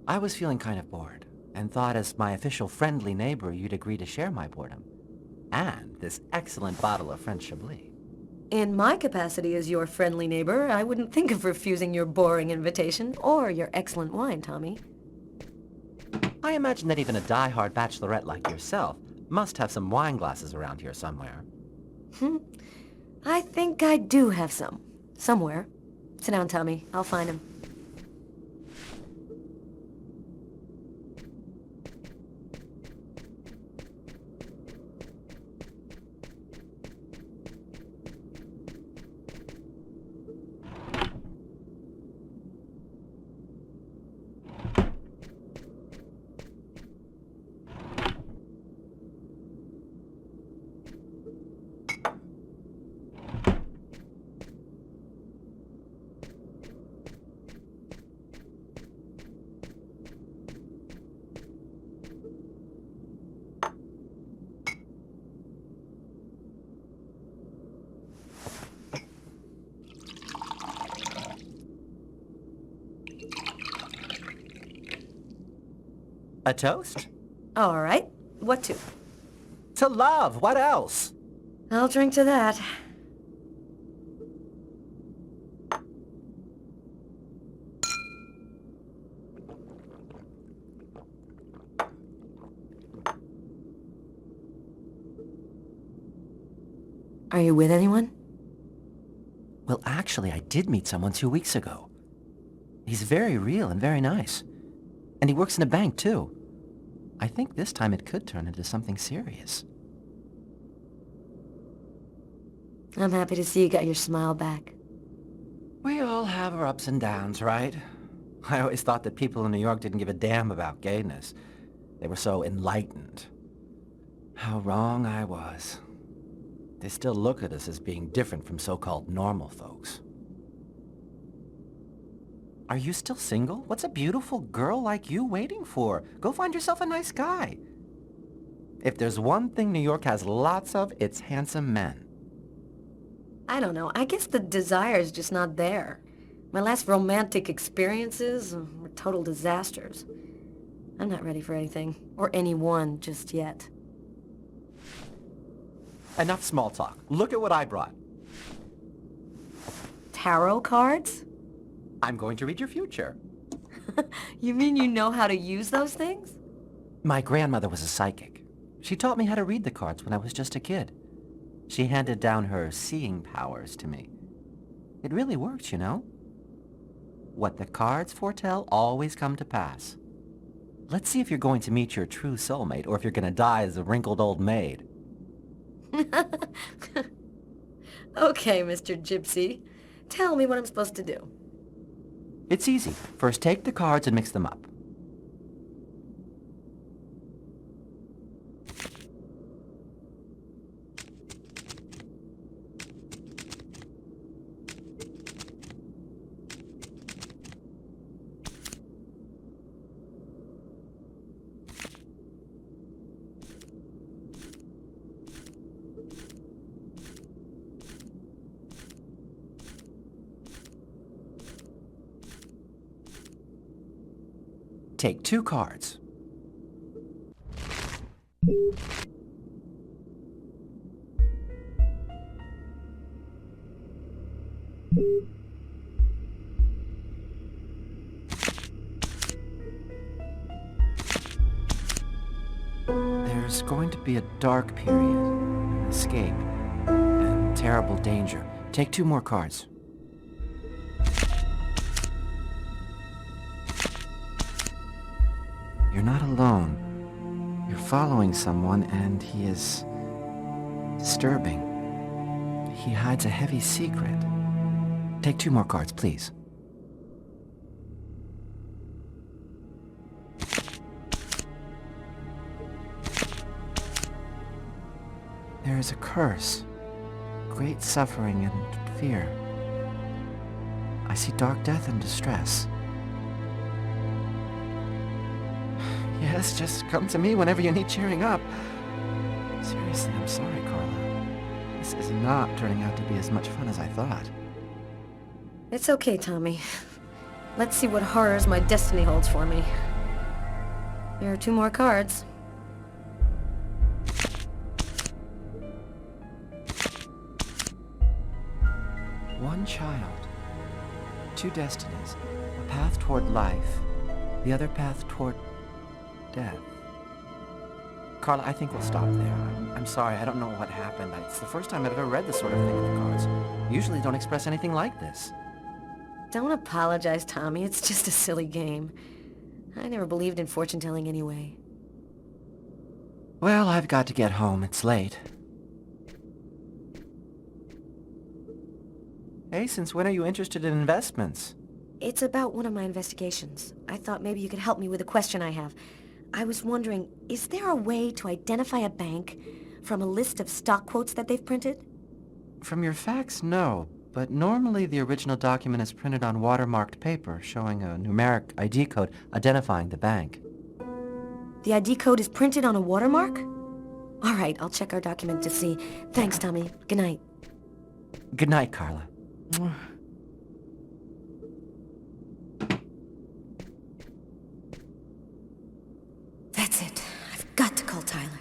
I was feeling kind of bored, and thought as my official friendly neighbor you'd agree to share my boredom. And this excellent bottle of French Chablis. In my capacity as your friendly neighbor, I wouldn't think of refusing your boring invitation, or your excellent wine, Tommy. I imagine that even a die-hard bachelorette like yourself must have some wine glasses around here somewhere. I think I do have some. Somewhere. Sit down, Tommy. I'll find him. A toast? All right. What to? To love. What else? I'll drink to that. Are you with anyone? Well, actually, I did meet someone 2 weeks ago. He's very real and very nice. And he works in a bank, too. I think this time it could turn into something serious. I'm happy to see you got your smile back. We all have our ups and downs, right? I always thought that people in New York didn't give a damn about gayness. They were so enlightened. How wrong I was. They still look at us as being different from so-called normal folks. Are you still single? What's a beautiful girl like you waiting for? Go find yourself a nice guy. If there's one thing New York has lots of, it's handsome men. I don't know. I guess the desire's just not there. My last romantic experiences were total disasters. I'm not ready for anything, or anyone just yet. Enough small talk. Look at what I brought. Tarot cards? I'm going to read your future. You mean you know how to use those things? My grandmother was a psychic. She taught me how to read the cards when I was just a kid. She handed down her seeing powers to me. It really works, you know? What the cards foretell always come to pass. Let's see if you're going to meet your true soulmate or if you're going to die as a wrinkled old maid. Okay, Mr. Gypsy. Tell me what I'm supposed to do. It's easy. First, take the cards and mix them up. Take 2 cards. There's going to be a dark period, an escape, and terrible danger. Take 2 more cards. You're not alone. You're following someone, and he is disturbing. He hides a heavy secret. Take 2 more cards, please. There is a curse, great suffering and fear. I see dark death and distress. Yes, just come to me whenever you need cheering up. Seriously, I'm sorry, Carla. This is not turning out to be as much fun as I thought. It's okay, Tommy. Let's see what horrors my destiny holds for me. There are 2 more cards. One child, 2 destinies, a path toward life, the other path toward death. Carla, I think we'll stop there. I'm sorry, I don't know what happened. It's the first time I've ever read this sort of thing in the cards. Usually don't express anything like this. Don't apologize, Tommy. It's just a silly game. I never believed in fortune-telling anyway. Well, I've got to get home. It's late. Hey, since when are you interested in investments? It's about one of my investigations. I thought maybe you could help me with a question I have. I was wondering, is there a way to identify a bank from a list of stock quotes that they've printed? From your facts, no. But normally the original document is printed on watermarked paper, showing a numeric ID code identifying the bank. The ID code is printed on a watermark? All right, I'll check our document to see. Thanks, Tommy. Good night. Good night, Carla. That's it. I've got to call Tyler.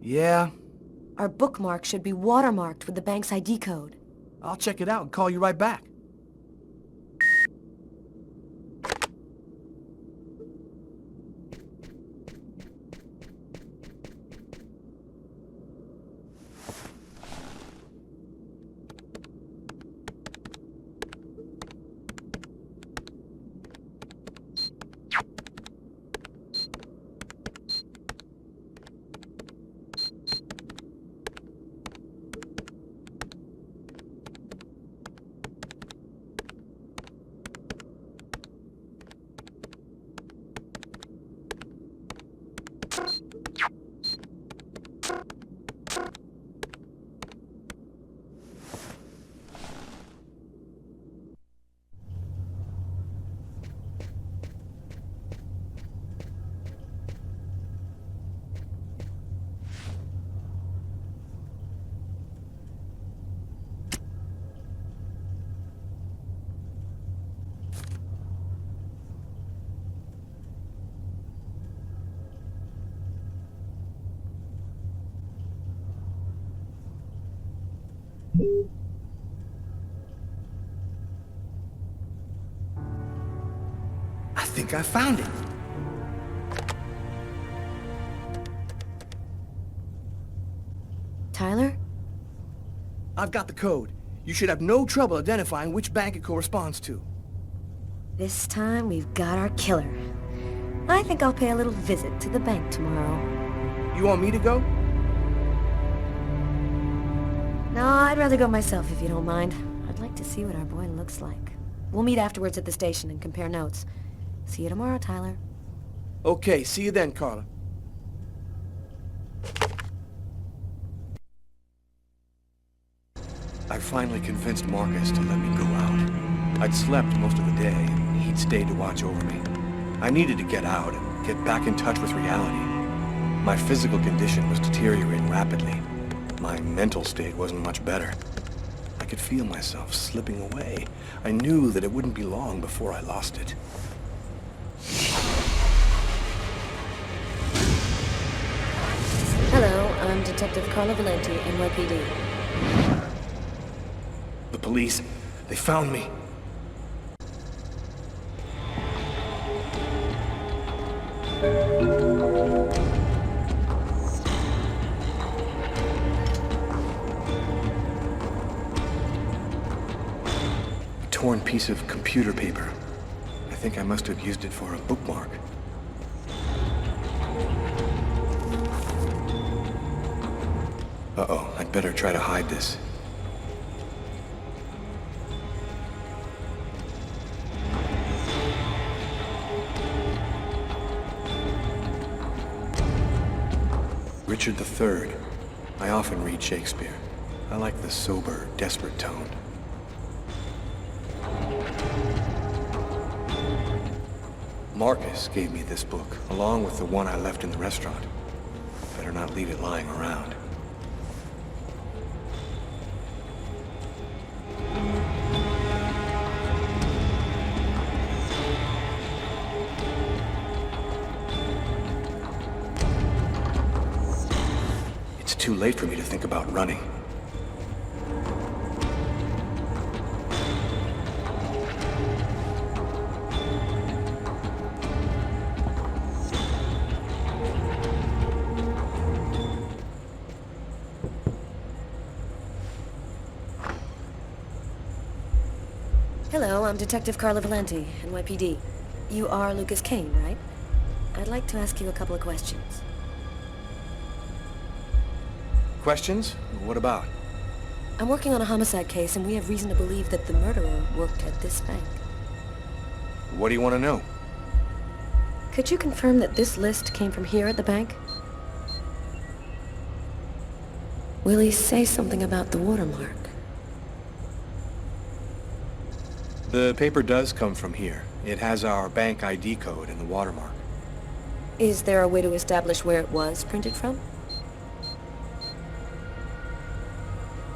Yeah? Our bookmark should be watermarked with the bank's ID code. I'll check it out and call you right back. I think I found it. Tyler? I've got the code. You should have no trouble identifying which bank it corresponds to. This time we've got our killer. I think I'll pay a little visit to the bank tomorrow. You want me to go? No, I'd rather go myself if you don't mind. I'd like to see what our boy looks like. We'll meet afterwards at the station and compare notes. See you tomorrow, Tyler. Okay, see you then, Carla. I finally convinced Marcus to let me go out. I'd slept most of the day, and he'd stayed to watch over me. I needed to get out and get back in touch with reality. My physical condition was deteriorating rapidly. My mental state wasn't much better. I could feel myself slipping away. I knew that it wouldn't be long before I lost it. Hello, I'm Detective Carla Valenti, NYPD. The police, they found me. A torn piece of computer paper. I think I must have used it for a bookmark. Uh-oh, I'd better try to hide this. Richard III. I often read Shakespeare. I like the sober, desperate tone. Marcus gave me this book, along with the one I left in the restaurant. Better not leave it lying around. It's too late for me to think about running. Hello, I'm Detective Carla Valenti, NYPD. You are Lucas Kane, right? I'd like to ask you a couple of questions. Questions? What about? I'm working on a homicide case, and we have reason to believe that the murderer worked at this bank. What do you want to know? Could you confirm that this list came from here at the bank? Will he say something about the watermark? The paper does come from here. It has our bank ID code and the watermark. Is there a way to establish where it was printed from?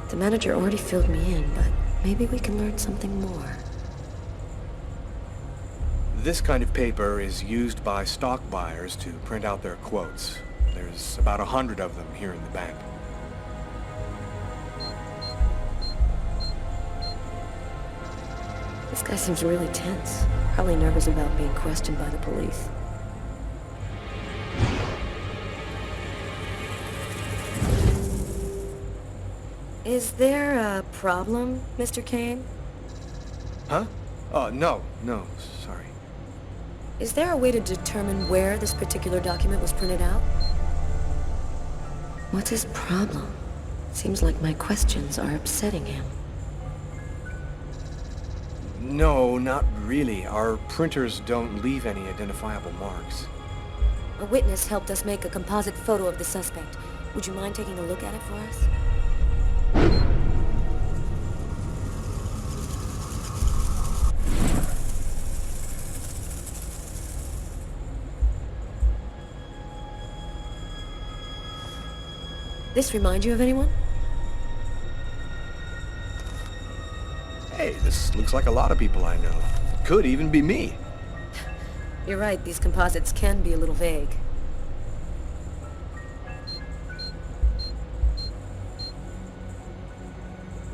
The manager already filled me in, but maybe we can learn something more. This kind of paper is used by stock buyers to print out their quotes. There's about 100 of them here in the bank. This guy seems really tense. Probably nervous about being questioned by the police. Is there a problem, Mr. Kane? Huh? Oh, no, sorry. Is there a way to determine where this particular document was printed out? What's his problem? Seems like my questions are upsetting him. No, not really. Our printers don't leave any identifiable marks. A witness helped us make a composite photo of the suspect. Would you mind taking a look at it for us? This remind you of anyone? Hey, this looks like a lot of people I know. Could even be me. You're right, these composites can be a little vague.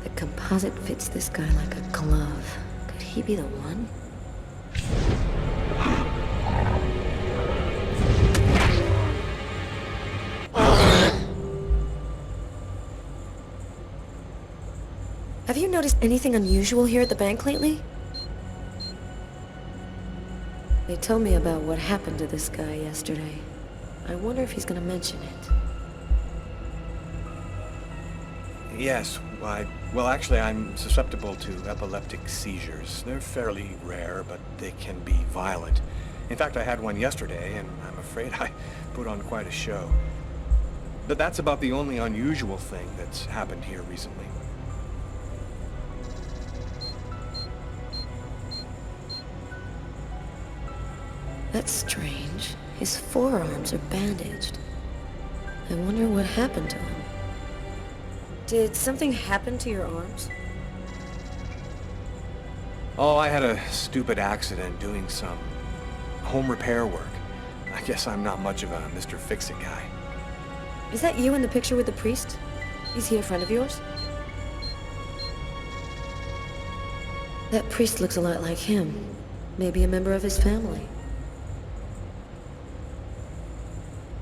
The composite fits this guy like a glove. Could he be the one? Have you noticed anything unusual here at the bank lately? They told me about what happened to this guy yesterday. I wonder if he's gonna mention it. Yes, well, actually, I'm susceptible to epileptic seizures. They're fairly rare, but they can be violent. In fact, I had one yesterday, and I'm afraid I put on quite a show. But that's about the only unusual thing that's happened here recently. That's strange. His forearms are bandaged. I wonder what happened to him. Did something happen to your arms? Oh, I had a stupid accident doing some home repair work. I guess I'm not much of a Mr. Fix-It guy. Is that you in the picture with the priest? Is he a friend of yours? That priest looks a lot like him. Maybe a member of his family.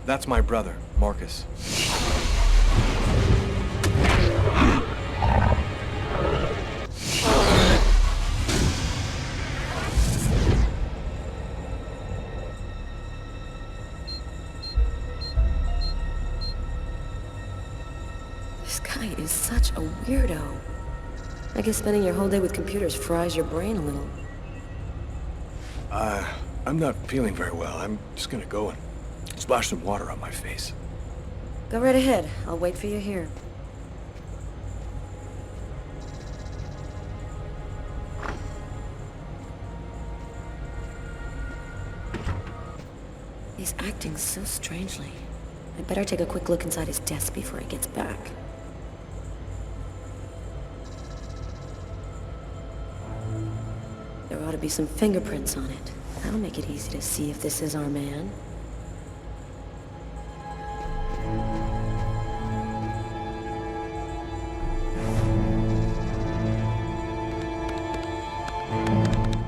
That's my brother, Marcus. This guy is such a weirdo. I guess spending your whole day with computers fries your brain a little. I'm not feeling very well. I'm just gonna go and splash some water on my face. Go right ahead. I'll wait for you here. He's acting so strangely. I'd better take a quick look inside his desk before he gets back. There ought to be some fingerprints on it. That'll make it easy to see if this is our man.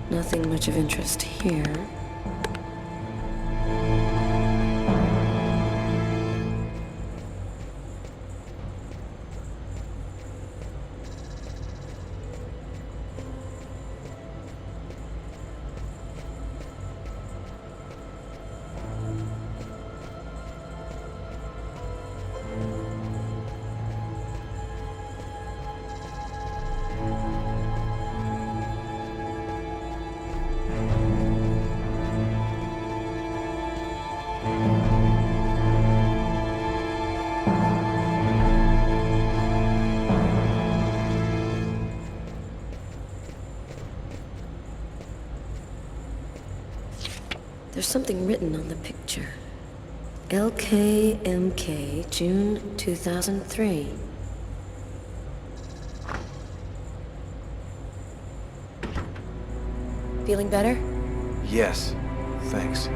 Nothing much of interest here. There's something written on the picture. LKMK, June 2003. Feeling better? Yes, thanks.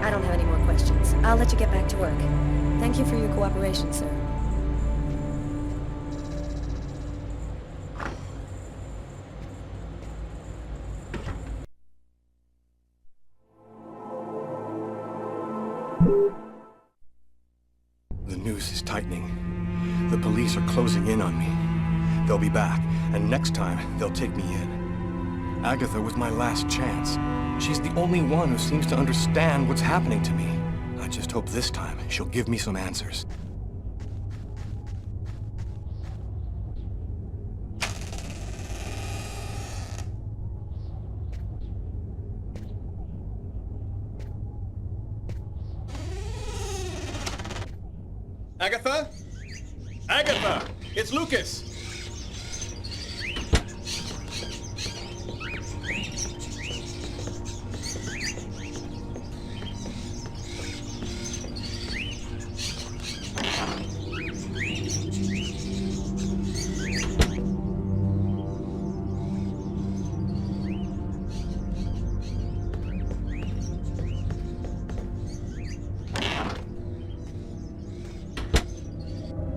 I don't have any more questions. I'll let you get back to work. Thank you for your cooperation, sir. The noose is tightening. The police are closing in on me. They'll be back, and next time, they'll take me in. Agatha was my last chance. She's the only one who seems to understand what's happening to me. I just hope this time she'll give me some answers. Agatha? Agatha! It's Lucas!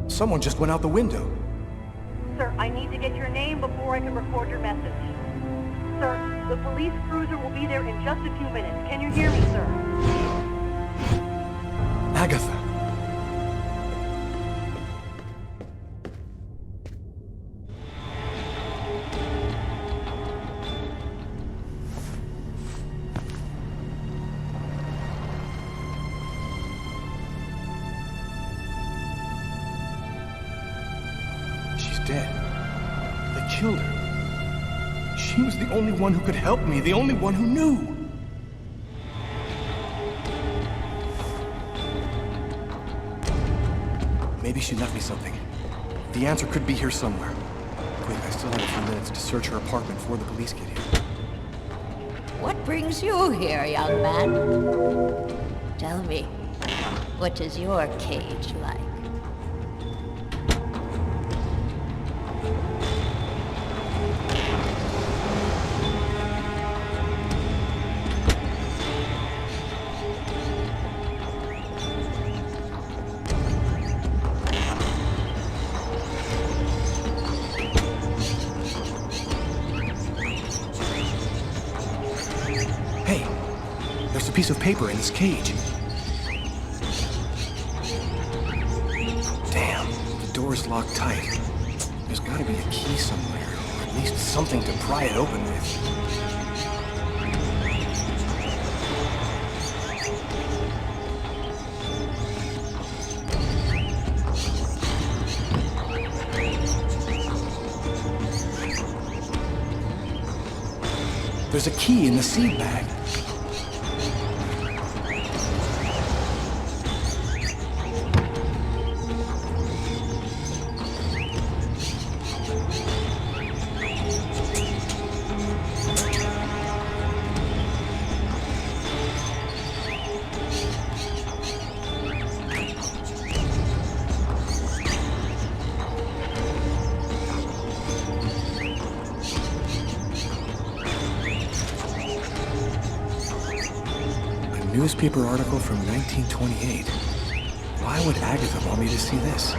Someone just went out the window. Sir, I need to get your name before I can record your message. Sir, the police cruiser will be there in just a few minutes. Can you hear me, sir? Agatha. Dead. They killed her. She was the only one who could help me, the only one who knew. Maybe she left me something. The answer could be here somewhere. Quick, I still have a few minutes to search her apartment before the police get here. What brings you here, young man? Tell me, what is your cage like? Piece of paper in this cage. Damn, the door's locked tight. There's gotta be a key somewhere, or at least something to pry it open with. There's a key in the seed bag. Newspaper article from 1928. Why would Agatha want me to see this?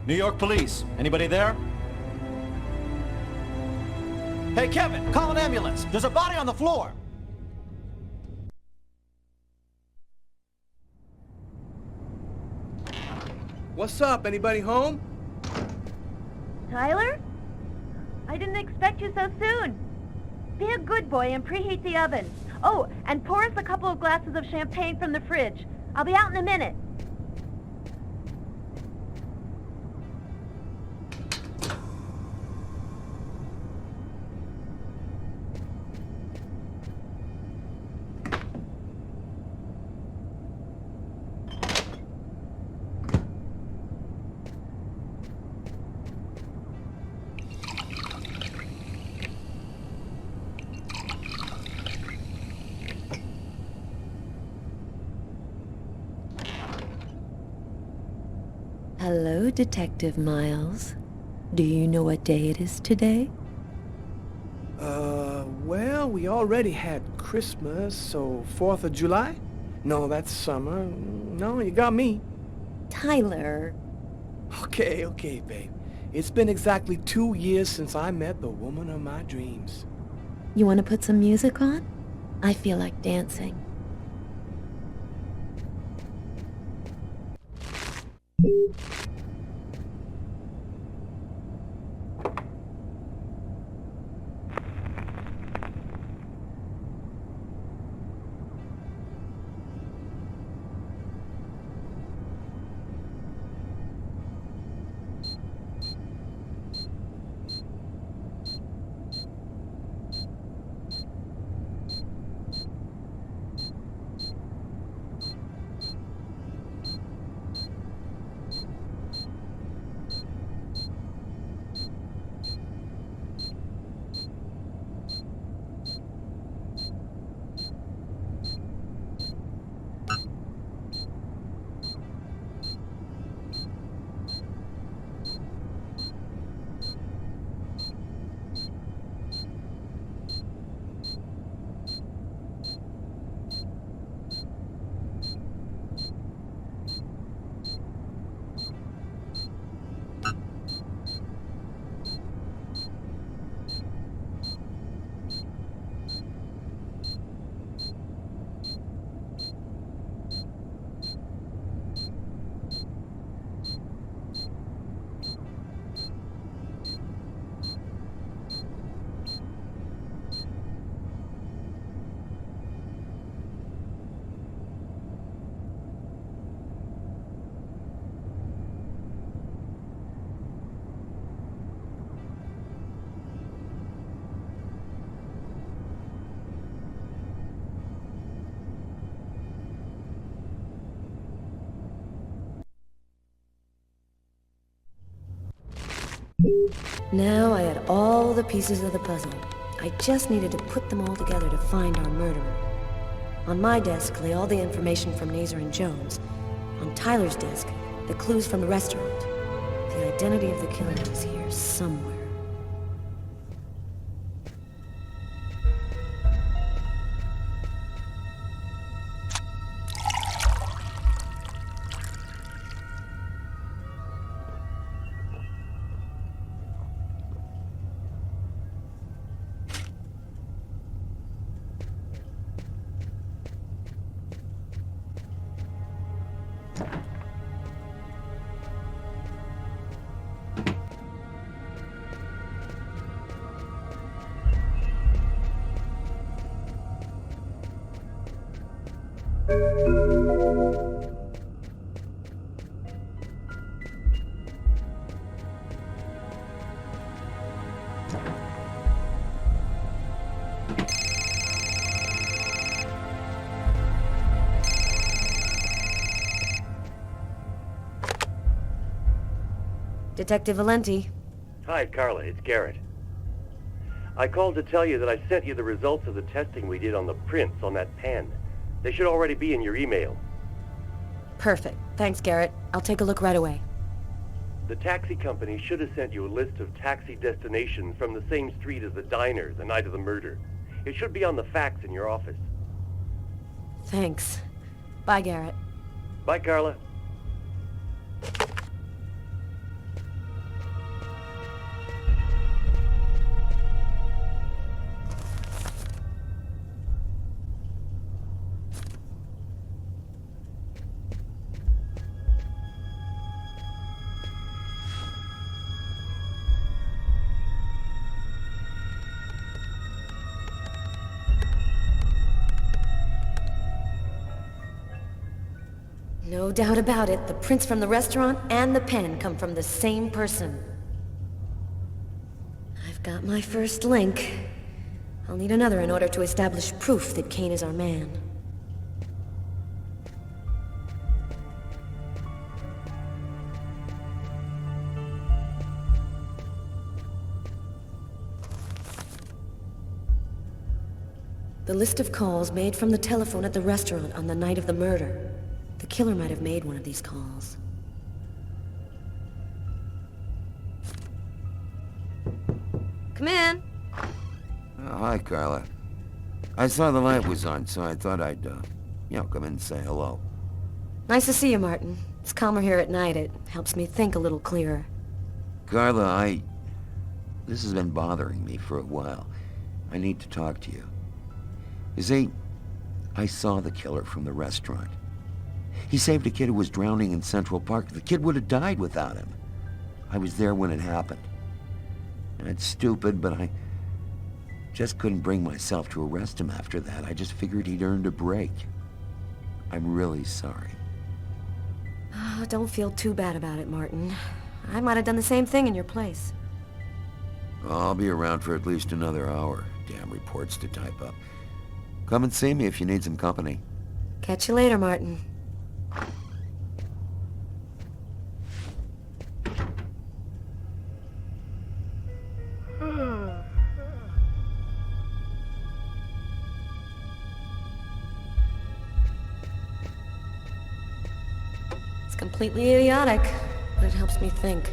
New York Police, anybody there? Hey, Kevin, call an ambulance. There's a body on the floor. What's up? Anybody home? Tyler? I didn't expect you so soon. Be a good boy and preheat the oven. Oh, and pour us a couple of glasses of champagne from the fridge. I'll be out in a minute. Hello, Detective Miles. Do you know what day it is today? Well, we already had Christmas, so 4th of July? No, that's summer. No, you got me. Tyler. Okay, babe. It's been exactly 2 years since I met the woman of my dreams. You want to put some music on? I feel like dancing. Now I had all the pieces of the puzzle. I just needed to put them all together to find our murderer. On my desk lay all the information from Nazer and Jones. On Tyler's desk, the clues from the restaurant. The identity of the killer is here somewhere. Detective Valenti. Hi, Carla. It's Garrett. I called to tell you that I sent you the results of the testing we did on the prints on that pen. They should already be in your email. Perfect. Thanks, Garrett. I'll take a look right away. The taxi company should have sent you a list of taxi destinations from the same street as the diner the night of the murder. It should be on the fax in your office. Thanks. Bye, Garrett. Bye, Carla. No doubt about it, the prints from the restaurant and the pen come from the same person. I've got my first link. I'll need another in order to establish proof that Kane is our man. The list of calls made from the telephone at the restaurant on the night of the murder. The killer might have made one of these calls. Come in. Oh, hi, Carla. I saw the light was on, so I thought I'd, come in and say hello. Nice to see you, Martin. It's calmer here at night. It helps me think a little clearer. Carla, this has been bothering me for a while. I need to talk to you. You see, I saw the killer from the restaurant. He saved a kid who was drowning in Central Park. The kid would have died without him. I was there when it happened. And it's stupid, but I just couldn't bring myself to arrest him after that. I just figured he'd earned a break. I'm really sorry. Oh, don't feel too bad about it, Martin. I might have done the same thing in your place. I'll be around for at least another hour. Damn reports to type up. Come and see me if you need some company. Catch you later, Martin. It's completely idiotic, but it helps me think.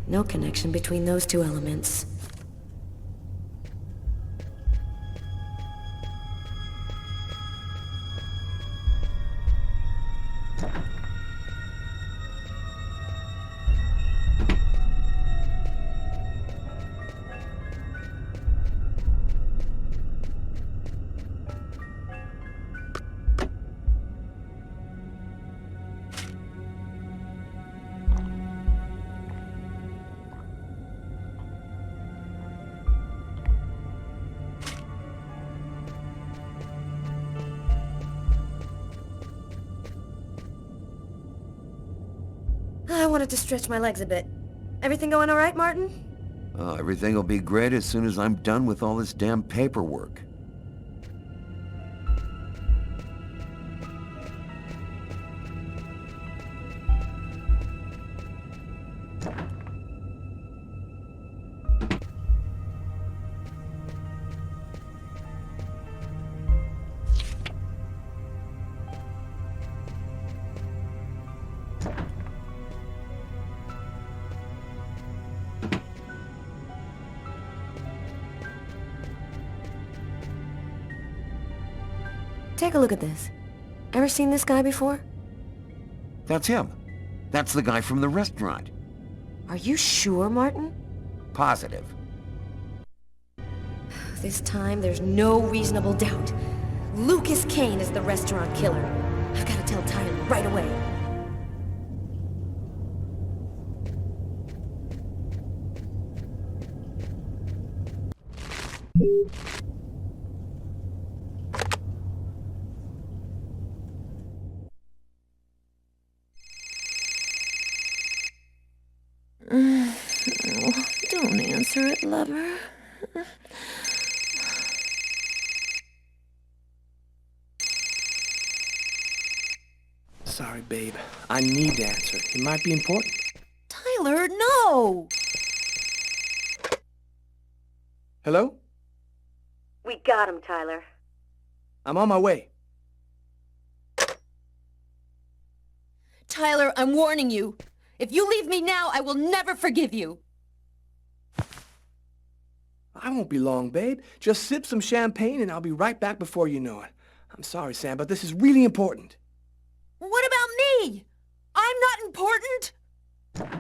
No connection between those two elements. I wanted to stretch my legs a bit. Everything going all right, Martin? Everything will be great as soon as I'm done with all this damn paperwork. Take a look at this. Ever seen this guy before? That's him. That's the guy from the restaurant. Are you sure, Martin? Positive. This time, there's no reasonable doubt. Lucas Kane is the restaurant killer. I've got to tell Tyler right away. Don't answer it, lover. Sorry, babe. I need to answer. It might be important. Tyler, no! Hello? We got him, Tyler. I'm on my way. Tyler, I'm warning you. If you leave me now, I will never forgive you. I won't be long, babe. Just sip some champagne and I'll be right back before you know it. I'm sorry, Sam, but this is really important. What about me? I'm not important? Tyler!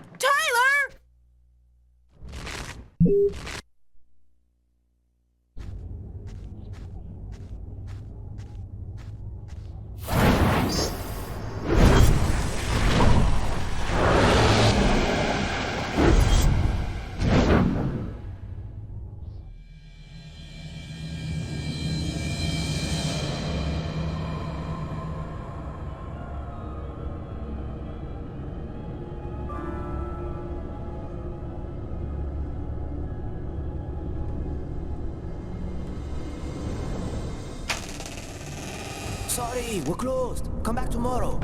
Sorry, we're closed. Come back tomorrow.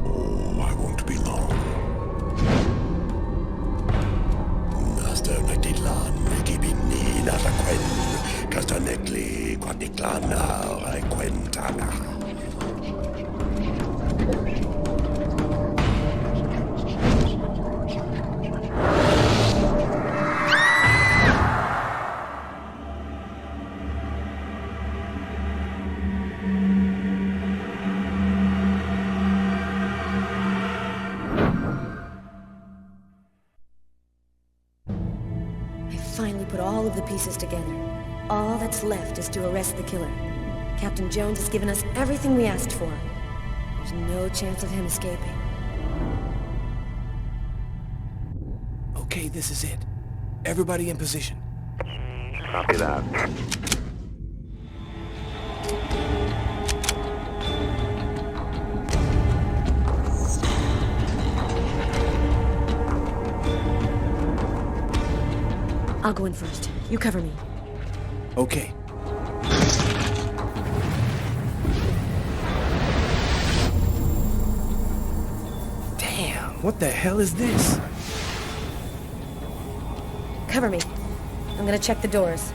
Oh, I won't be long. Master Nagdidlan, Gibini, Nataquen, Castanecli, Quadiclana, Quentana. Put all of the pieces together. All that's left is to arrest the killer. Captain Jones has given us everything we asked for. There's no chance of him escaping. Okay, this is it. Everybody in position. Copy that. I'll go in first. You cover me. Okay. Damn, what the hell is this? Cover me. I'm gonna check the doors.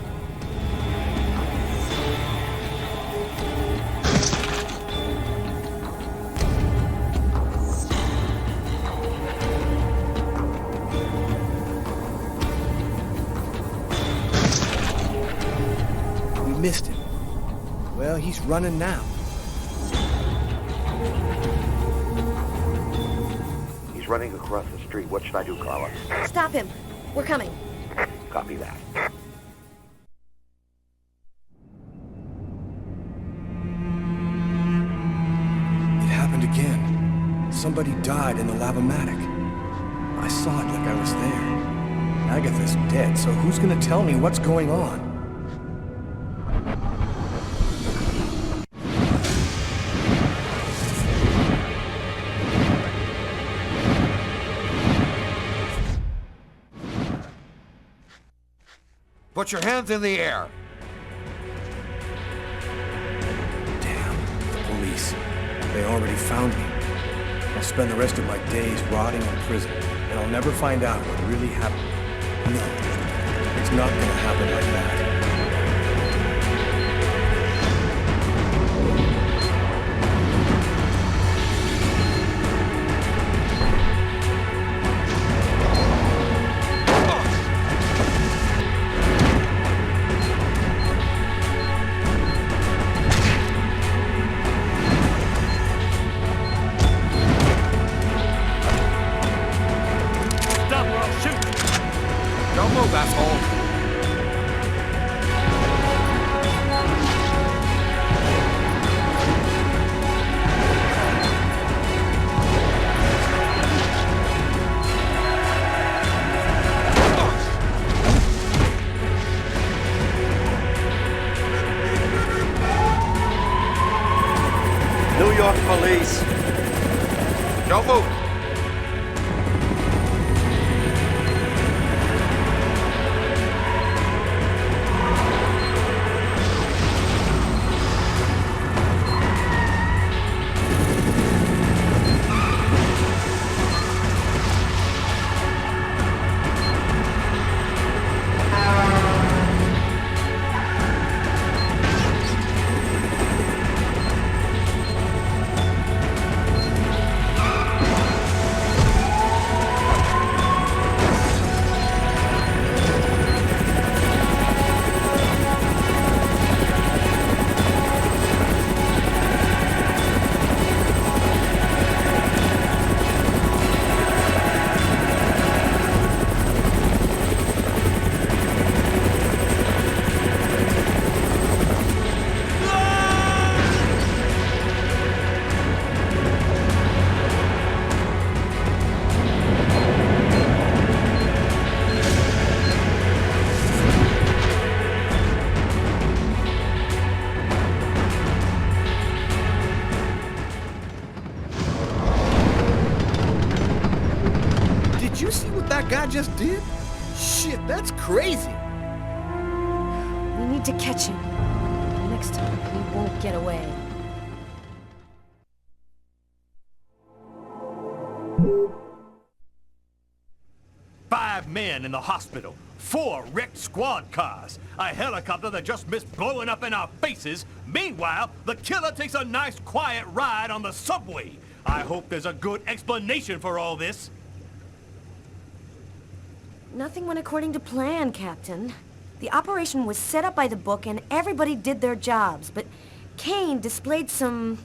Missed him. Well, he's running now. He's running across the street. What should I do, Carla? Stop him. We're coming. Copy that. It happened again. Somebody died in the lavomatic. I saw it like I was there. Agatha's dead, so who's gonna tell me what's going on? Put your hands in the air. Damn, the police. They already found me. I'll spend the rest of my days rotting in prison, and I'll never find out what really happened. No, it's not gonna happen like that. New York Police. Don't move. Guy just did? Shit, that's crazy. We need to catch him. Next time, he won't get away. Five men in the hospital, 4 wrecked squad cars, a helicopter that just missed blowing up in our faces. Meanwhile, the killer takes a nice quiet ride on the subway. I hope there's a good explanation for all this. Nothing went according to plan, Captain. The operation was set up by the book and everybody did their jobs, but Kane displayed some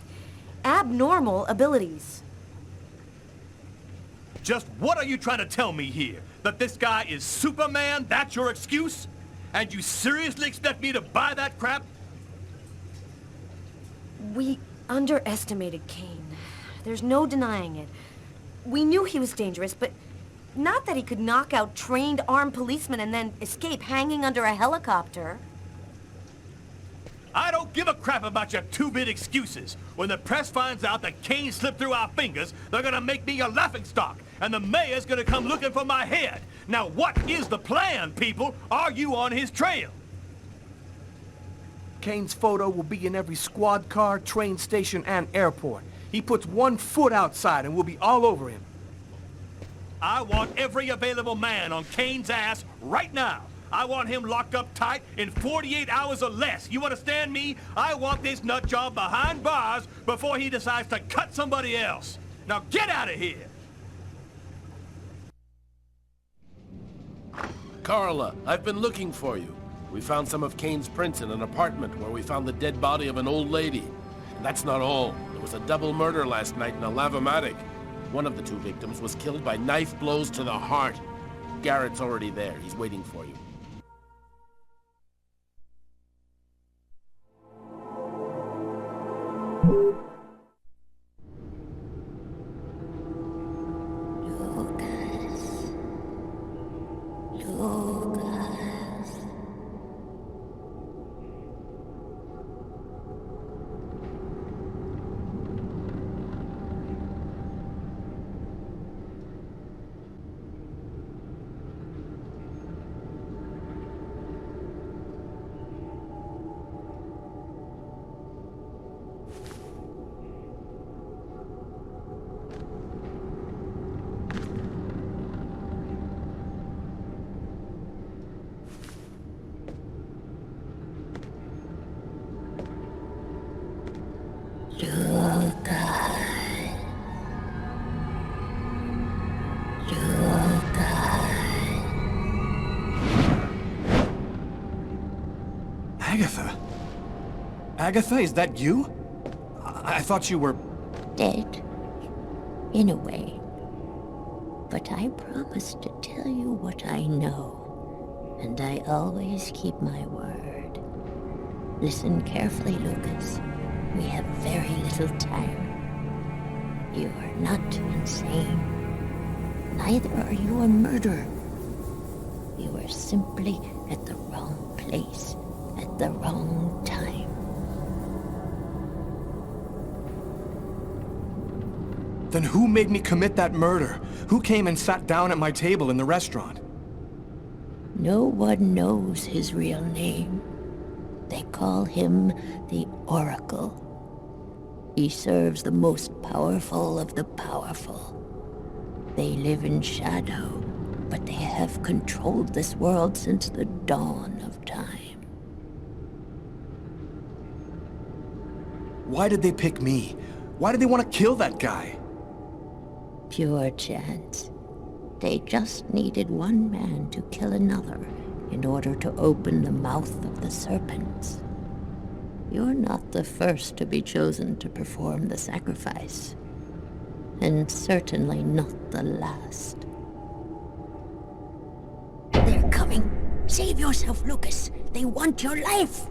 abnormal abilities. Just what are you trying to tell me here? That this guy is Superman? That's your excuse? And you seriously expect me to buy that crap? We underestimated Kane. There's no denying it. We knew he was dangerous, but not that he could knock out trained armed policemen and then escape hanging under a helicopter. I don't give a crap about your two-bit excuses. When the press finds out that Kane slipped through our fingers, they're gonna make me a laughingstock, and the mayor's gonna come looking for my head. Now what is the plan, people? Are you on his trail? Kane's photo will be in every squad car, train station, and airport. He puts 1 foot outside and we'll be all over him. I want every available man on Kane's ass right now. I want him locked up tight in 48 hours or less. You understand me? I want this nut job behind bars before he decides to cut somebody else. Now get out of here! Carla, I've been looking for you. We found some of Kane's prints in an apartment where we found the dead body of an old lady. And that's not all. There was a double murder last night in a lavomatic. One of the 2 victims was killed by knife blows to the heart. Garrett's already there. He's waiting for you. Agatha? Agatha, is that you? I thought you were... Dead. In a way. But I promised to tell you what I know. And I always keep my word. Listen carefully, Lucas. We have very little time. You are not insane. Neither are you a murderer. You are simply at the wrong place at the wrong time. Then who made me commit that murder? Who came and sat down at my table in the restaurant? No one knows his real name. They call him the Oracle. He serves the most powerful of the powerful. They live in shadow, but they have controlled this world since the dawn of time. Why did they pick me? Why did they want to kill that guy? Pure chance. They just needed one man to kill another in order to open the mouth of the serpents. You're not the first to be chosen to perform the sacrifice, and certainly not the last. They're coming. Save yourself, Lucas. They want your life.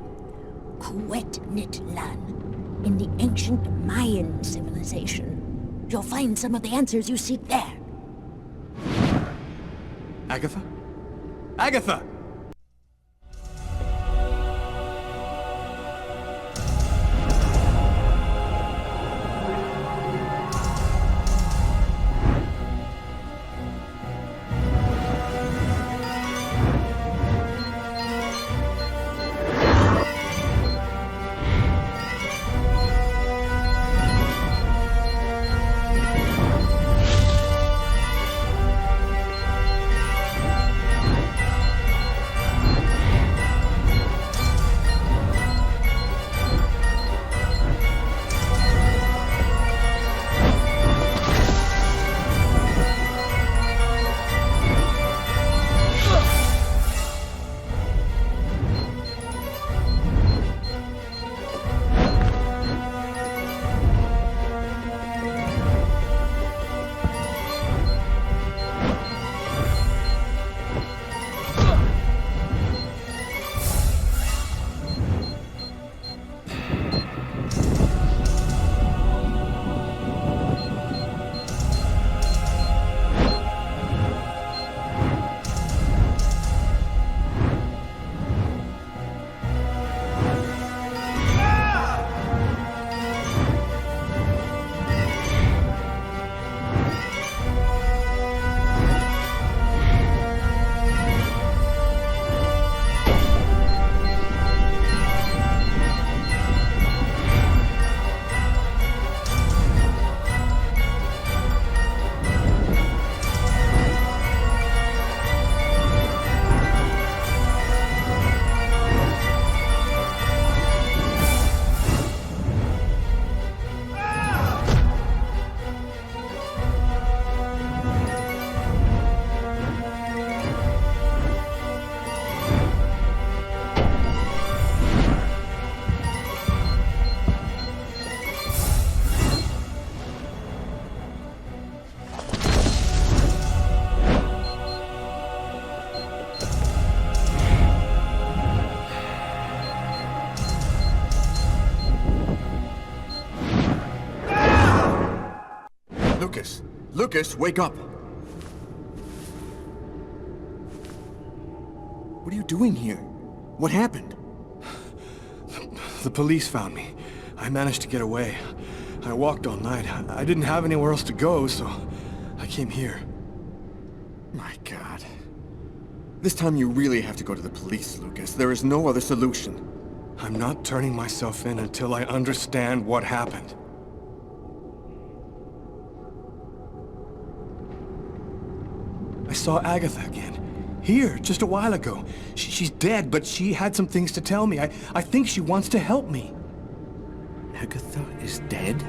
Kuwet-Nit-Lan, in the ancient Mayan civilization. You'll find some of the answers you seek there. Agatha? Agatha! Lucas, wake up! What are you doing here? What happened? The police found me. I managed to get away. I walked all night. I didn't have anywhere else to go, so I came here. My God. This time you really have to go to the police, Lucas. There is no other solution. I'm not turning myself in until I understand what happened. I saw Agatha again. Here, just a while ago. She's dead, but she had some things to tell me. I think she wants to help me. Agatha is dead?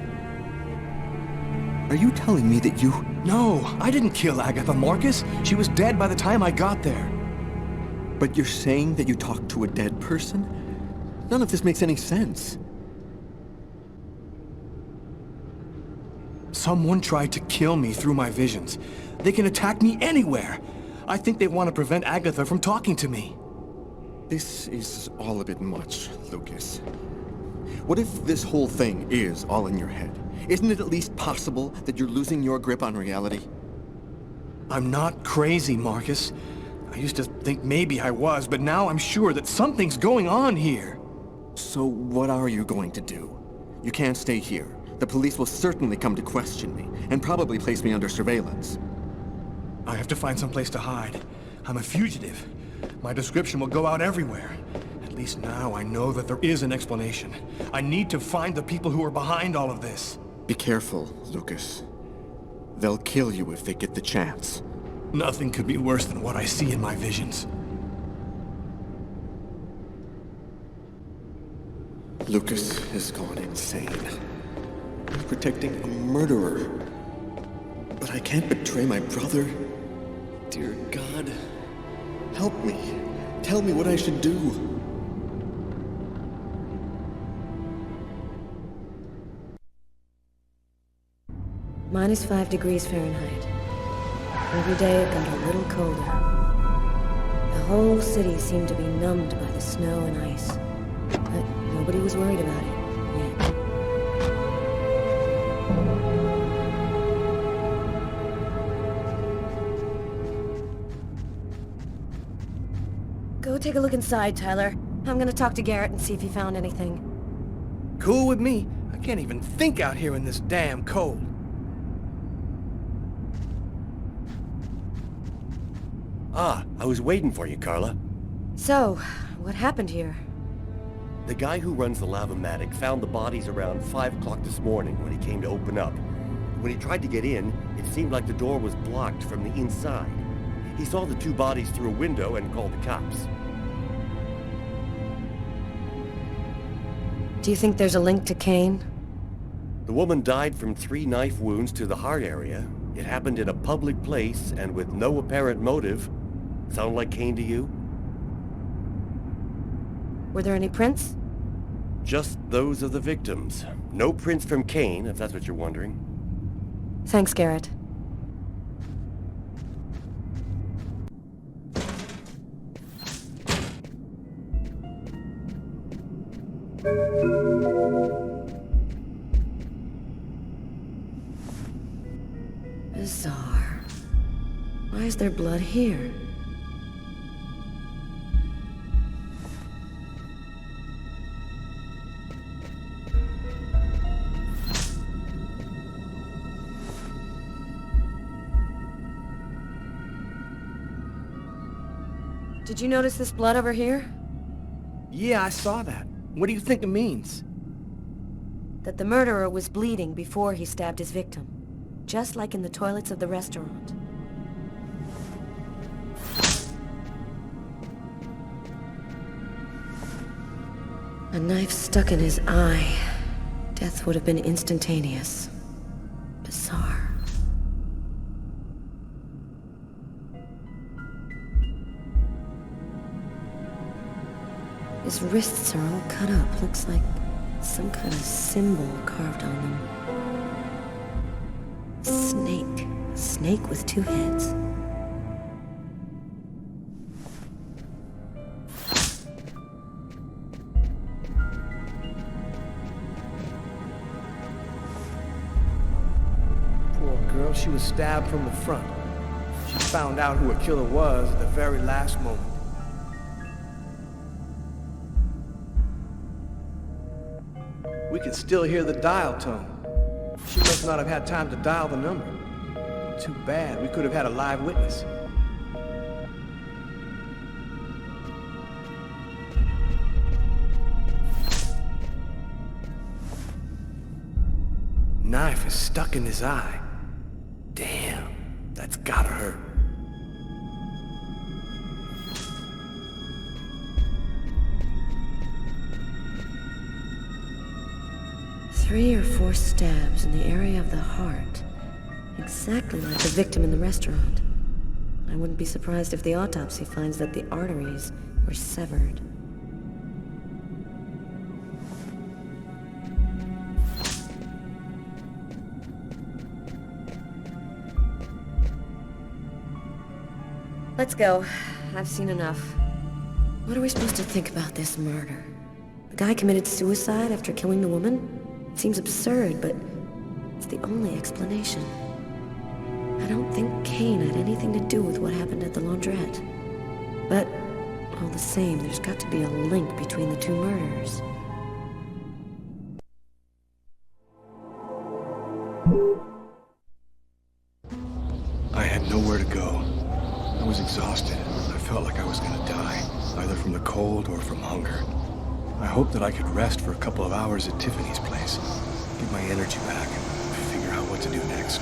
Are you telling me that you... No, I didn't kill Agatha, Marcus. She was dead by the time I got there. But you're saying that you talked to a dead person? None of this makes any sense. Someone tried to kill me through my visions. They can attack me anywhere. I think they want to prevent Agatha from talking to me. This is all a bit much, Lucas. What if this whole thing is all in your head? Isn't it at least possible that you're losing your grip on reality? I'm not crazy, Marcus. I used to think maybe I was, but now I'm sure that something's going on here. So what are you going to do? You can't stay here. the police will certainly come to question me, and probably place me under surveillance. I have to find some place to hide. I'm a fugitive. My description will go out everywhere. At least now I know that there is an explanation. I need to find the people who are behind all of this. Be careful, Lucas. They'll kill you if they get the chance. Nothing could be worse than what I see in my visions. Lucas has gone insane. He's protecting a murderer. But I can't betray my brother. Dear God, help me. Tell me what I should do. -5 degrees Fahrenheit. Every day it got a little colder. The whole city seemed to be numbed by the snow and ice. But nobody was worried about it yet. Go take a look inside, Tyler. I'm gonna talk to Garrett and see if he found anything. Cool with me. I can't even think out here in this damn cold. Ah, I was waiting for you, Carla. So, what happened here? The guy who runs the Lavomatic found the bodies around 5 o'clock this morning when he came to open up. When he tried to get in, it seemed like the door was blocked from the inside. He saw the 2 bodies through a window and called the cops. Do you think there's a link to Kane? The woman died from 3 knife wounds to the heart area. It happened in a public place and with no apparent motive. Sound like Kane to you? Were there any prints? Just those of the victims. No prints from Kane, if that's what you're wondering. Thanks, Garrett. Bizarre. Why is there blood here? Did you notice this blood over here? Yeah, I saw that. What do you think it means? That the murderer was bleeding before he stabbed his victim. Just like in the toilets of the restaurant. A knife stuck in his eye. Death would have been instantaneous. Bizarre. His wrists are all cut up. Looks like some kind of symbol carved on them. Snake. A snake with 2 heads. Poor girl, she was stabbed from the front. She found out who her killer was at the very last moment. We can still hear the dial tone. She must not have had time to dial the number. Too bad, we could have had a live witness. Knife is stuck in his eye. Damn, that's gotta hurt. Three or 4 stabs in the area of the heart. Exactly like the victim in the restaurant. I wouldn't be surprised if the autopsy finds that the arteries were severed. Let's go. I've seen enough. What are we supposed to think about this murder? The guy committed suicide after killing the woman? It seems absurd, but it's the only explanation. I don't think Kane had anything to do with what happened at the laundrette. But, all the same, there's got to be a link between the 2 murders. I had nowhere to go. I was exhausted. I felt like I was gonna die, either from the cold or from hunger. I hoped that I could rest for a couple of hours at Tiffany's place, get my energy back, and figure out what to do next.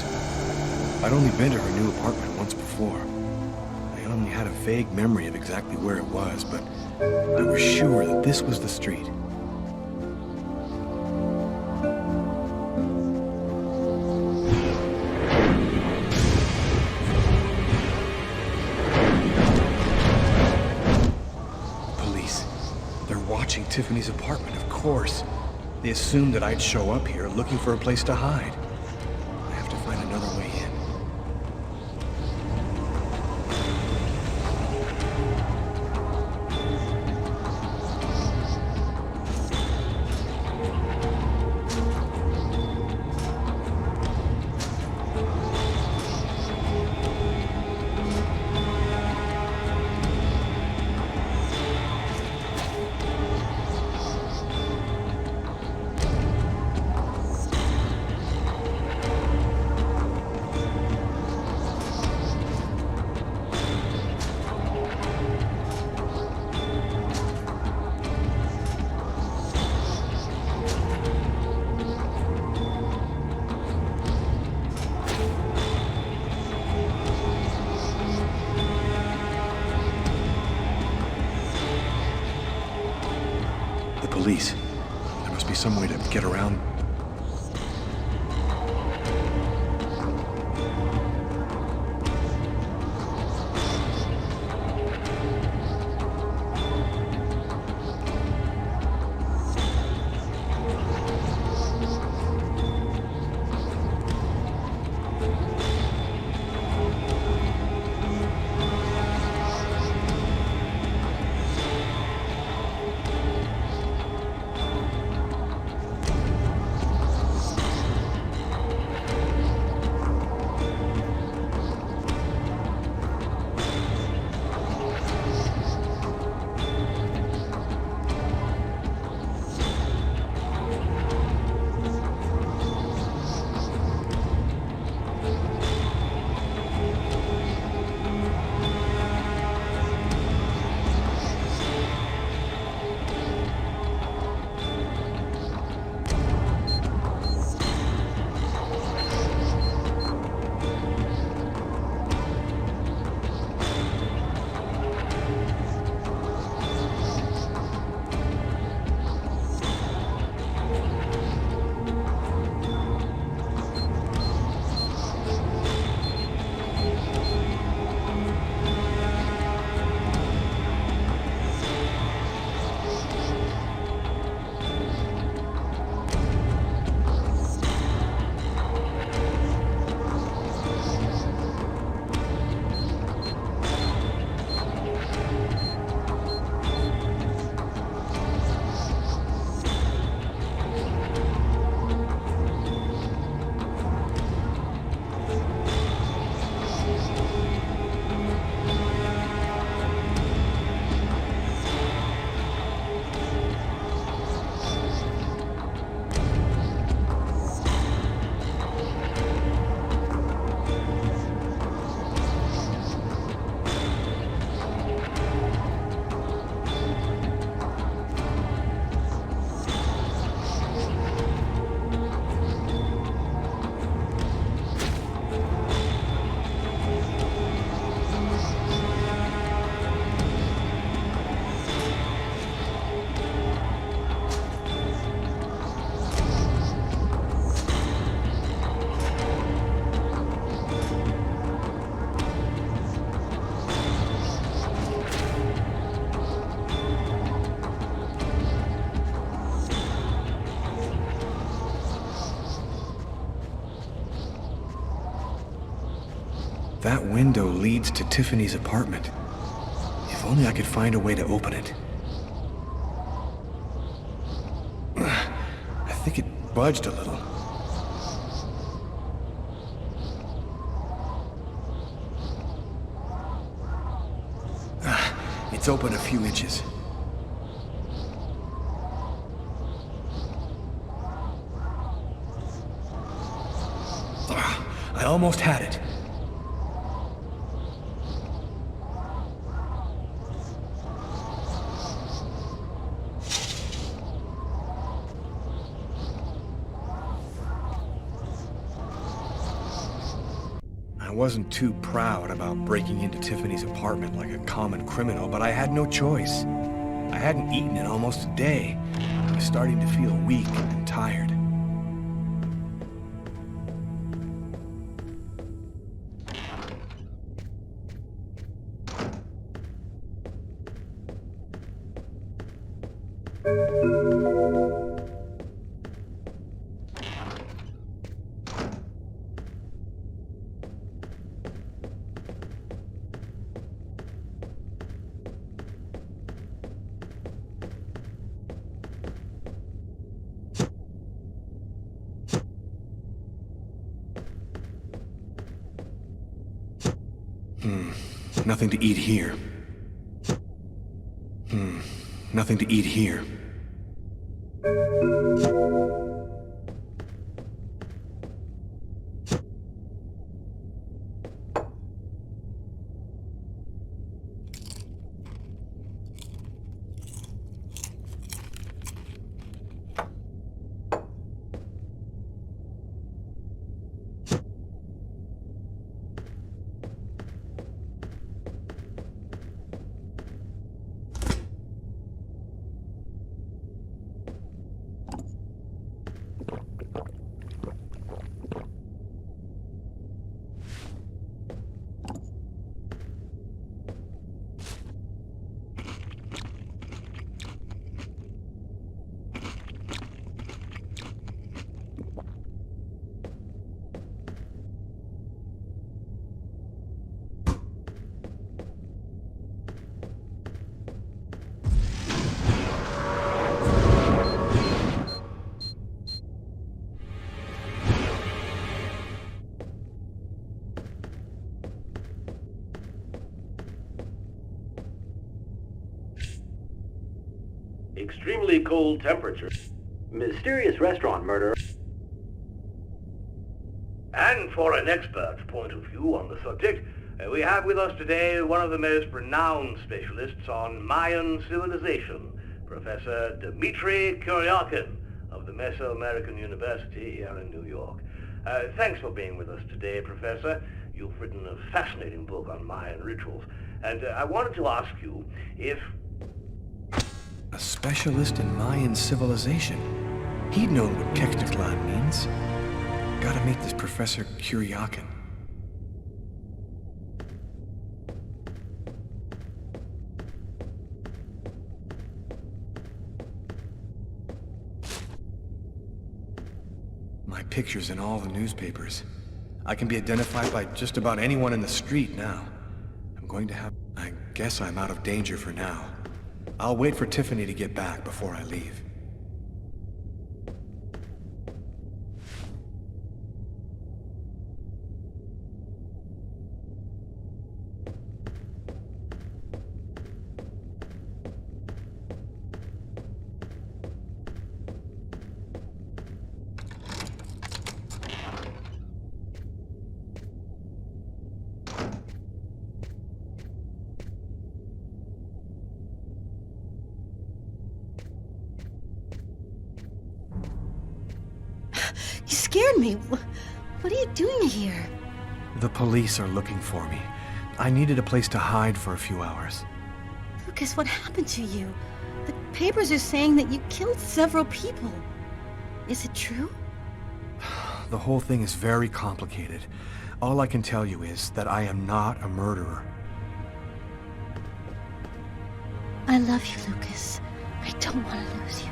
I'd only been to her new apartment once before. I only had a vague memory of exactly where it was, but I was sure that this was the street. Tiffany's apartment, of course. They assumed that I'd show up here looking for a place to hide. I have to find another way in. Police. There must be some way to get around. That window leads to Tiffany's apartment. If only I could find a way to open it. I think it budged a little. It's open a few inches. I almost had it. I wasn't too proud about breaking into Tiffany's apartment like a common criminal, but I had no choice. I hadn't eaten in almost a day. I was starting to feel weak and tired. Nothing to eat here. Nothing to eat here. Extremely cold temperatures. Mysterious restaurant murder. And for an expert's point of view on the subject, we have with us today one of the most renowned specialists on Mayan civilization, Professor Dmitri Kuriakin of the Mesoamerican University here in New York. Thanks for being with us today, Professor. You've written a fascinating book on Mayan rituals, and I wanted to ask you if... A specialist in Mayan civilization. He'd known what Kekteklan means. Gotta meet this Professor Kuriakin. My picture's in all the newspapers. I can be identified by just about anyone in the street now. I'm going to have... I guess I'm out of danger for now. I'll wait for Tiffany to get back before I leave. You scared me. What are you doing here? The police are looking for me. I needed a place to hide for a few hours. Lucas, what happened to you? The papers are saying that you killed several people. Is it true? The whole thing is very complicated. All I can tell you is that I am not a murderer. I love you, Lucas. I don't want to lose you.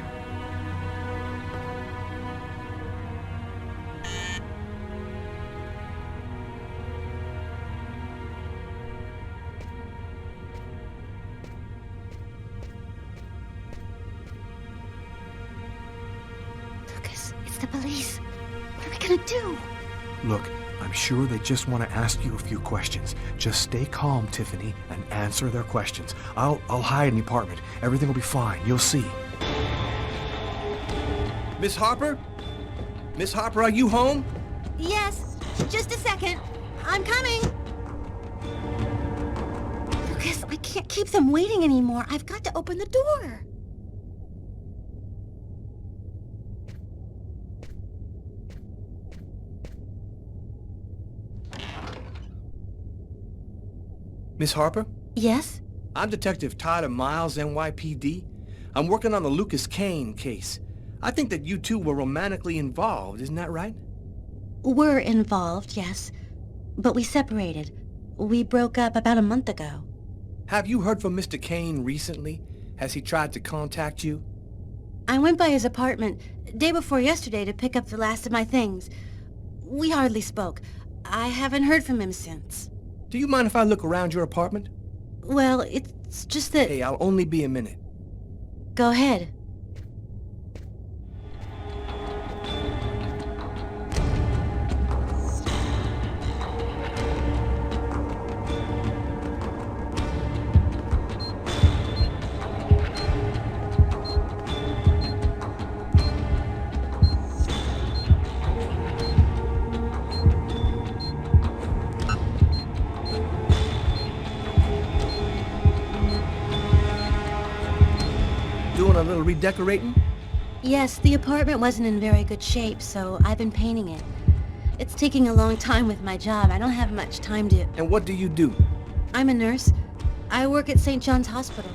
Lucas, it's the police. What are we gonna do? Look, I'm sure they just want to ask you a few questions. Just stay calm, Tiffany, and answer their questions. I'll hide in the apartment. Everything will be fine. You'll see. Miss Harper? Miss Harper, are you home? Yes. Just a second. I'm coming. Lucas, I can't keep them waiting anymore. I've got to open the door. Miss Harper? Yes? I'm Detective Tyler Miles, NYPD. I'm working on the Lucas Kane case. I think that you two were romantically involved, isn't that right? We're involved, yes. But we separated. We broke up about a month ago. Have you heard from Mr. Kane recently? Has he tried to contact you? I went by his apartment day before yesterday to pick up the last of my things. We hardly spoke. I haven't heard from him since. Do you mind if I look around your apartment? Well, it's just that... Hey, I'll only be a minute. Go ahead. Doing a little redecorating? Yes, the apartment wasn't in very good shape, so I've been painting it. It's taking a long time with my job. I don't have much time to... And what do you do? I'm a nurse. I work at St. John's Hospital.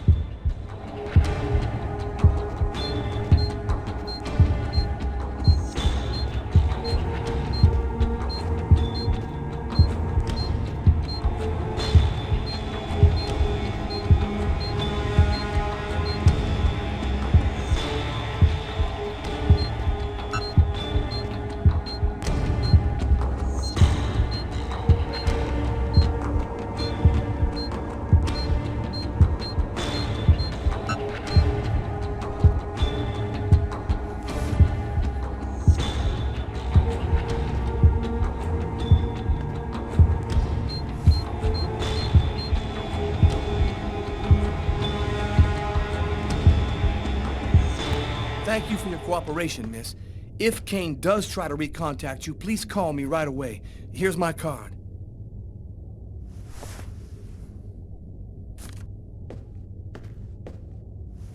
Thank you for your cooperation, miss. If Kane does try to recontact you, please call me right away. Here's my card.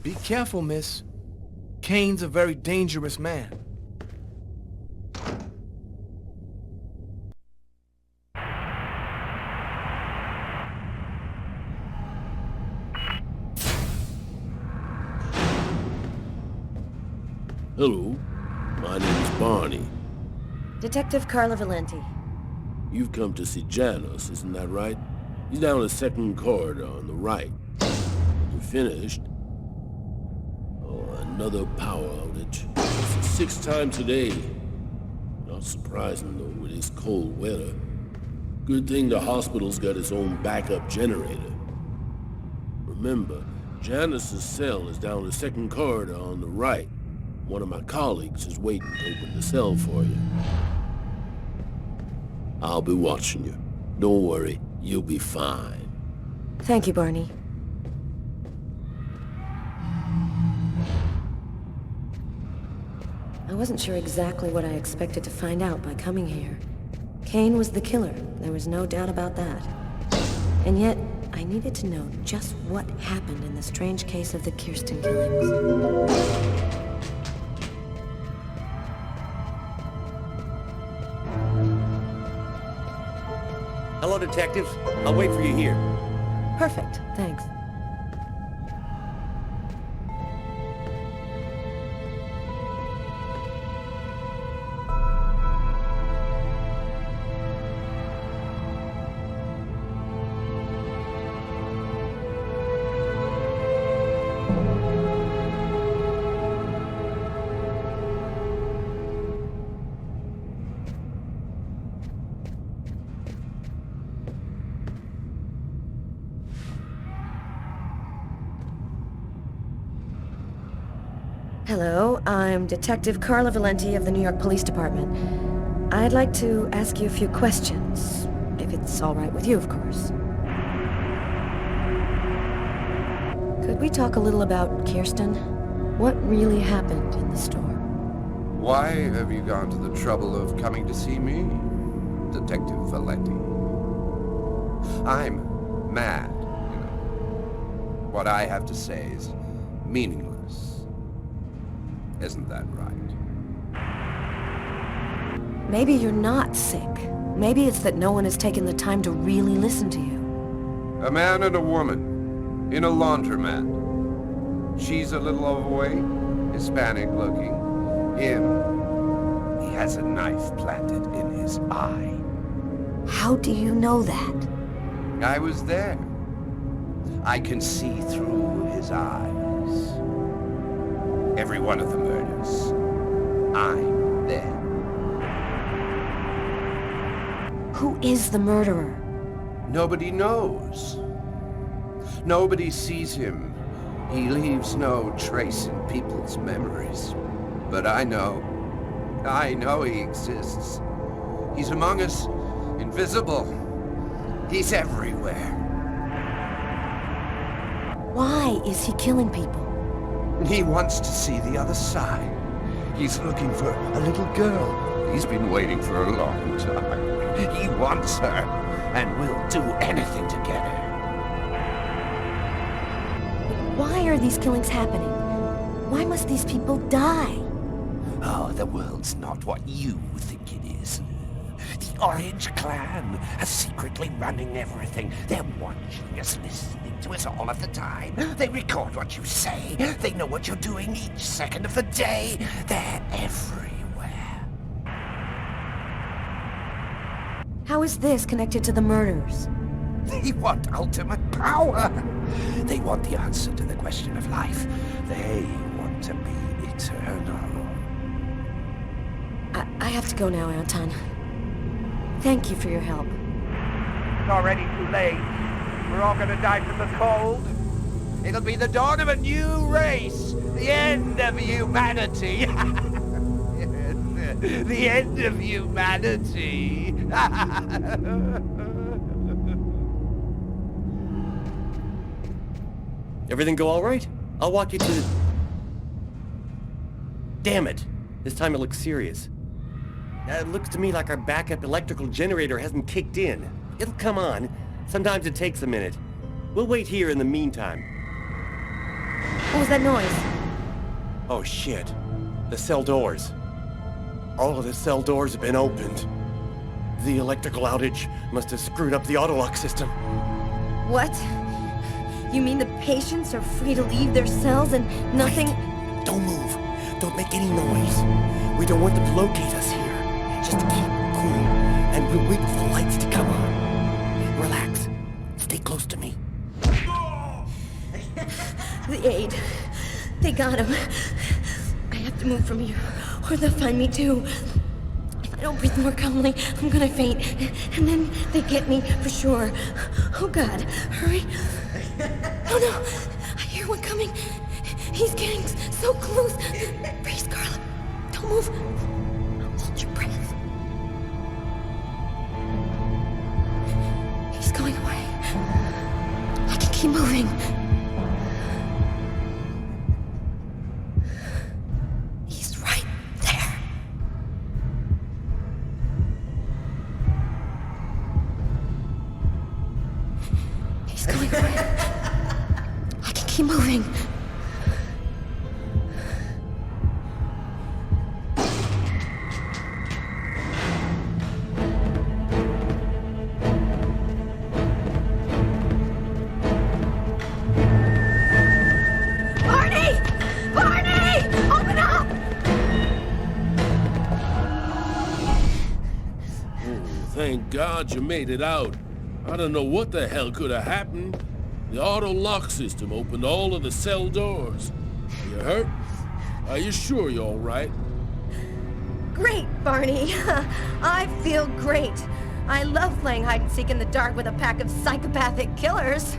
Be careful, miss. Kane's a very dangerous man. Hello, my name is Barney. Detective Carla Valenti. You've come to see Janos, isn't that right? He's down the second corridor on the right. You finished? Oh, another power outage. It's the sixth time today. Not surprising, though, with this cold weather. Good thing the hospital's got its own backup generator. Remember, Janos' cell is down the second corridor on the right. One of my colleagues is waiting to open the cell for you. I'll be watching you. Don't worry, you'll be fine. Thank you, Barney. I wasn't sure exactly what I expected to find out by coming here. Kane was the killer. There was no doubt about that. And yet, I needed to know just what happened in the strange case of the Kirsten killings. Hello, detectives. I'll wait for you here. Perfect, thanks. Hello, I'm Detective Carla Valenti of the New York Police Department. I'd like to ask you a few questions, if it's all right with you, of course. Could we talk a little about Kirsten? What really happened in the store? Why have you gone to the trouble of coming to see me? Detective Valetti. I'm mad, you know. What I have to say is meaningless. Isn't that right? Maybe you're not sick. Maybe it's that no one has taken the time to really listen to you. A man and a woman in a laundromat. She's a little overweight, Hispanic looking. He has a knife planted in his eye. How do you know that? I was there. I can see through his eyes. Every one of the murders. I'm there. Who is the murderer? Nobody knows. Nobody sees him. He leaves no trace in people's memories. But I know he exists. He's among us, invisible. He's everywhere. Why is he killing people? He wants to see the other side. He's looking for a little girl. He's been waiting for a long time. He wants her, and will do anything to get her. Why are these killings happening? Why must these people die? Oh, the world's not what you think it is. The Orange Clan are secretly running everything. They're watching us, listening to us all of the time. They record what you say. They know what you're doing each second of the day. They're everywhere. How is this connected to the murders? They want ultimate power. They want the answer to the question of life. They want to be eternal. I have to go now, Anton. Thank you for your help. It's already too late. We're all gonna die from the cold. It'll be the dawn of a new race. The end of humanity. The end of humanity. Everything go all right? I'll walk you to the... Damn it! This time it looks serious. It looks to me like our backup electrical generator hasn't kicked in. It'll come on. Sometimes it takes a minute. We'll wait here in the meantime. What was that noise? Oh shit. The cell doors. All of the cell doors have been opened. The electrical outage must have screwed up the auto-lock system. What? You mean the patients are free to leave their cells and nothing... Wait. Don't move. Don't make any noise. We don't want them to locate us here. Just keep cool, and we'll wait for the lights to come on. Relax. Stay close to me. The aide. They got him. I have to move from here, or they'll find me too. If I don't breathe more calmly, I'm gonna faint. And then they get me for sure. Oh God, hurry. Oh no, I hear one coming. He's getting so close. Freeze, Carla. Don't move. Hold your breath. He's going away. I can keep moving. He's right there. He's going away. I can keep moving. Thank God you made it out. I don't know what the hell could have happened. The auto-lock system opened all of the cell doors. You hurt? Are you sure you're all right? Great, Barney. I feel great. I love playing hide-and-seek in the dark with a pack of psychopathic killers.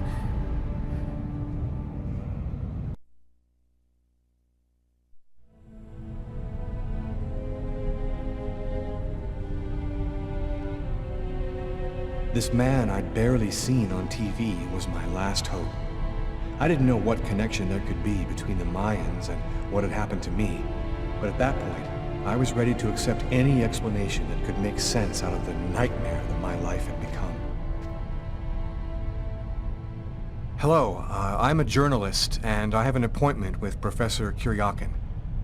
This man I'd barely seen on TV was my last hope. I didn't know what connection there could be between the Mayans and what had happened to me, but at that point, I was ready to accept any explanation that could make sense out of the nightmare that my life had become. Hello, I'm a journalist, and I have an appointment with Professor Kuriakin.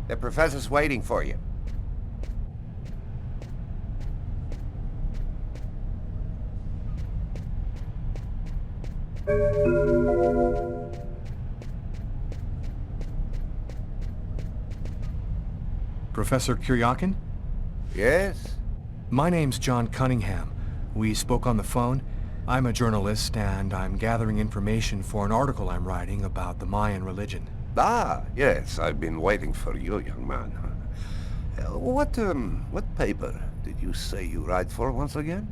The professor's waiting for you. Professor Kuriakin? Yes? My name's John Cunningham. We spoke on the phone. I'm a journalist, and I'm gathering information for an article I'm writing about the Mayan religion. Ah, yes, I've been waiting for you, young man. What paper did you say you write for once again?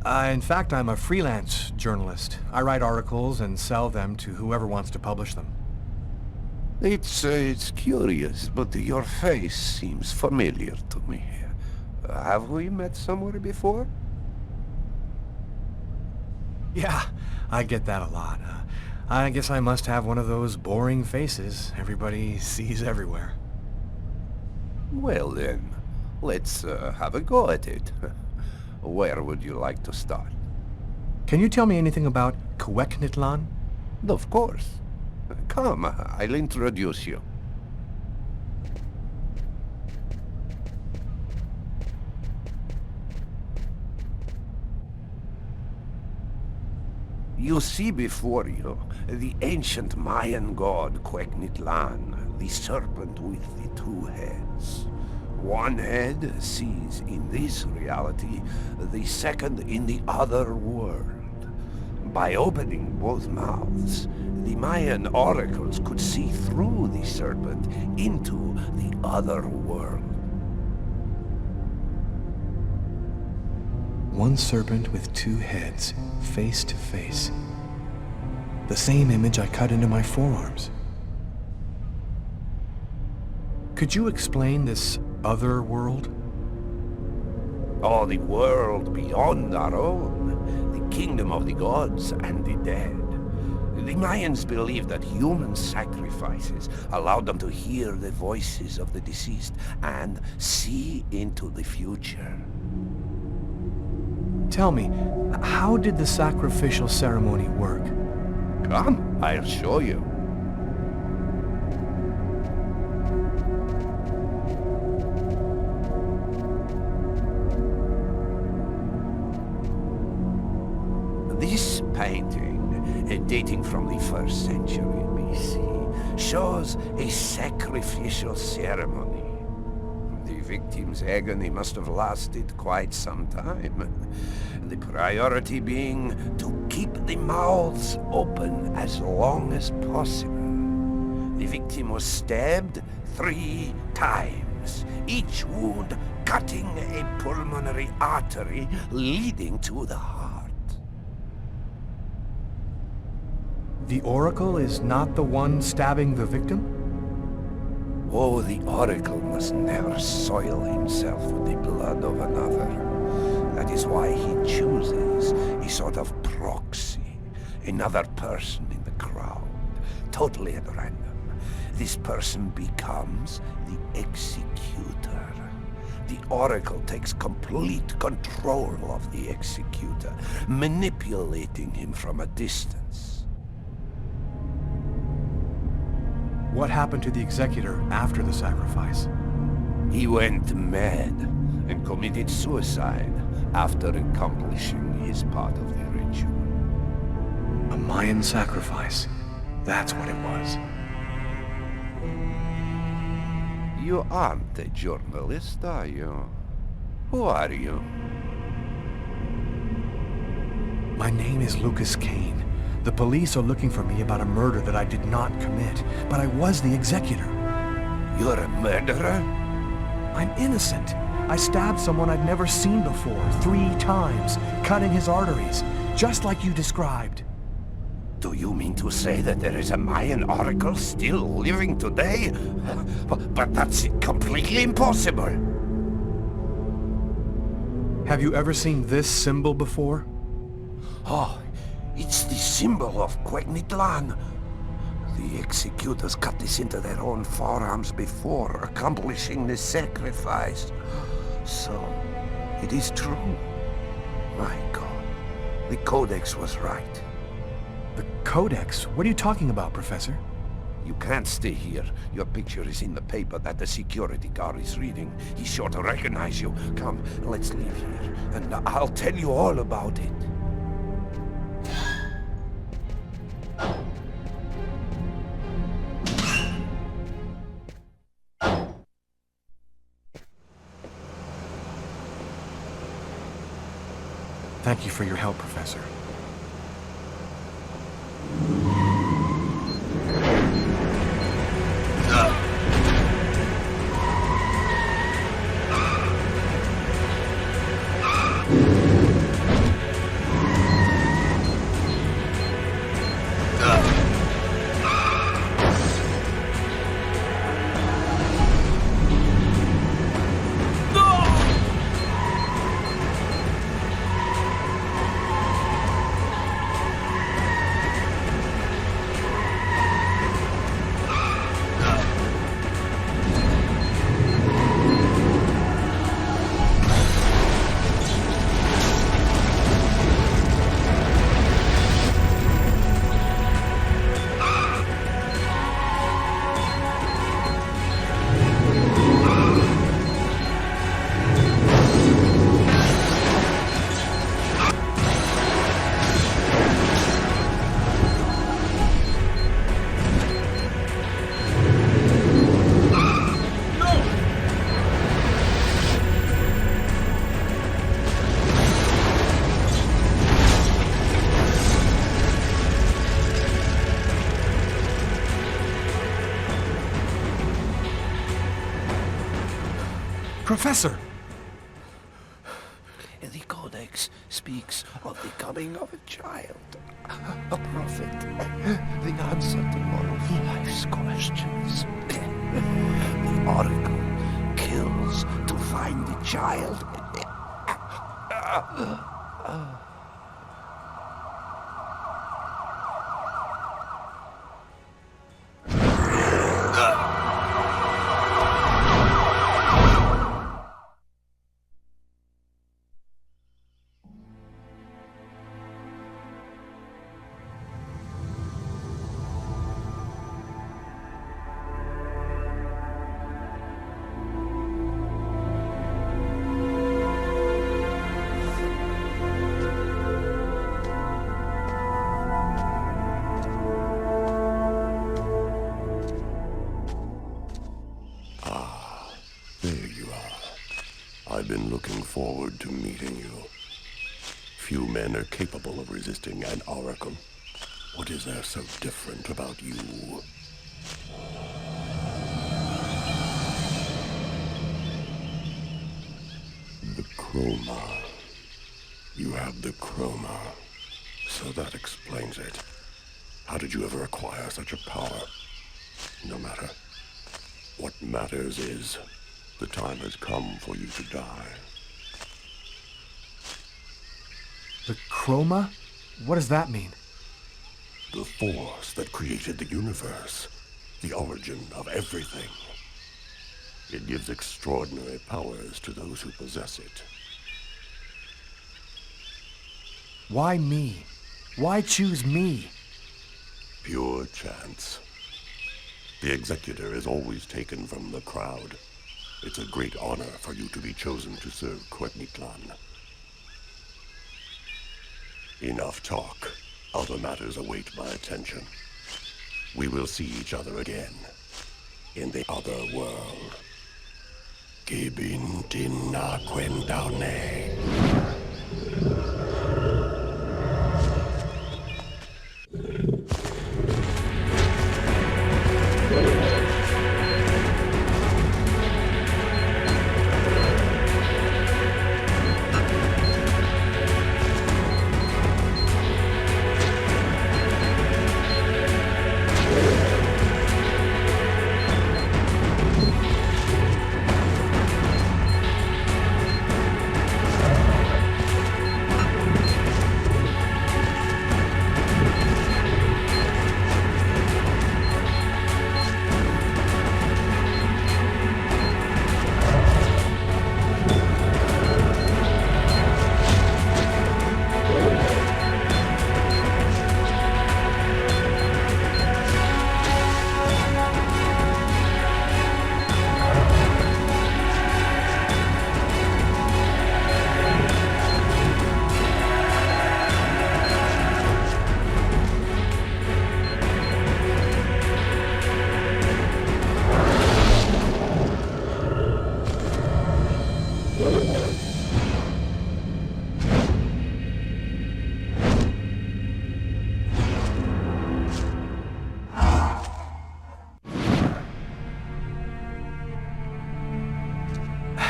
In fact, I'm a freelance journalist. I write articles and sell them to whoever wants to publish them. It's curious, but your face seems familiar to me. Have we met somewhere before? Yeah, I get that a lot. I guess I must have one of those boring faces everybody sees everywhere. Well then, let's have a go at it. Where would you like to start? Can you tell me anything about Cuecnitlan? Of course. Come, I'll introduce you. You see before you the ancient Mayan god Cuecnitlan, the serpent with the two heads. One head sees in this reality, the second in the other world. By opening both mouths, the Mayan oracles could see through the serpent into the other world. One serpent with two heads, face to face. The same image I cut into my forearms. Could you explain this other world? Oh, the world beyond our own. The kingdom of the gods and the dead. The Mayans believed that human sacrifices allowed them to hear the voices of the deceased and see into the future. Tell me, how did the sacrificial ceremony work? Come, I'll show you. This painting, dating from the 1st century BC, shows a sacrificial ceremony. The victim's agony must have lasted quite some time. The priority being to keep the mouths open as long as possible. The victim was stabbed 3 times, each wound cutting a pulmonary artery leading to the heart. The Oracle is not the one stabbing the victim? Oh, the Oracle must never soil himself with the blood of another. That is why he chooses a sort of proxy, another person in the crowd, totally at random. This person becomes the executor. The Oracle takes complete control of the executor, manipulating him from a distance. What happened to the executor after the sacrifice? He went mad and committed suicide after accomplishing his part of the ritual. A Mayan sacrifice. That's what it was. You aren't a journalist, are you? Who are you? My name is Lucas Kane. The police are looking for me about a murder that I did not commit, but I was the executor. You're a murderer? I'm innocent. I stabbed someone I'd never seen before 3 times, cutting his arteries, just like you described. Do you mean to say that there is a Mayan oracle still living today? But that's completely impossible. Have you ever seen this symbol before? Oh, it's the symbol of Cuecnitlan. The The executors cut this into their own forearms before accomplishing the sacrifice. So, it is true. My God, the Codex was right. The Codex? What are you talking about, Professor? You can't stay here. Your picture is in the paper that the security guard is reading. He's sure to recognize you. Come, let's leave here, and I'll tell you all about it. Thank you for your help, Professor. Professor! The Codex speaks of the coming of a child, a prophet, the answer to all of life's questions. The Oracle kills to find the child. I've been looking forward to meeting you. Few men are capable of resisting an oracle. What is there so different about you? The chroma. You have the chroma. So that explains it. How did you ever acquire such a power? No matter. What matters is, the time has come for you to die. The chroma? What does that mean? The force that created the universe. The origin of everything. It gives extraordinary powers to those who possess it. Why me? Why choose me? Pure chance. The executor is always taken from the crowd. It's a great honor for you to be chosen to serve Kuriakin. Enough talk. Other matters await my attention. We will see each other again. In the other world. Gibin dinna quendaune.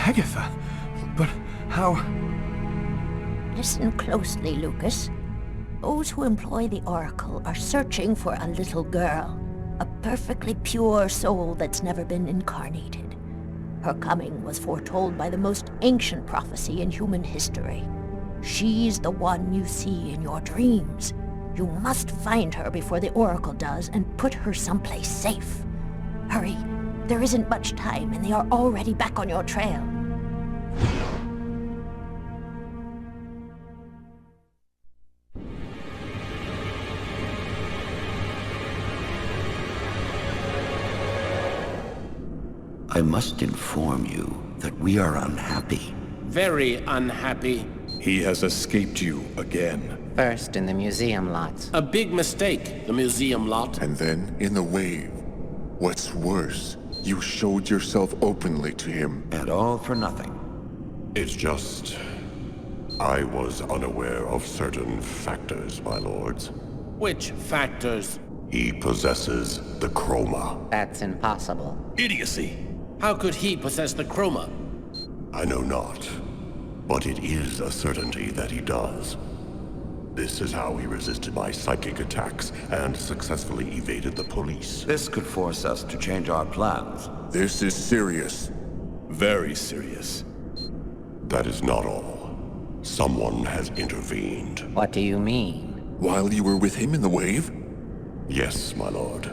Agatha? But how... Listen closely, Lucas. Those who employ the Oracle are searching for a little girl. A perfectly pure soul that's never been incarnated. Her coming was foretold by the most ancient prophecy in human history. She's the one you see in your dreams. You must find her before the Oracle does and put her someplace safe. Hurry. There isn't much time and they are already back on your trail. I must inform you that we are unhappy. Very unhappy. He has escaped you again. First in the museum lot. A big mistake, the museum lot. And then in the wave. What's worse, you showed yourself openly to him. And all for nothing. It's just... I was unaware of certain factors, my lords. Which factors? He possesses the chroma. That's impossible. Idiocy. How could he possess the chroma? I know not, but it is a certainty that he does. This is how he resisted my psychic attacks and successfully evaded the police. This could force us to change our plans. This is serious. Very serious. That is not all. Someone has intervened. What do you mean? While you were with him in the wave? Yes, my lord.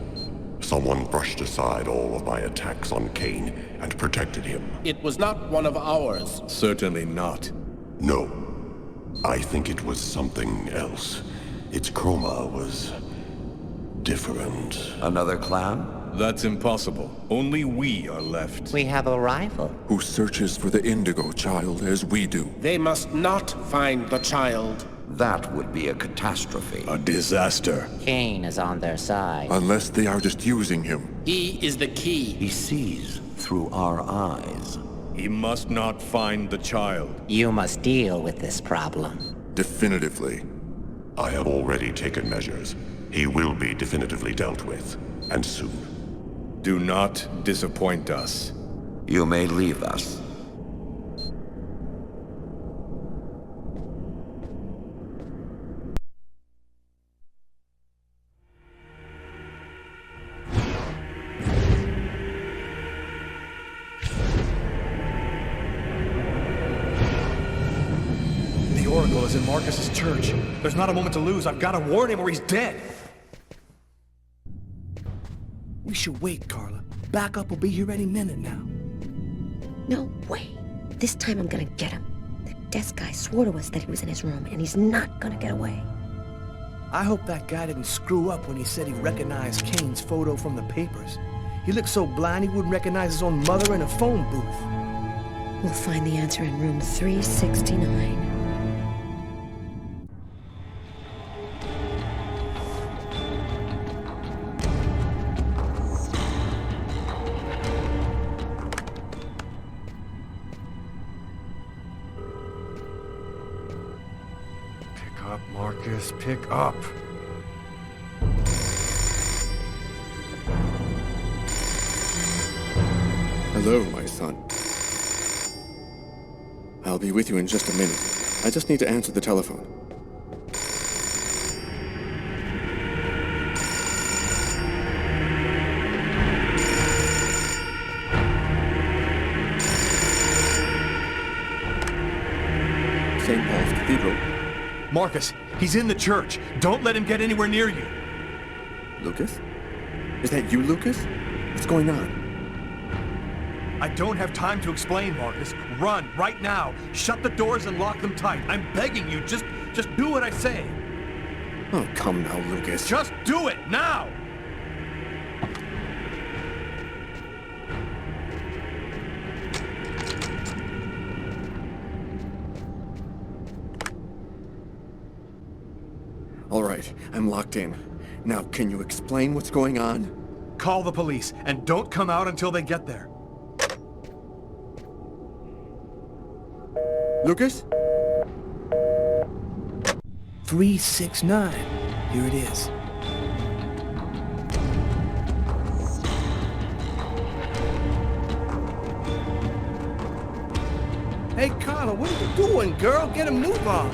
Someone brushed aside all of my attacks on Kane and protected him. It was not one of ours. Certainly not. No. I think it was something else. Its chroma was... different. Another clan? That's impossible. Only we are left. We have a rival. Who searches for the Indigo Child as we do. They must not find the child. That would be a catastrophe. A disaster. Kane is on their side. Unless they are just using him. He is the key. He sees through our eyes. He must not find the child. You must deal with this problem. Definitively. I have already taken measures. He will be definitively dealt with. And soon. Do not disappoint us. You may leave us. Is in Marcus's church. There's not a moment to lose. I've got to warn him or he's dead. We should wait, Carla. Backup will be here any minute now. No way. This time I'm gonna get him. The desk guy swore to us that he was in his room, and he's not gonna get away. I hope that guy didn't screw up when he said he recognized Kane's photo from the papers. He looked so blind he wouldn't recognize his own mother in a phone booth. We'll find the answer in room 369. Marcus, pick up. Hello, my son. I'll be with you in just a minute. I just need to answer the telephone. St. Paul's Cathedral. Marcus, he's in the church. Don't let him get anywhere near you. Lucas? Is that you, Lucas? What's going on? I don't have time to explain, Marcus. Run, right now. Shut the doors and lock them tight. I'm begging you, just do what I say. Oh, come now, Lucas. Just do it, now! All right, I'm locked in. Now, can you explain what's going on? Call the police, and don't come out until they get there. Lucas? 369. Here it is. Hey, Carla, what are you doing, girl? Get a move on.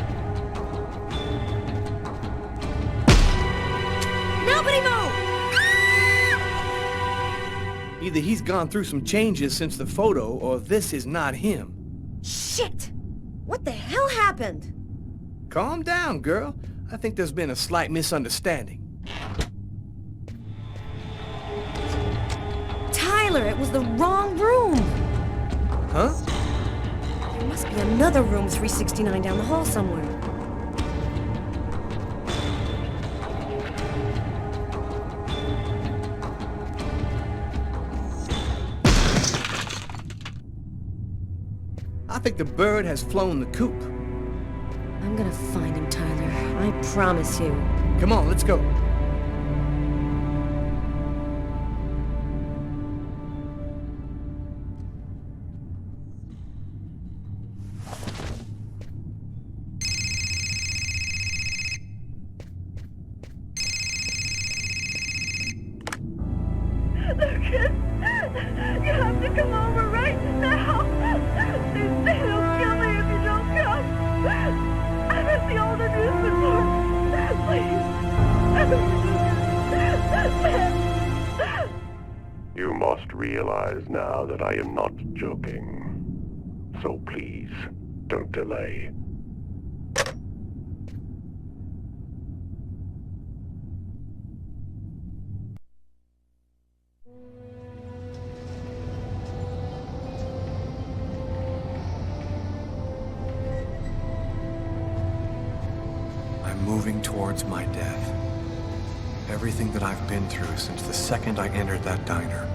Nobody move! Either he's gone through some changes since the photo, or this is not him. Shit! What the hell happened? Calm down, girl. I think there's been a slight misunderstanding. Tyler, it was the wrong room! Huh? There must be another room 369 down the hall somewhere. I think the bird has flown the coop. I'm gonna find him, Tyler. I promise you. Come on, let's go. Lucas, you have to come over right now. They'll kill me if you don't come. I'm at the old amusement park. Please. You must realize now that I am not joking. So please, don't delay. Moving towards my death. Everything that I've been through since the second I entered that diner,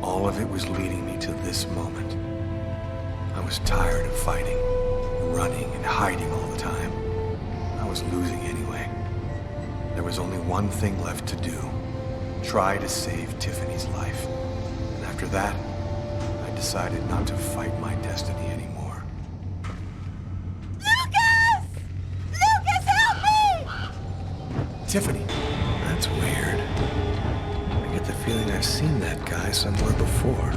all of it was leading me to this moment. I was tired of fighting, running and hiding all the time. I was losing anyway. There was only one thing left to do. Try to save Tiffany's life. And after that, I decided not to fight my destiny anymore. Tiffany. That's weird. I get the feeling I've seen that guy somewhere before.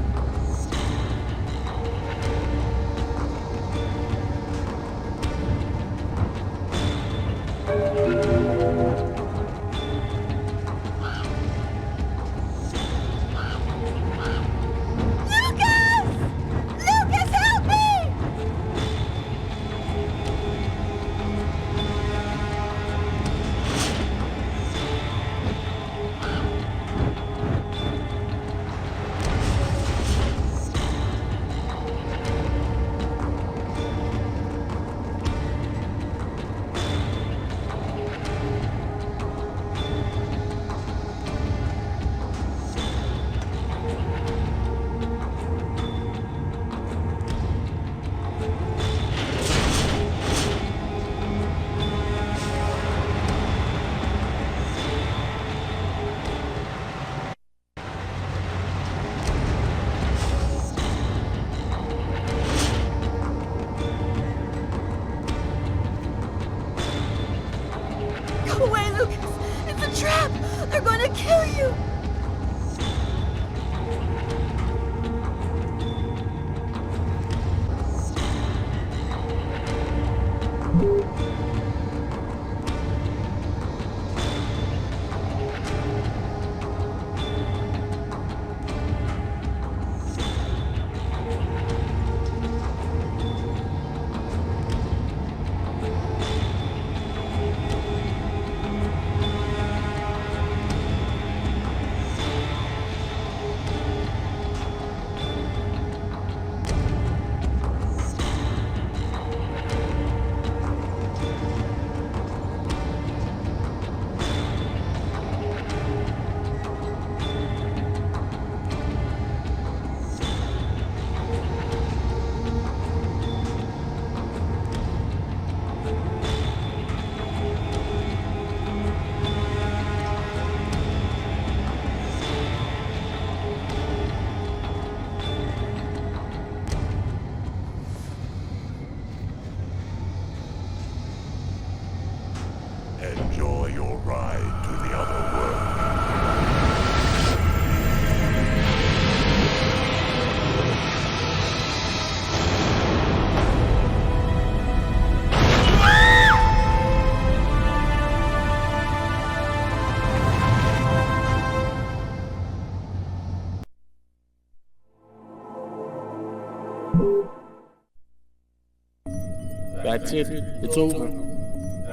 That's it. It's over.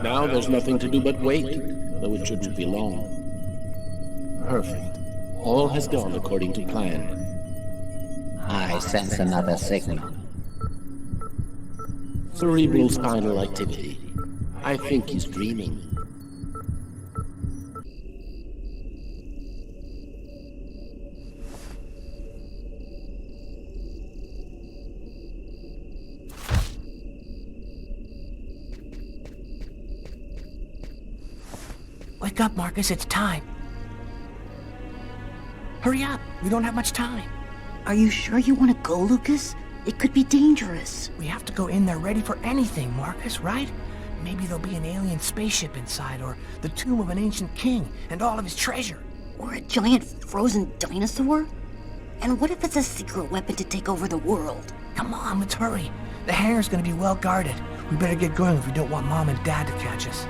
Now there's nothing to do but wait, though it shouldn't be long. Perfect. All has gone according to plan. I sense another signal. Cerebral spinal activity. I think he's dreaming. Wake up, Marcus, it's time. Hurry up, we don't have much time. Are you sure you want to go, Lucas? It could be dangerous. We have to go in there ready for anything, Marcus, right? Maybe there'll be an alien spaceship inside, or the tomb of an ancient king and all of his treasure. Or a giant frozen dinosaur? And what if it's a secret weapon to take over the world? Come on, let's hurry. The hangar's gonna be well guarded. We better get going if we don't want Mom and Dad to catch us.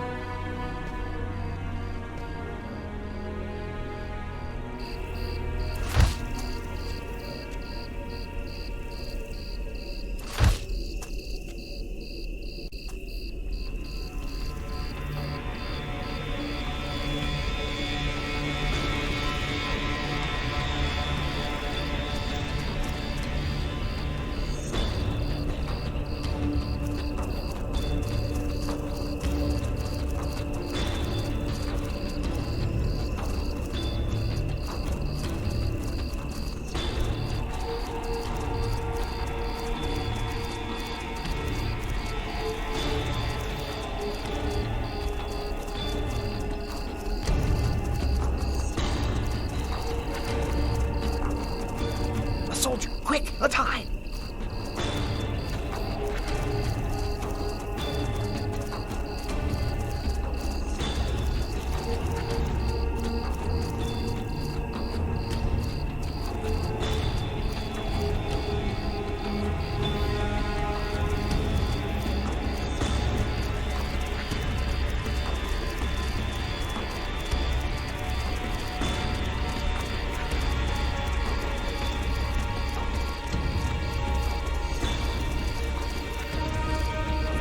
Soldier, quick, let's hide!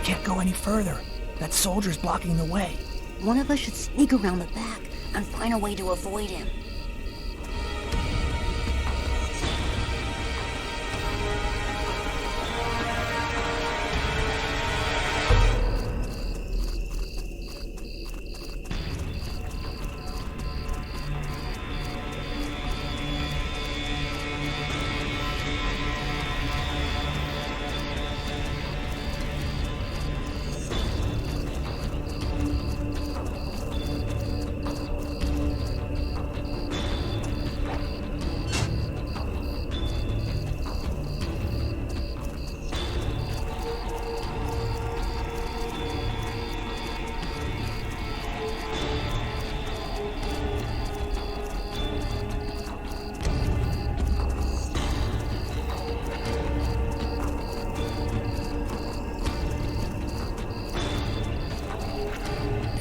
Can't go any further. That soldier's blocking the way. One of us should sneak around the back and find a way to avoid him.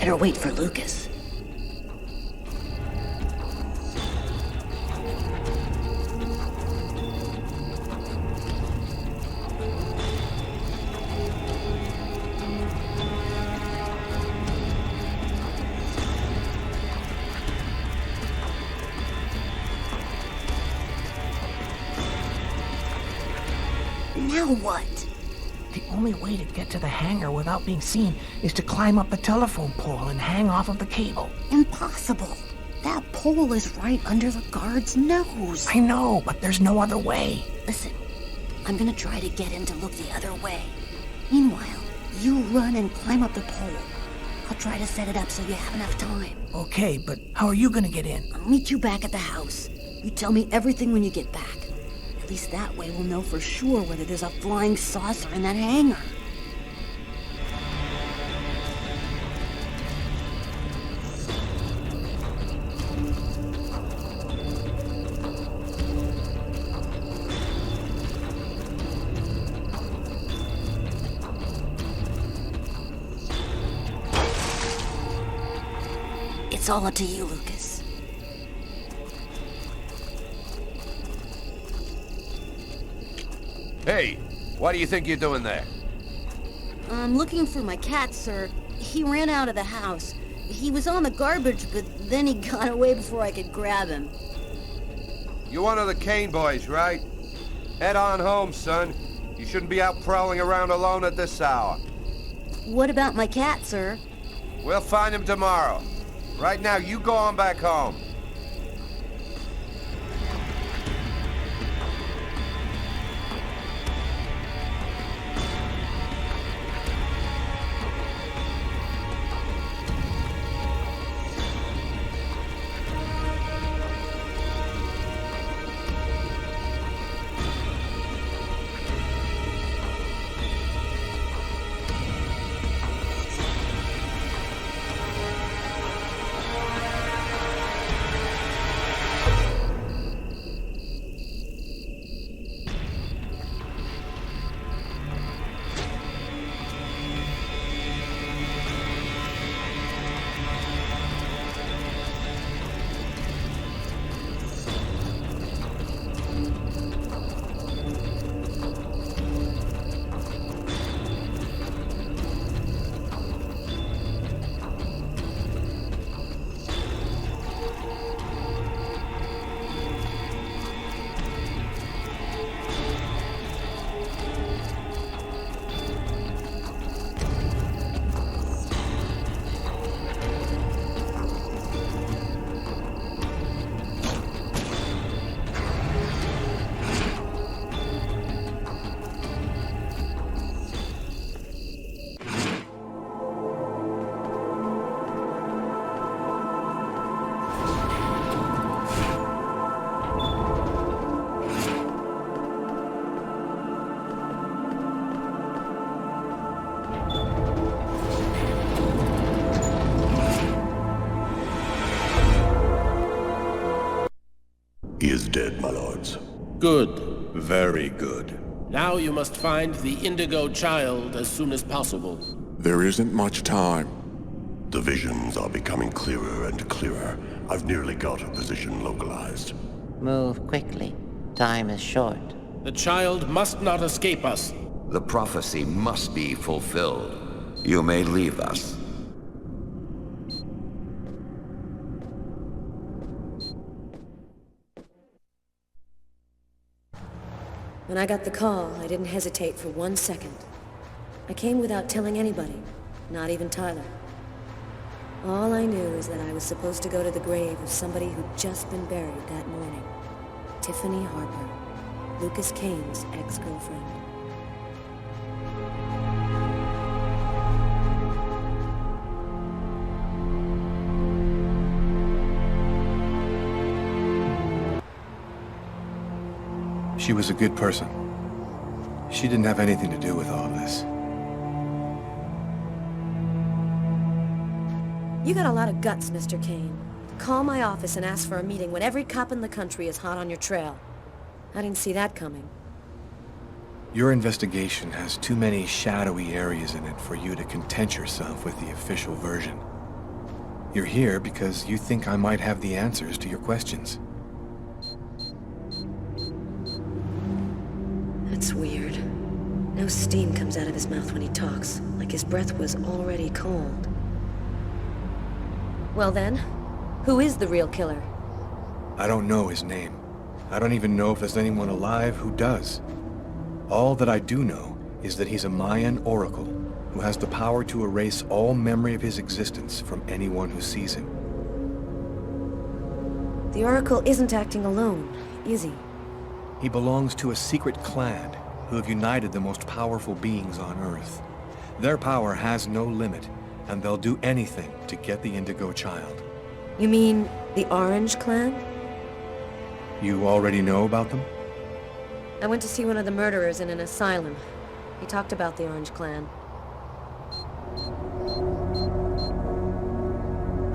Better wait for Lucas. Now what? The only way to get to the hangar without being seen is to climb up the telephone pole and hang off of the cable. Impossible. That pole is right under the guard's nose. I know, but there's no other way. Listen, I'm gonna try to get him to look the other way. Meanwhile, you run and climb up the pole. I'll try to set it up so you have enough time. Okay, but how are you gonna get in? I'll meet you back at the house. You tell me everything when you get back. At least that way we'll know for sure whether there's a flying saucer in that hangar. It's all up to you, Lucas. Hey, What do you think you're doing there? I'm looking for my cat, sir. He ran out of the house. He was on the garbage, but then he got away before I could grab him. You're one of the Kane boys, right? Head on home, son. You shouldn't be out prowling around alone at this hour. What about my cat, sir? We'll find him tomorrow. Right now, you go on back home. He is dead, my lords. Good. Very good. Now you must find the Indigo Child as soon as possible. There isn't much time. The visions are becoming clearer and clearer. I've nearly got a position localized. Move quickly. Time is short. The child must not escape us. The prophecy must be fulfilled. You may leave us. When I got the call, I didn't hesitate for 1 second. I came without telling anybody, not even Tyler. All I knew is that I was supposed to go to the grave of somebody who'd just been buried that morning. Tiffany Harper, Lucas Kane's ex-girlfriend. She was a good person. She didn't have anything to do with all this. You got a lot of guts, Mr. Kane. Call my office and ask for a meeting when every cop in the country is hot on your trail. I didn't see that coming. Your investigation has too many shadowy areas in it for you to content yourself with the official version. You're here because you think I might have the answers to your questions. That's weird. No steam comes out of his mouth when he talks, like his breath was already cold. Well then, who is the real killer? I don't know his name. I don't even know if there's anyone alive who does. All that I do know is that he's a Mayan oracle who has the power to erase all memory of his existence from anyone who sees him. The oracle isn't acting alone, is he? He belongs to a secret clan who have united the most powerful beings on Earth. Their power has no limit, and they'll do anything to get the Indigo Child. You mean the Orange Clan? You already know about them? I went to see one of the murderers in an asylum. He talked about the Orange Clan.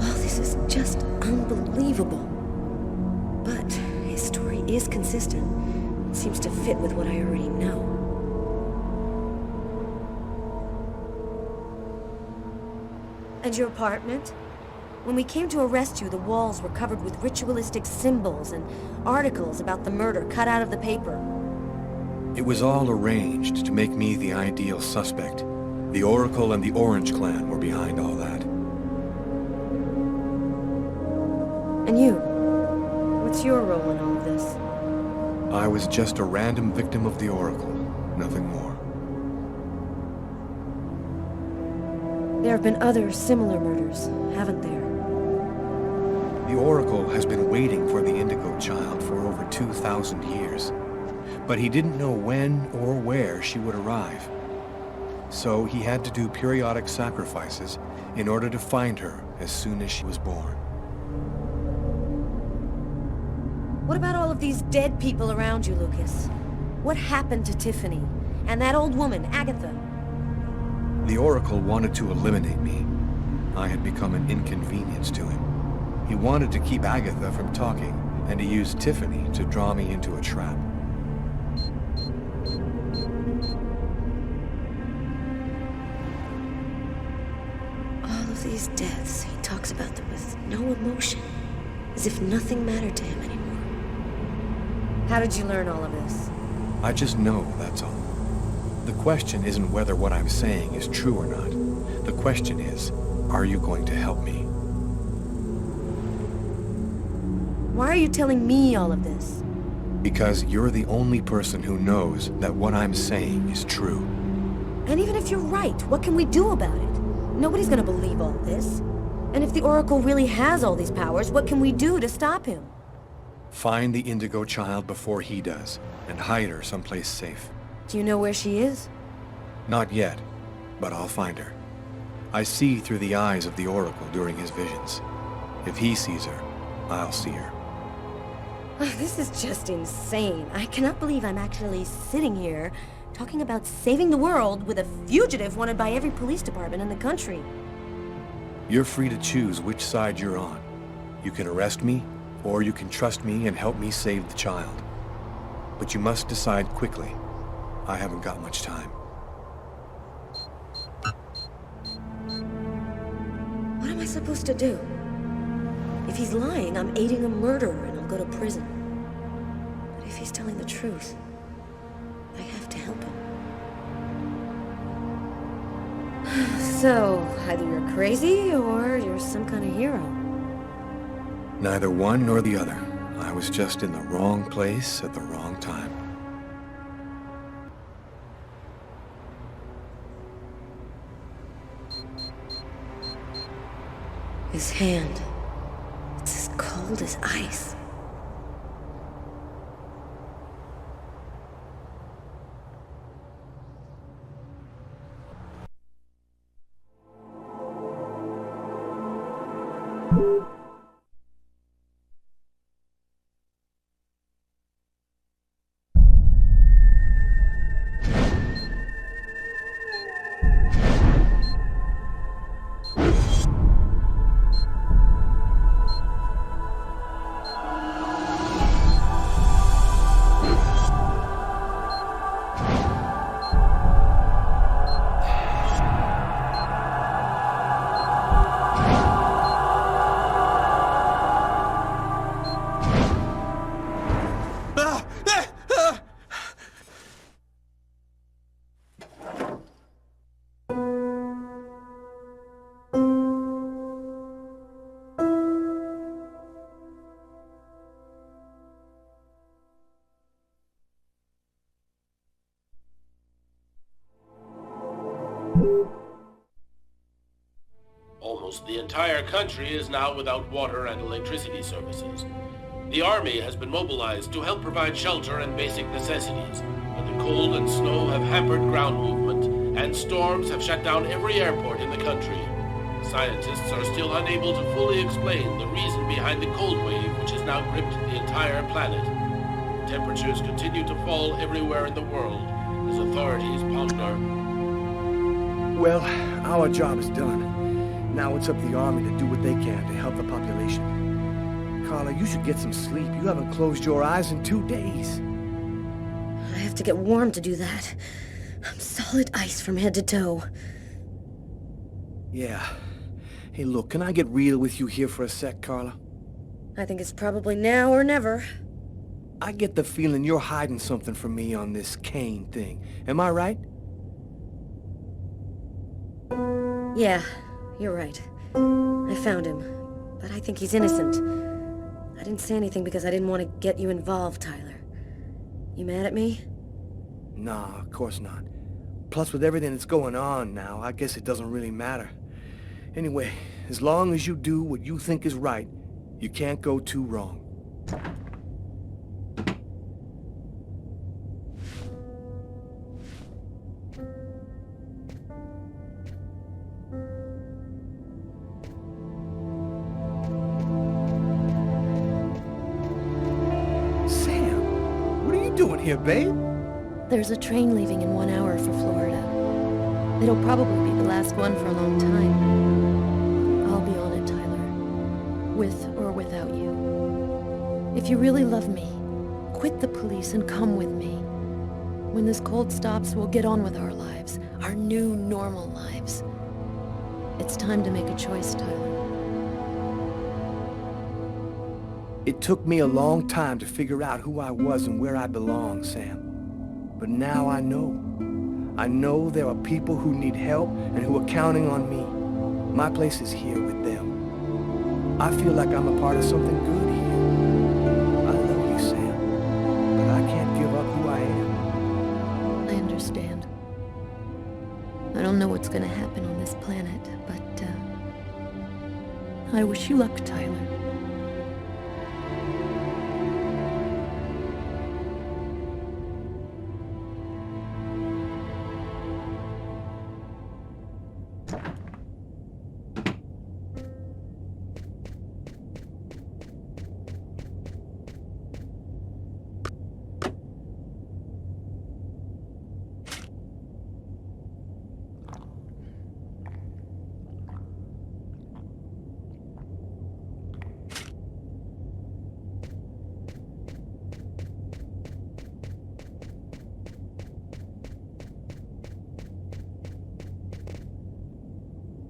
Oh, this is just unbelievable. But his story is consistent. It seems to fit with what I already know. And your apartment? When we came to arrest you, the walls were covered with ritualistic symbols and articles about the murder cut out of the paper. It was all arranged to make me the ideal suspect. The Oracle and the Orange Clan were behind all that. And you? What's your role in all of this? I was just a random victim of the Oracle, nothing more. There have been other similar murders, haven't there? The Oracle has been waiting for the Indigo Child for over 2,000 years. But he didn't know when or where she would arrive. So he had to do periodic sacrifices in order to find her as soon as she was born. What about all of these dead people around you, Lucas? What happened to Tiffany? And that old woman, Agatha? The Oracle wanted to eliminate me. I had become an inconvenience to him. He wanted to keep Agatha from talking, and he used Tiffany to draw me into a trap. All of these deaths, he talks about them with no emotion, as if nothing mattered to him anymore. How did you learn all of this? I just know, that's all. The question isn't whether what I'm saying is true or not. The question is, are you going to help me? Why are you telling me all of this? Because you're the only person who knows that what I'm saying is true. And even if you're right, what can we do about it? Nobody's gonna believe all this. And if the Oracle really has all these powers, what can we do to stop him? Find the Indigo Child before he does, and hide her someplace safe. Do you know where she is? Not yet, but I'll find her. I see through the eyes of the Oracle during his visions. If he sees her, I'll see her. This is just insane. I cannot believe I'm actually sitting here talking about saving the world with a fugitive wanted by every police department in the country. You're free to choose which side you're on. You can arrest me, or you can trust me and help me save the child. But you must decide quickly. I haven't got much time. What am I supposed to do? If he's lying, I'm aiding a murderer and I'll go to prison. But if he's telling the truth, I have to help him. So, either you're crazy or you're some kind of hero. Neither one nor the other. I was just in the wrong place at the wrong time. His hand. It's as cold as ice. Almost the entire country is now without water and electricity services. The army has been mobilized to help provide shelter and basic necessities, but the cold and snow have hampered ground movement, and storms have shut down every airport in the country. Scientists are still unable to fully explain the reason behind the cold wave which has now gripped the entire planet. Temperatures continue to fall everywhere in the world as authorities ponder. Well, our job is done. Now it's up to the army to do what they can to help the population. Carla, you should get some sleep. You haven't closed your eyes in 2 days. I have to get warm to do that. I'm solid ice from head to toe. Yeah. Hey, look, can I get real with you here for a sec, Carla? I think it's probably now or never. I get the feeling you're hiding something from me on this Kane thing. Am I right? Yeah, you're right. I found him, but I think he's innocent. I didn't say anything because I didn't want to get you involved, Tyler. You mad at me? Nah, of course not. Plus, with everything that's going on now, I guess it doesn't really matter. Anyway, as long as you do what you think is right, you can't go too wrong. Sam, what are you doing here, babe? There's a train leaving in 1 hour for Florida. It'll probably be the last one for a long time. I'll be on it, Tyler. With or without you. If you really love me, quit the police and come with me. When this cold stops, we'll get on with our lives. Our new, normal lives. It's time to make a choice, Tyler. It took me a long time to figure out who I was and where I belong, Sam. But now I know. I know there are people who need help and who are counting on me. My place is here with them. I feel like I'm a part of something good here. I love you, Sam, but I can't give up who I am. I understand. I don't know what's gonna happen on this planet, but, I wish you luck, Tyler.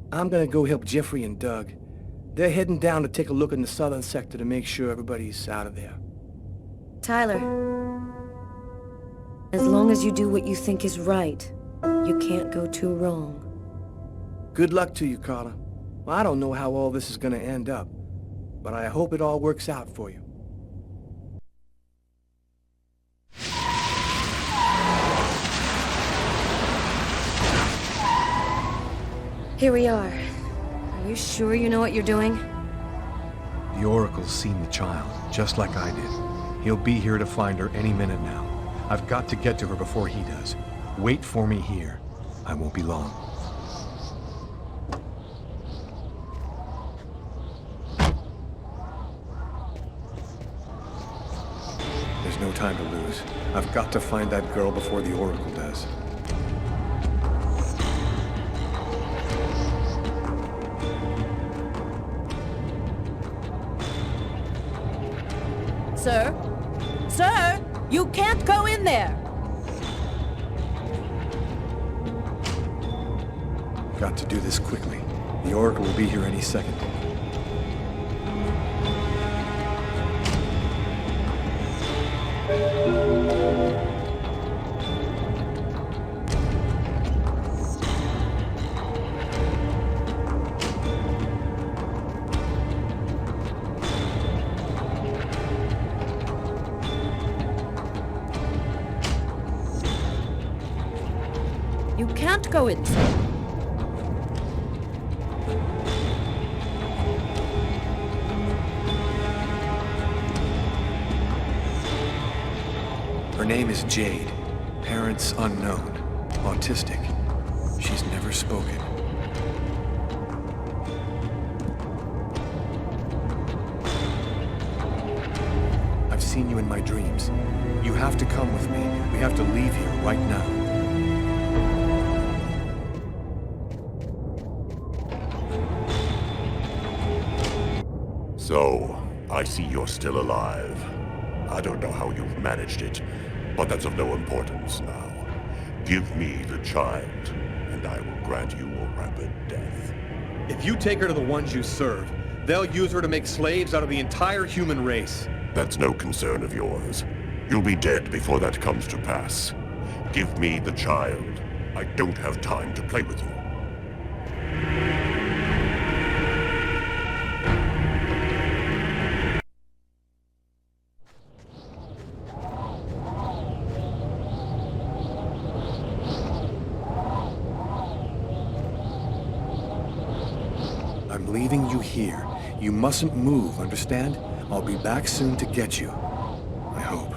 I'm gonna go help Jeffrey and Doug. They're heading down to take a look in the southern sector to make sure everybody's out of there. Tyler, as long as you do what you think is right, you can't go too wrong. Good luck to you, Carla. Well, I don't know how all this is gonna end up, but I hope it all works out for you. Here we are. Are you sure you know what you're doing? The Oracle's seen the child, just like I did. He'll be here to find her any minute now. I've got to get to her before he does. Wait for me here. I won't be long. There's no time to lose. I've got to find that girl before the Oracle does. Sir? Sir! You can't go in there! Got to do this quickly. The Oracle will be here any second. You can't go in, sir. Her name is Jade. Parents unknown. Autistic. She's never spoken. I've seen you in my dreams. You have to come with me. We have to leave here right now. So, I see you're still alive. I don't know how you've managed it, but that's of no importance now. Give me the child, and I will grant you a rapid death. If you take her to the ones you serve, they'll use her to make slaves out of the entire human race. That's no concern of yours. You'll be dead before that comes to pass. Give me the child. I don't have time to play with you. I'm leaving you here. You mustn't move, understand? I'll be back soon to get you. I hope.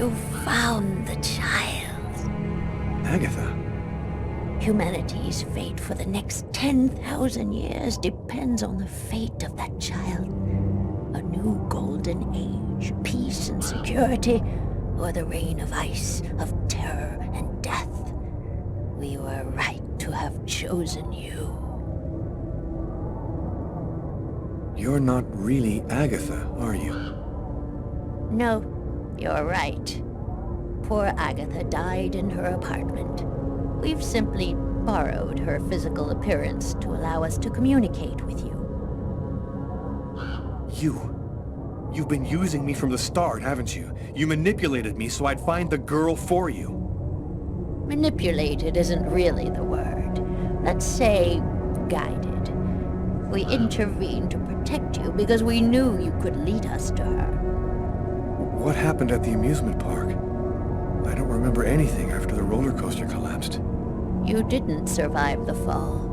You found the child. Agatha. Humanity's fate for the next 10,000 years depends on the fate of that child. A new golden age, peace and security, or the reign of ice, of terror and death. We were right to have chosen you. You're not really Agatha, are you? No, you're right. Poor Agatha died in her apartment. We've simply borrowed her physical appearance to allow us to communicate with you. You've been using me from the start, haven't you? You manipulated me so I'd find the girl for you. Manipulated isn't really the word. Let's say guided. We intervened to protect you because we knew you could lead us to her. What happened at the amusement park? I don't remember anything after the roller coaster collapsed. You didn't survive the fall.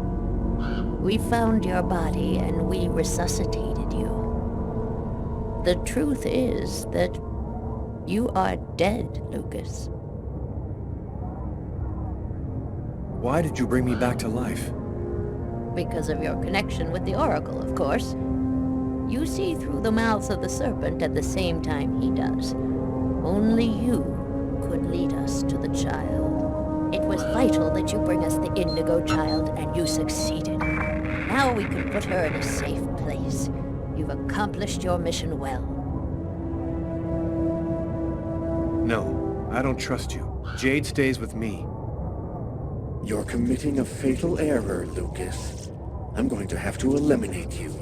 We found your body and we resuscitated you. The truth is that you are dead, Lucas. Why did you bring me back to life? Because of your connection with the Oracle, of course. You see through the mouths of the serpent at the same time he does. Only you could lead us to the child. It was vital that you bring us the Indigo Child, and you succeeded. Now we can put her in a safe place. You've accomplished your mission well. No, I don't trust you. Jade stays with me. You're committing a fatal error, Lucas. I'm going to have to eliminate you.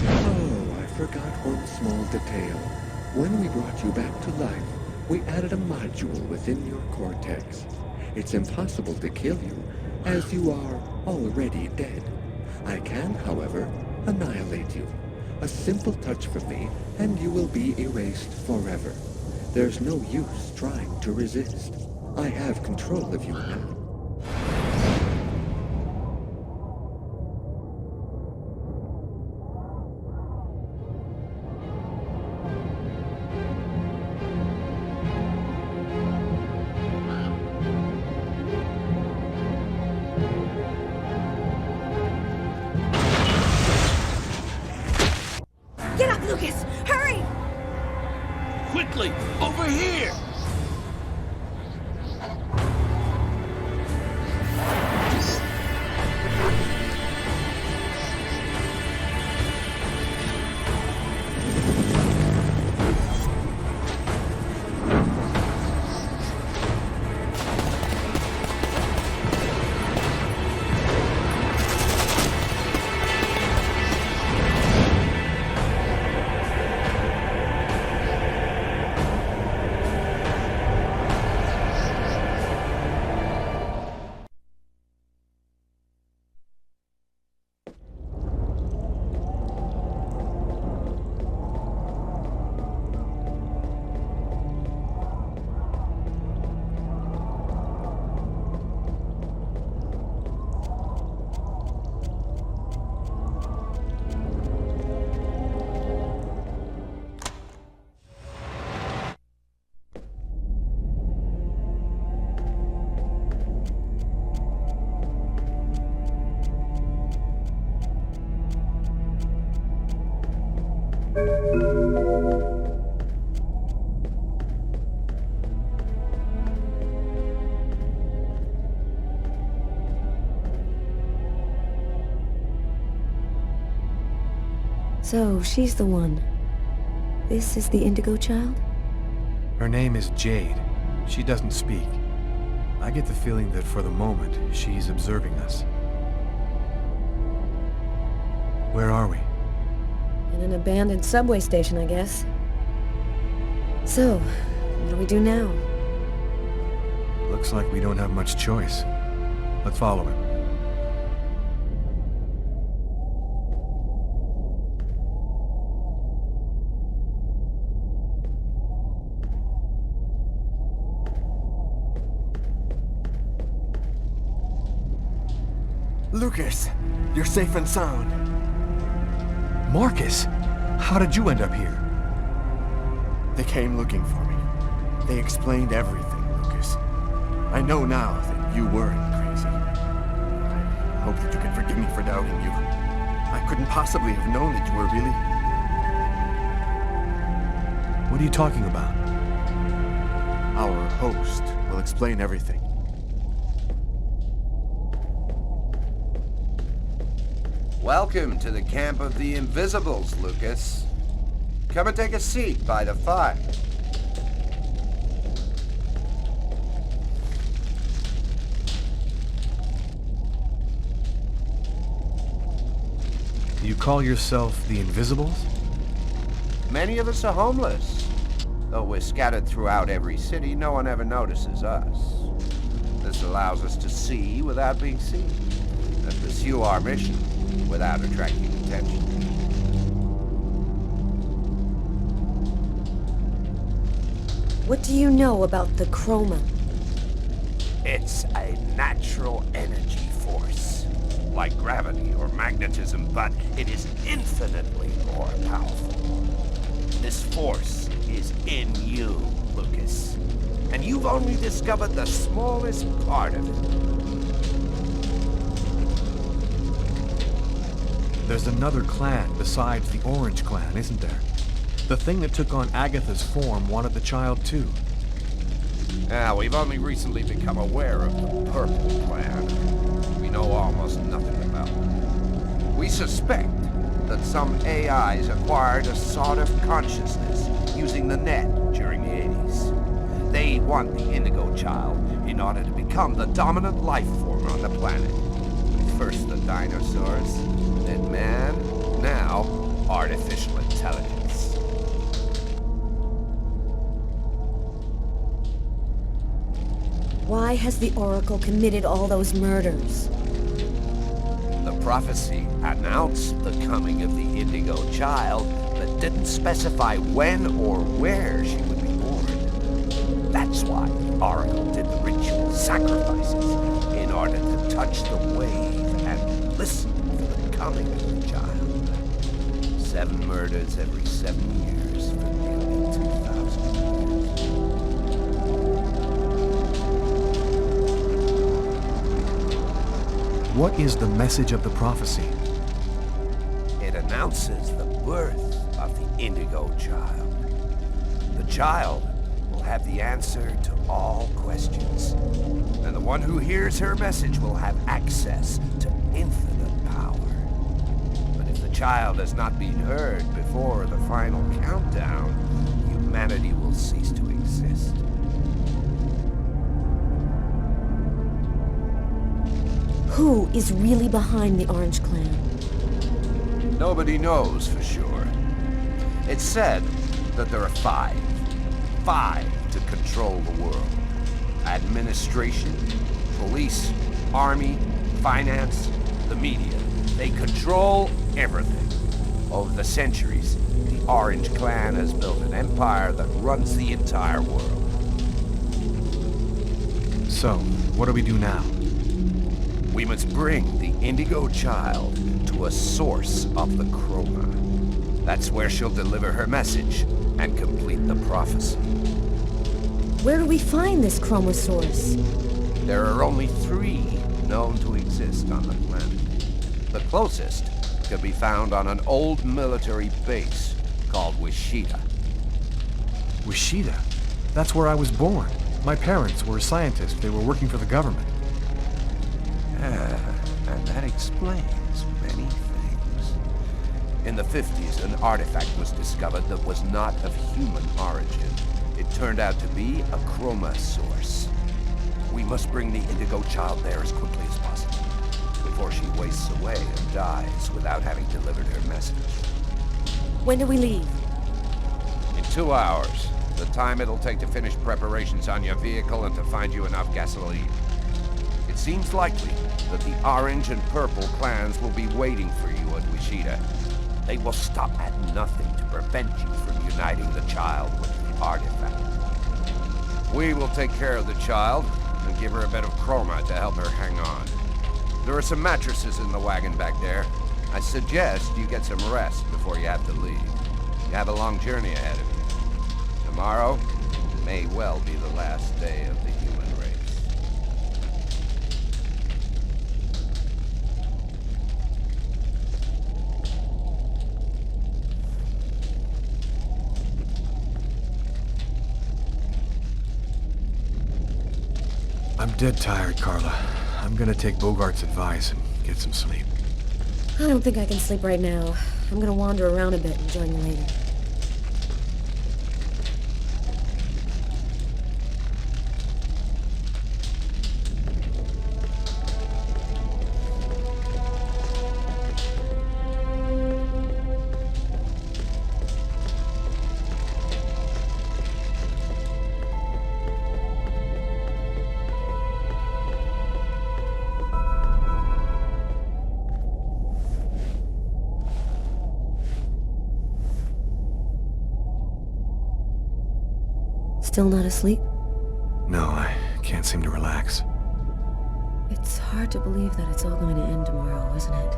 Oh, I forgot one small detail. When we brought you back to life, we added a module within your cortex. It's impossible to kill you, as you are already dead. I can, however, annihilate you. A simple touch from me, and you will be erased forever. There's no use trying to resist. I have control of you now. Get up, Lucas! Hurry! Quickly! Over here! So, she's the one. This is the Indigo Child? Her name is Jade. She doesn't speak. I get the feeling that for the moment, she's observing us. Where are we? In an abandoned subway station, I guess. So, what do we do now? Looks like we don't have much choice. Let's follow him. Lucas, you're safe and sound. Marcus, how did you end up here? They came looking for me. They explained everything, Lucas. I know now that you weren't crazy. I hope that you can forgive me for doubting you. I couldn't possibly have known that you were really... What are you talking about? Our host will explain everything. Welcome to the camp of the Invisibles, Lucas. Come and take a seat by the fire. You call yourself the Invisibles? Many of us are homeless. Though we're scattered throughout every city, no one ever notices us. This allows us to see without being seen, and pursue our mission without attracting attention. What do you know about the chroma? It's a natural energy force, like gravity or magnetism, but it is infinitely more powerful. This force is in you, Lucas, and you've only discovered the smallest part of it. There's another clan besides the Orange Clan, isn't there? The thing that took on Agatha's form wanted the child too. We've only recently become aware of the Purple Clan. We know almost nothing about them. We suspect that some AIs acquired a sort of consciousness using the net during the 80s. They want the Indigo Child in order to become the dominant life form on the planet. First the dinosaurs, then man, now artificial intelligence. Why has the Oracle committed all those murders? The prophecy announced the coming of the Indigo Child, but didn't specify when or where she would be born. That's why the Oracle did the ritual sacrifices, in order to touch the wave and listen for the coming of the child. 7 murders every 7 years for nearly 2,000 years. What is the message of the prophecy? It announces the birth of the Indigo Child. The child will have the answer to all questions, and the one who hears her message will have access to infinite power. But if the child has not been heard before the final countdown, humanity will cease to exist. Who is really behind the Orange Clan? Nobody knows for sure. It's said that there are 5 to control the world. Administration, police, army, finance, the media. They control everything. Over the centuries, the Orange Clan has built an empire that runs the entire world. So, what do we do now? We must bring the Indigo Child to a source of the chroma. That's where she'll deliver her message and complete the prophecy. Where do we find this chroma source? There are only 3 known to exist on the planet. The closest could be found on an old military base called Wichita. Wichita? That's where I was born. My parents were scientists. They were working for the government. And that explains many things. In the 50s, an artifact was discovered that was not of human origin. It turned out to be a chroma source. We must bring the Indigo Child there as quickly as possible, before she wastes away and dies without having delivered her message. When do we leave? In 2 hours. The time it'll take to finish preparations on your vehicle and to find you enough gasoline. It seems likely that the Orange and Purple clans will be waiting for you at Wichita. They will stop at nothing to prevent you from uniting the child with the artifact. We will take care of the child and give her a bit of chroma to help her hang on. There are some mattresses in the wagon back there. I suggest you get some rest before you have to leave. You have a long journey ahead of you. Tomorrow may well be the last day of the human race. I'm dead tired, Carla. I'm gonna take Bogart's advice and get some sleep. I don't think I can sleep right now. I'm gonna wander around a bit and join you later. Still not asleep? No, I can't seem to relax. It's hard to believe that it's all going to end tomorrow, isn't it?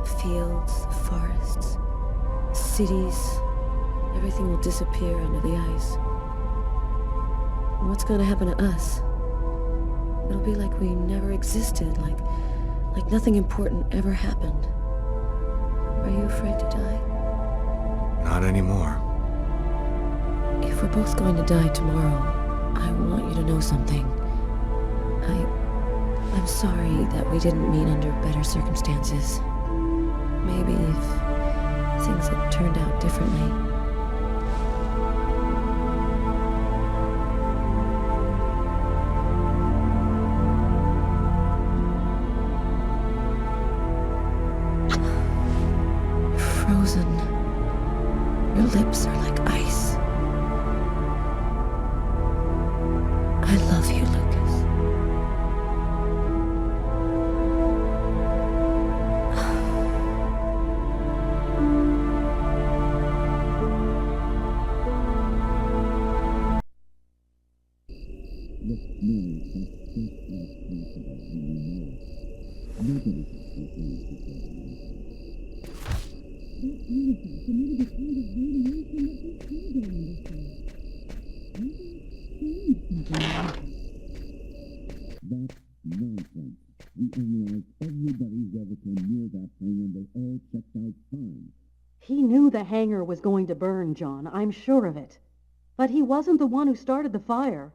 The fields, the forests, cities, everything will disappear under the ice. And what's going to happen to us? It'll be like we never existed, like nothing important ever happened. Are you afraid to die? Not anymore. If we're both going to die tomorrow, I want you to know something. I'm sorry that we didn't meet under better circumstances. Maybe if things had turned out differently. Frozen. Your lips are like ice. I love you, Lucas. He knew the hangar was going to burn, John. I'm sure of it. But he wasn't the one who started the fire.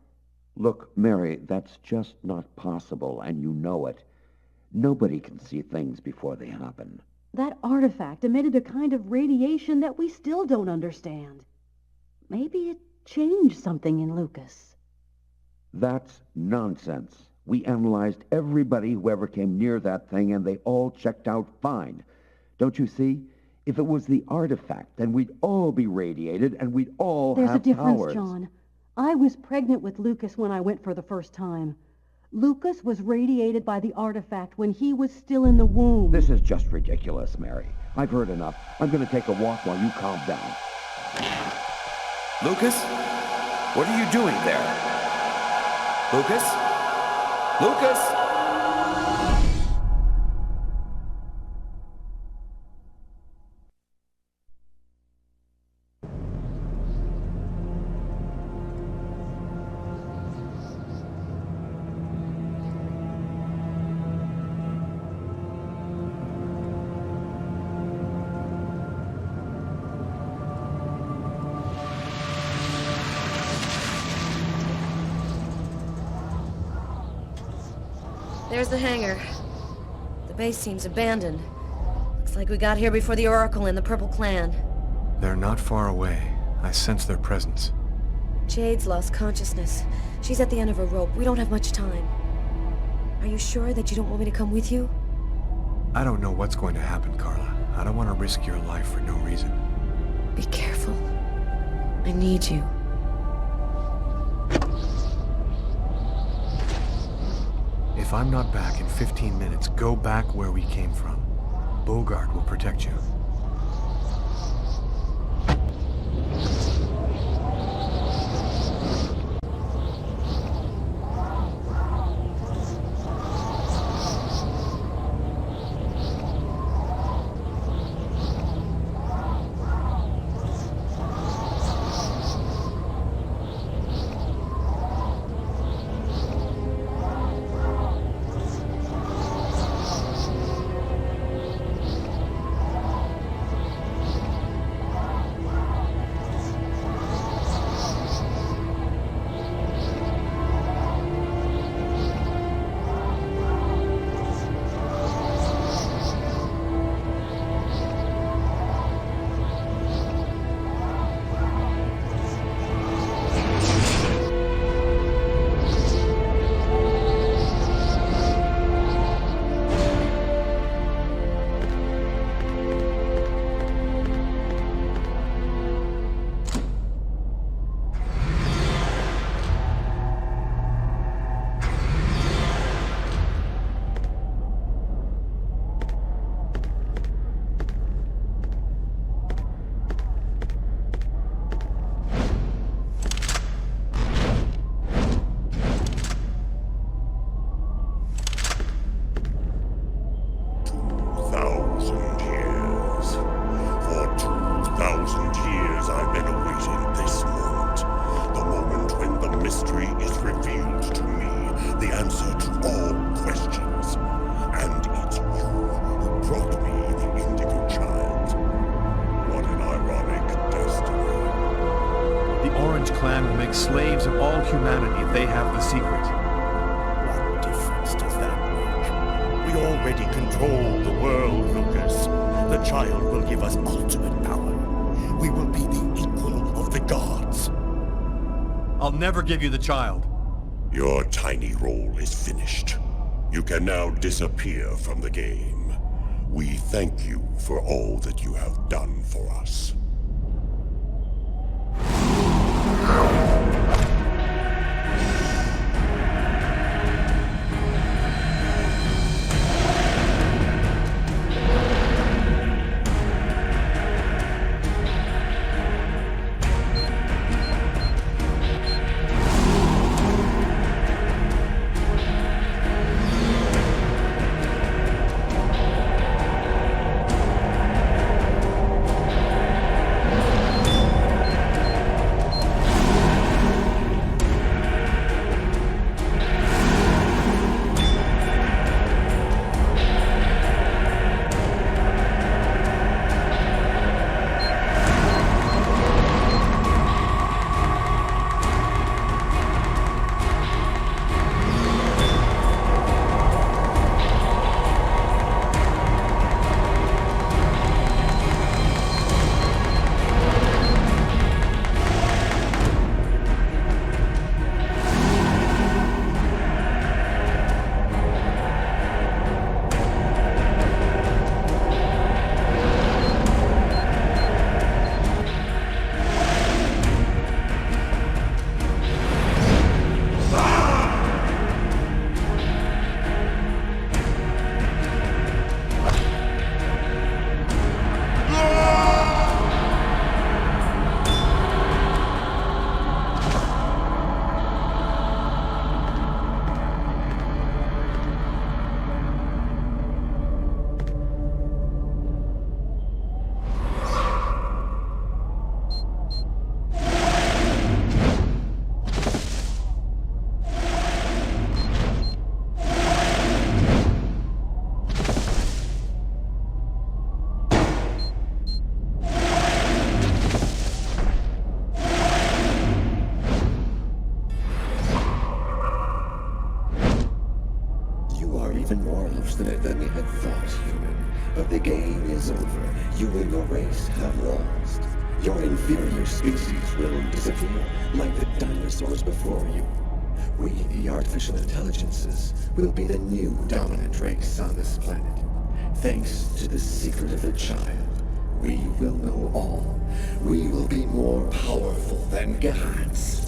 Look, Mary, that's just not possible, and you know it. Nobody can see things before they happen. That artifact emitted a kind of radiation that we still don't understand. Maybe it changed something in Lucas. That's nonsense. We analyzed everybody who ever came near that thing, and they all checked out fine. Don't you see? If it was the artifact, then we'd all be radiated, and we'd all There's have a difference, powers. John. I was pregnant with Lucas when I went for the first time. Lucas was radiated by the artifact when he was still in the womb. This is just ridiculous, Mary. I've heard enough. I'm going to take a walk while you calm down. Lucas? What are you doing there? Lucas? Lucas? There's the hangar. The base seems abandoned. Looks like we got here before the Oracle and the Purple Clan. They're not far away. I sense their presence. Jade's lost consciousness. She's at the end of her rope. We don't have much time. Are you sure that you don't want me to come with you? I don't know what's going to happen, Carla. I don't want to risk your life for no reason. Be careful. I need you. If I'm not back in 15 minutes, go back where we came from. Bogart will protect you. answer to all questions. And it's you who brought me the Indigo Child. What an ironic destiny. The Orange Clan will make slaves of all humanity if they have the secret. What difference does that make? We already control the world, Lucas. The child will give us ultimate power. We will be the equal of the gods. I'll never give you the child. Your tiny role is finished. You can now disappear from the game. We thank you for all that you have done for us. Even more obstinate than we had thought, human. But the game is over. You and your race have lost. Your inferior species will disappear, like the dinosaurs before you. We, the artificial intelligences, will be the new dominant race on this planet. Thanks to the secret of the child, we will know all. We will be more powerful than gods.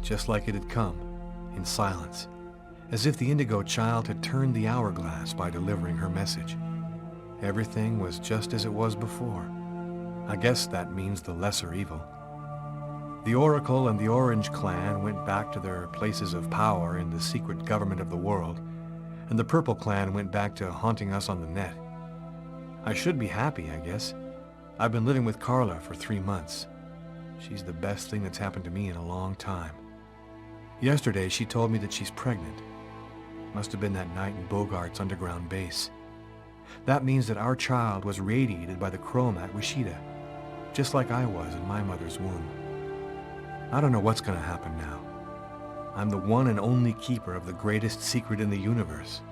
just like it had come, in silence, as if the Indigo Child had turned the hourglass by delivering her message. Everything was just as it was before. I guess that means the lesser evil. The Oracle and the Orange Clan went back to their places of power in the secret government of the world, and the Purple Clan went back to haunting us on the net. I should be happy, I guess. I've been living with Carla for 3 months. She's the best thing that's happened to me in a long time. Yesterday, she told me that she's pregnant. Must have been that night in Bogart's underground base. That means that our child was radiated by the chroma at Wishida, just like I was in my mother's womb. I don't know what's going to happen now. I'm the one and only keeper of the greatest secret in the universe.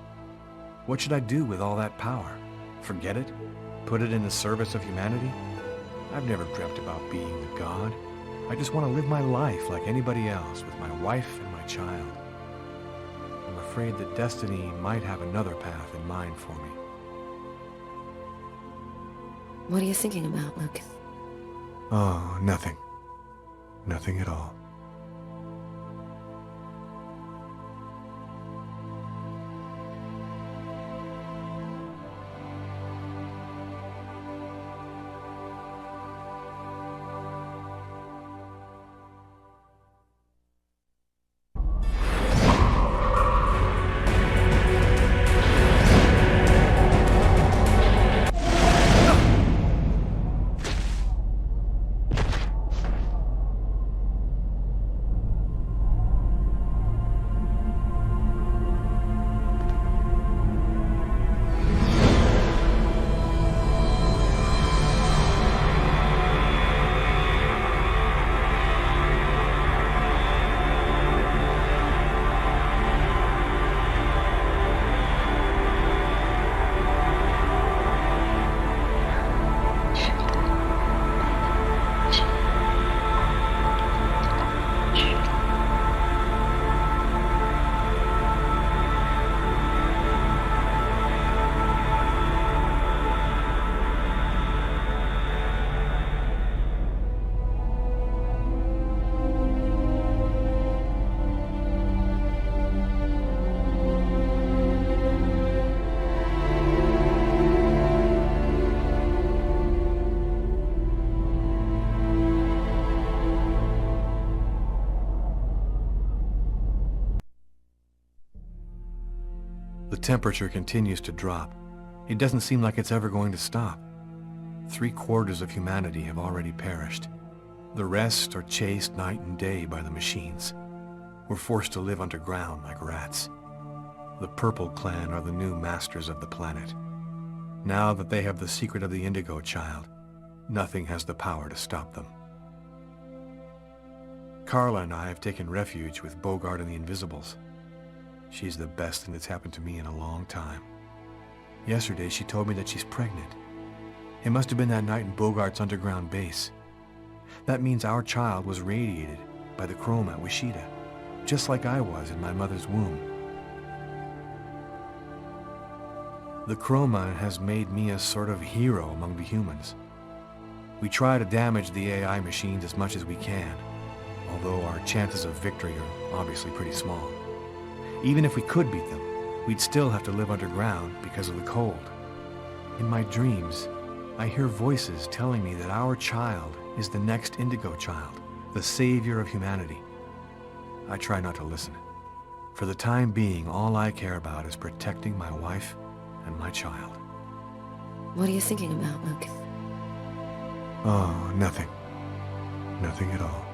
What should I do with all that power? Forget it? Put it in the service of humanity? I've never dreamt about being a god. I just want to live my life like anybody else with my wife and my child. I'm afraid that destiny might have another path in mind for me. What are you thinking about, Lucas? Oh, nothing. Nothing at all. The temperature continues to drop. It doesn't seem like it's ever going to stop. 3/4 of humanity have already perished. The rest are chased night and day by the machines. We're forced to live underground like rats. The Purple Clan are the new masters of the planet. Now that they have the secret of the Indigo Child, nothing has the power to stop them. Carla and I have taken refuge with Bogart and the Invisibles. She's the best thing that's happened to me in a long time. Yesterday, she told me that she's pregnant. It must have been that night in Bogart's underground base. That means our child was radiated by the chroma at Wishida, just like I was in my mother's womb. The chroma has made me a sort of hero among the humans. We try to damage the AI machines as much as we can, although our chances of victory are obviously pretty small. Even if we could beat them, we'd still have to live underground because of the cold. In my dreams, I hear voices telling me that our child is the next Indigo Child, the savior of humanity. I try not to listen. For the time being, all I care about is protecting my wife and my child. What are you thinking about, Lucas? Oh, nothing. Nothing at all.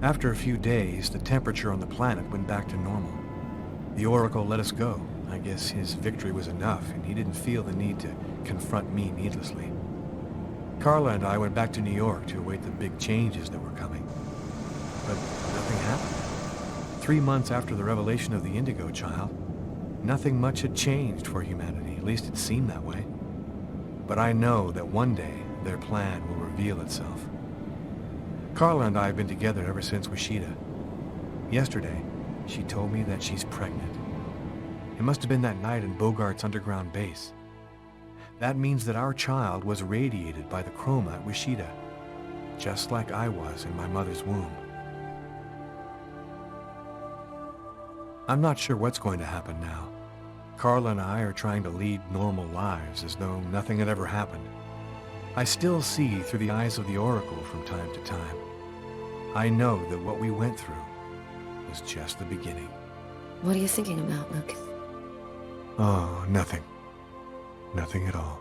After a few days, the temperature on the planet went back to normal. The Oracle let us go. I guess his victory was enough, and he didn't feel the need to confront me needlessly. Carla and I went back to New York to await the big changes that were coming. But nothing happened. 3 months after the revelation of the Indigo Child, nothing much had changed for humanity. At least it seemed that way. But I know that one day their plan will reveal itself. Carla and I have been together ever since Wishida. Yesterday, she told me that she's pregnant. It must have been that night in Bogart's underground base. That means that our child was radiated by the chroma at Wishida, just like I was in my mother's womb. I'm not sure what's going to happen now. Carla and I are trying to lead normal lives as though nothing had ever happened. I still see through the eyes of the Oracle from time to time. I know that what we went through was just the beginning. What are you thinking about, Lucas? Oh, nothing. Nothing at all.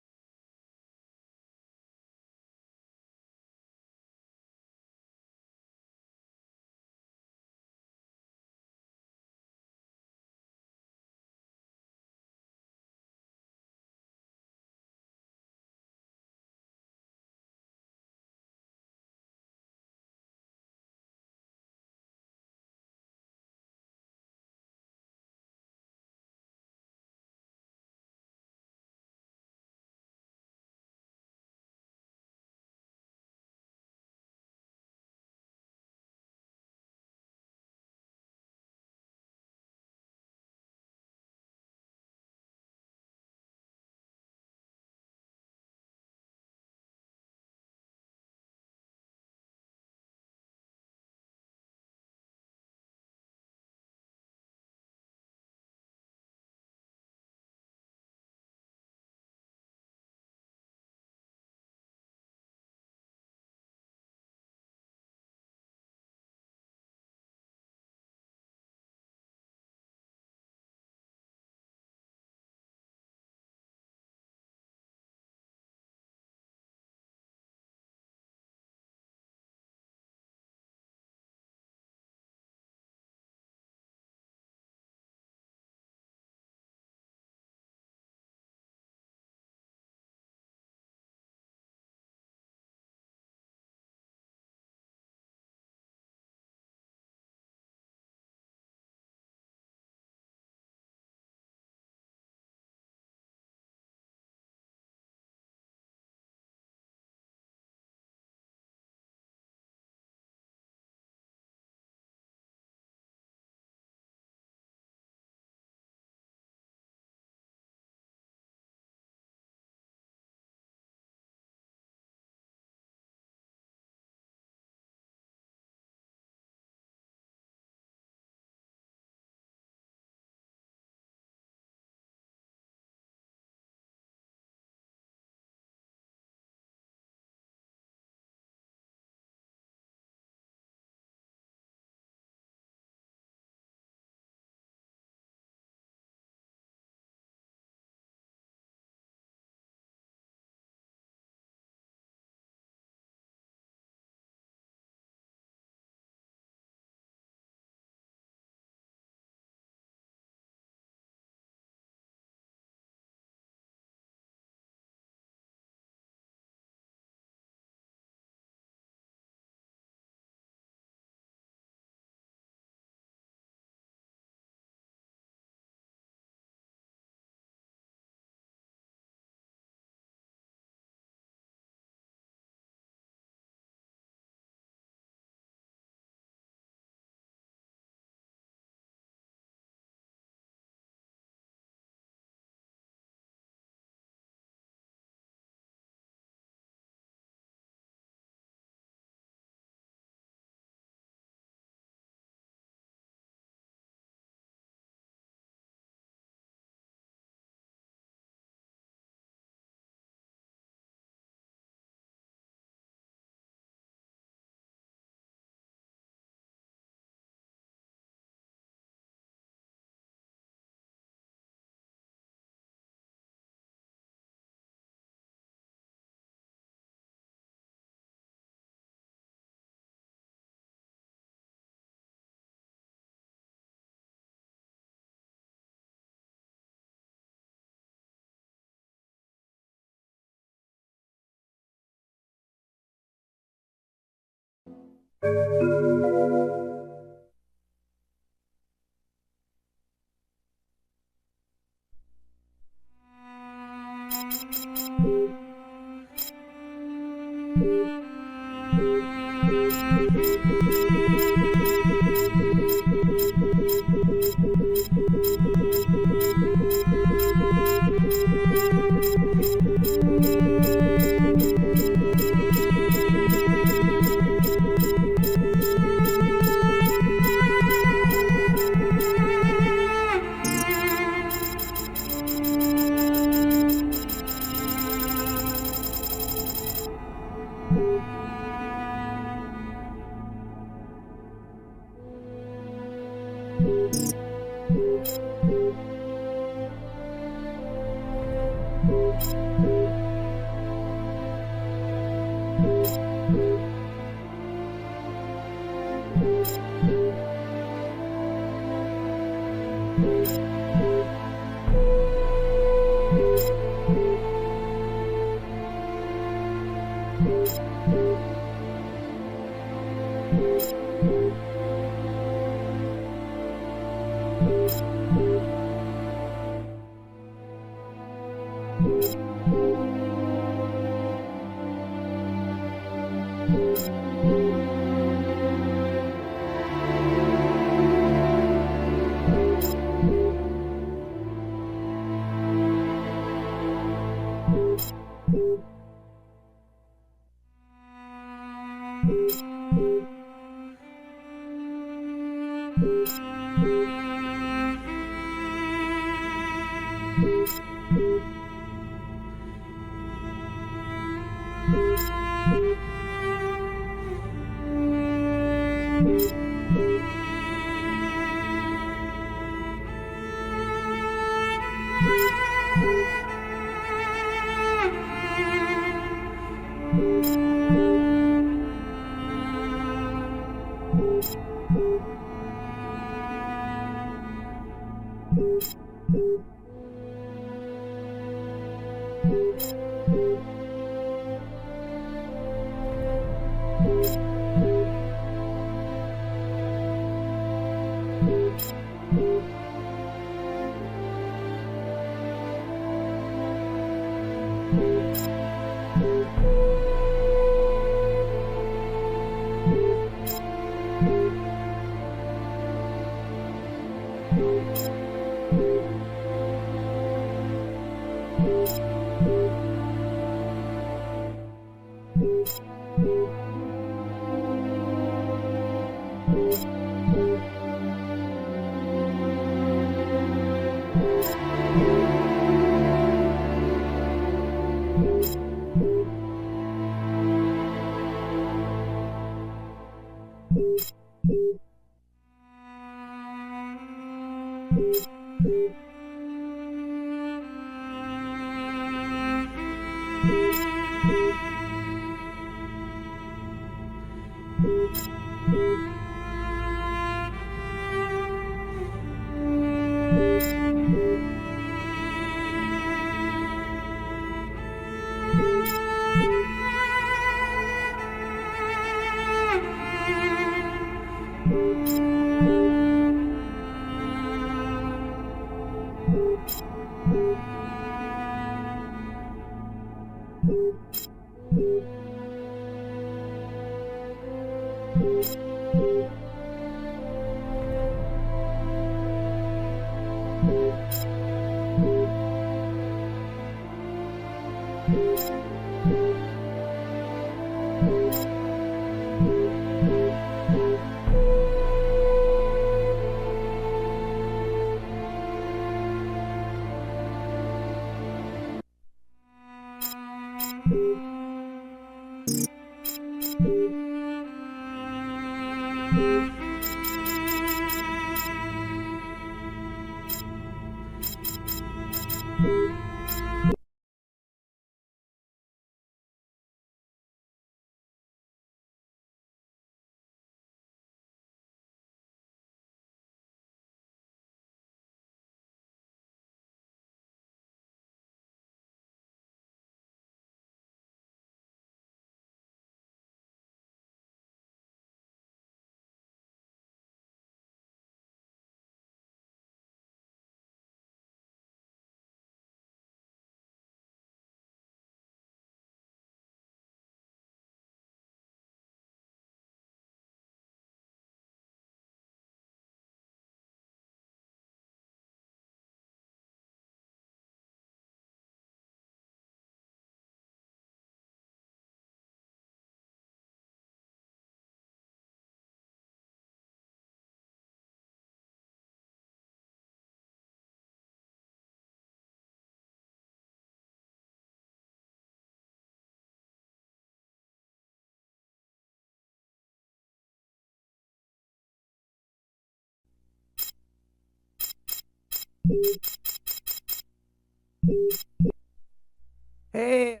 Hey.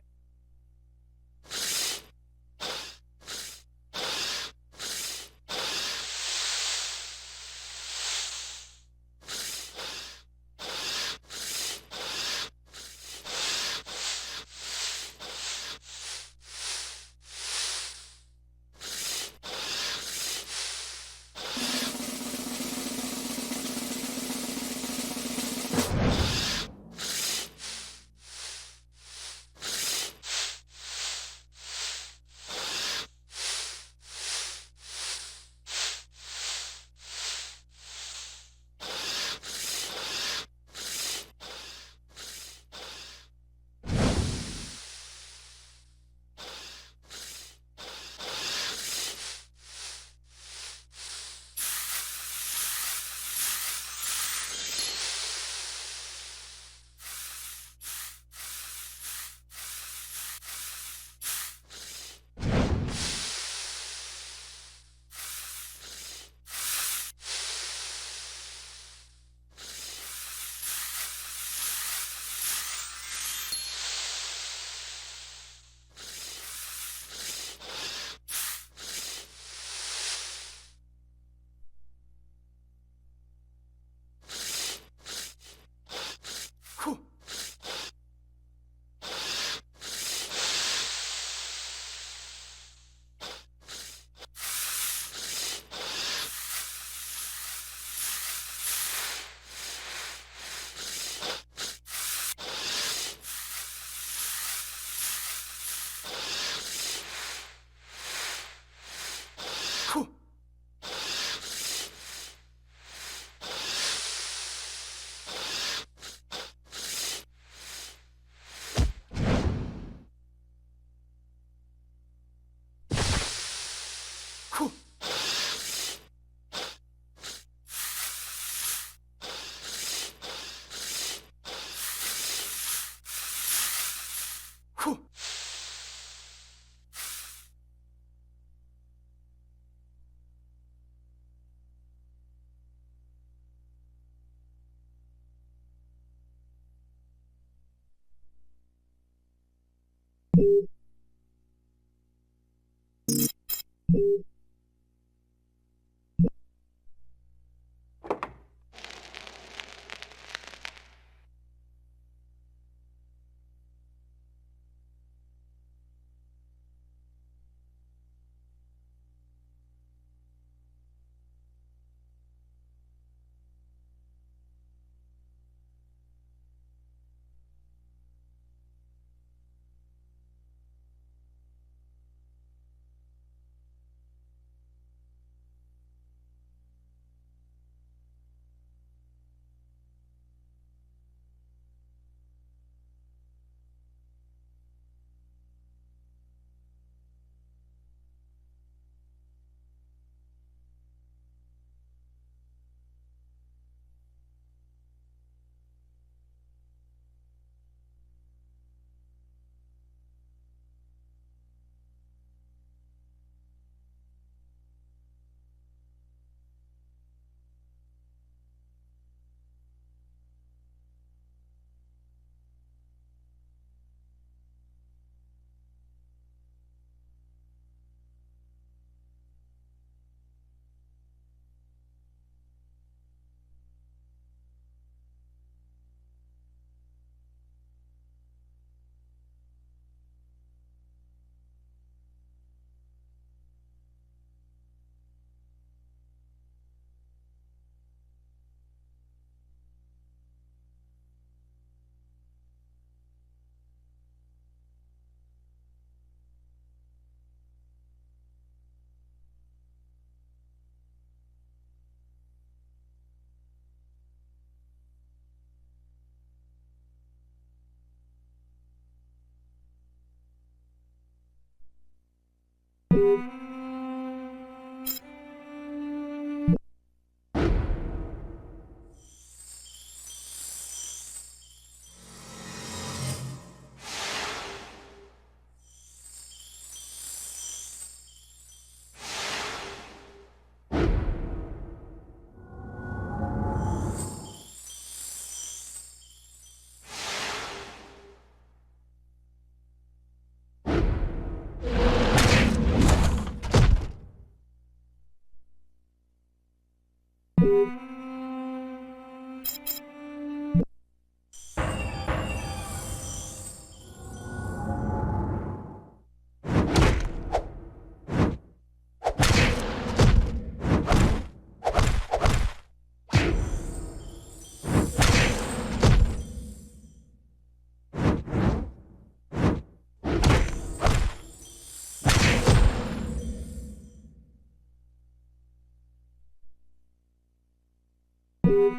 Lucas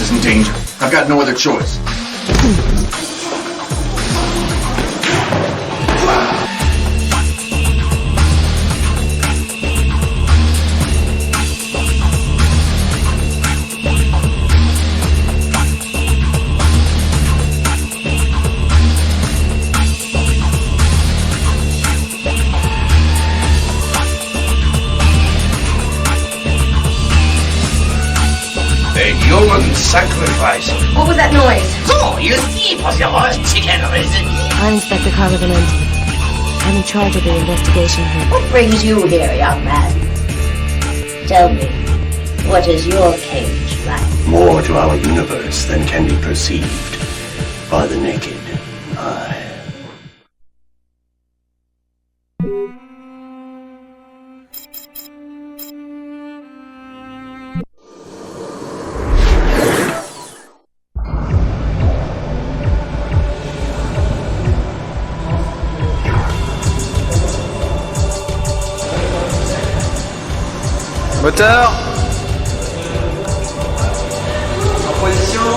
is in danger. I've got no other choice. Human sacrifice. What was that noise? So, you see, it was your roast chicken, isn't it? I'm Inspector Carla. I'm in charge of the investigation here. What brings you here, young man? Tell me, what is your cage like? More to our universe than can be perceived by the naked eye. Moteur. En position.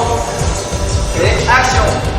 Et action.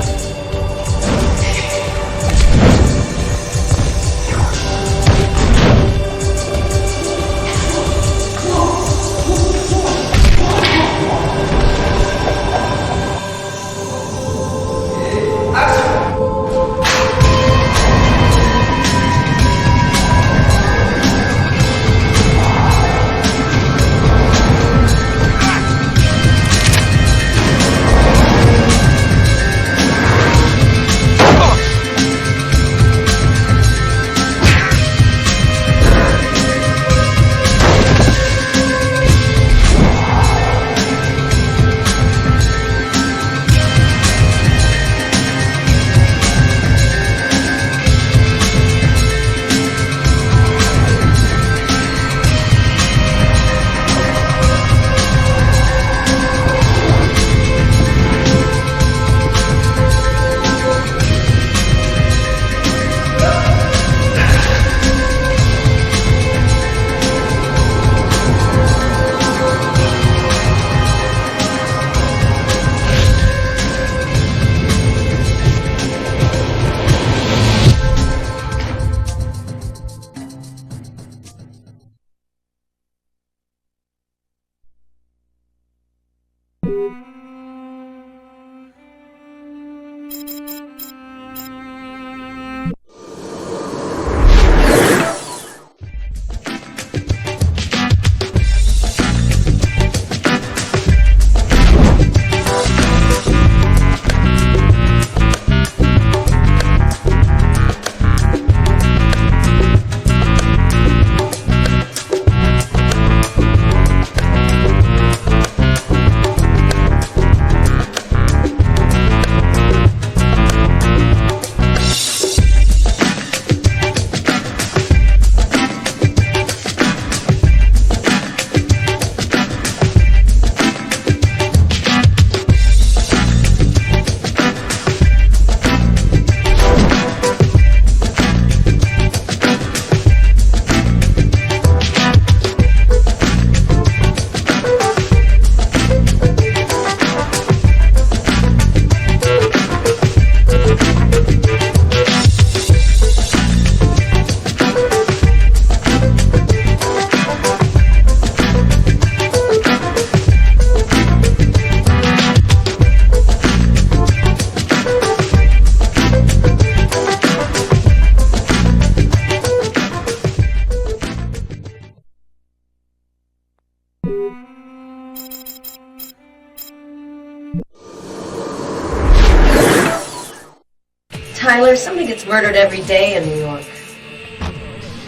Tyler, somebody gets murdered every day in New York.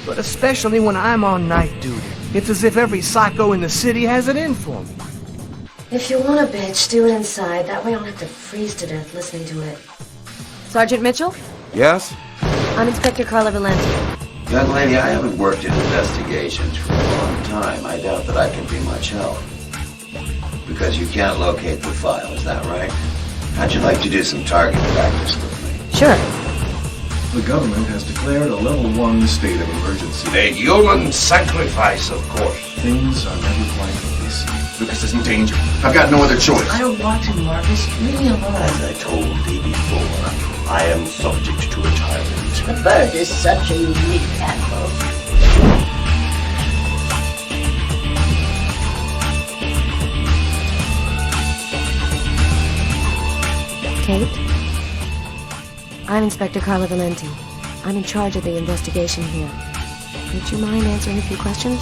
But especially when I'm on night duty. It's as if every psycho in the city has it in for me. If you want a bitch, do it inside. That way I don't have to freeze to death listening to it. Sergeant Mitchell? Yes? I'm Inspector Carla. Young lady, I haven't worked in investigations for a long time. I doubt that I can be much help. Because you can't locate the file, is that right? How'd you like to do some target practice with me? Sure. The government has declared a level 1 state of emergency. A human sacrifice, of course. Things are never quite what they seem. Lucas is in danger. I've got no other choice. I don't want to, Marcus. Leave me alone. As I told thee before, I am subject to a tyrant. The bird is such a unique animal. Kate? I'm Inspector Carla Valenti. I'm in charge of the investigation here. Would you mind answering a few questions?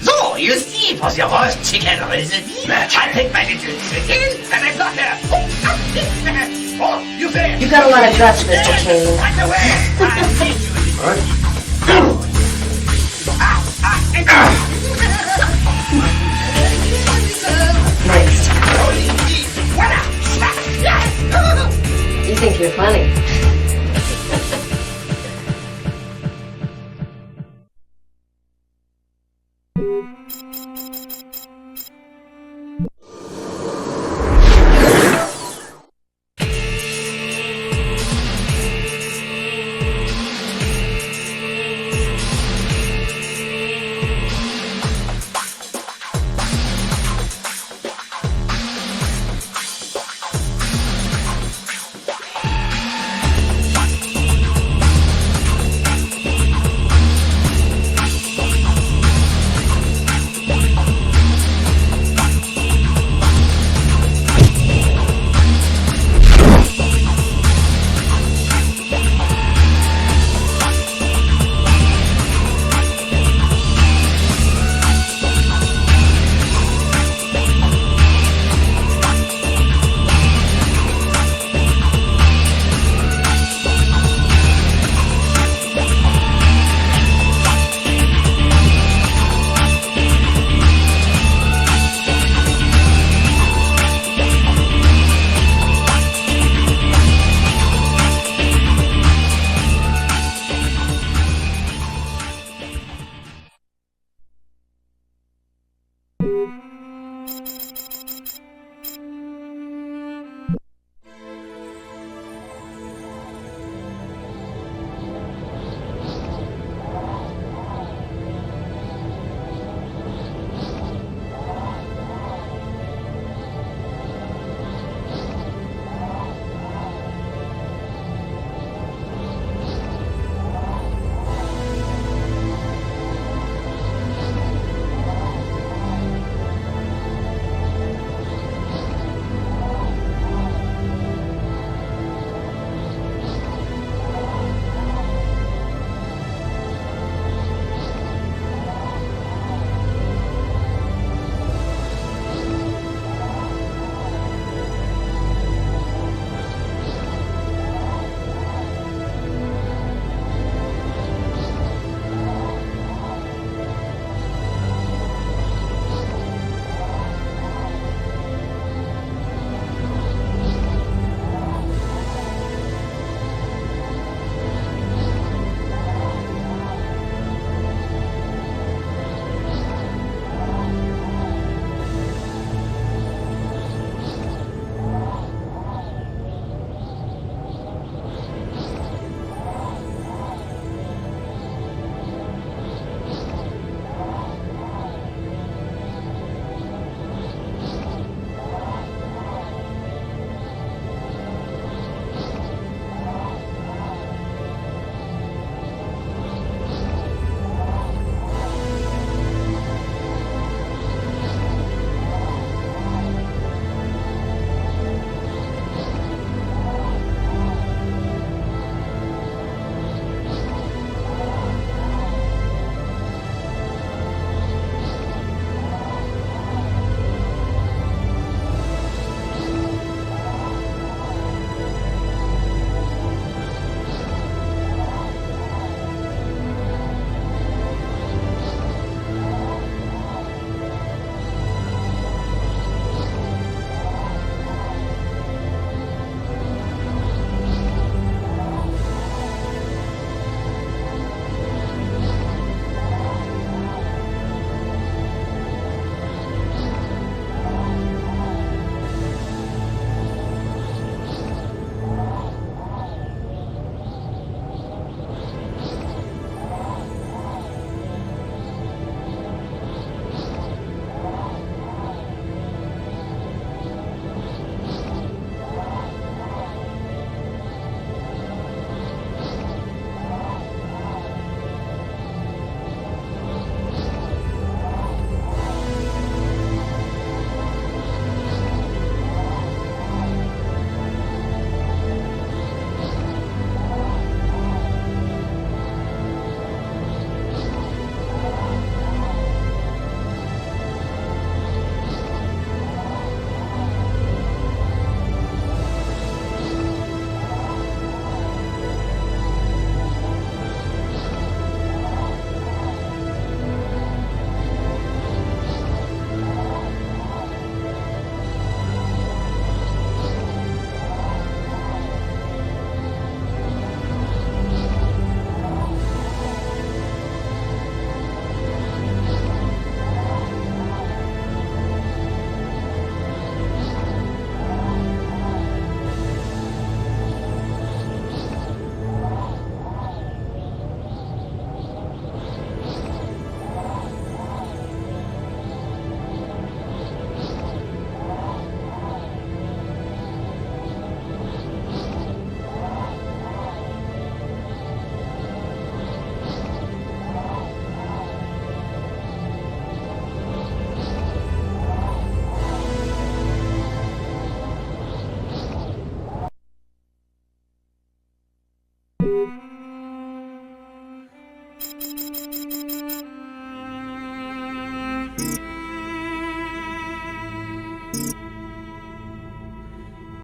So, you see, for the roast chicken recipe, I take my little chicken and I got her. Oh, you there? You've got a lot of guts, Mr. Kane. Right away. I'll teach you. All right. Next. You think you're funny.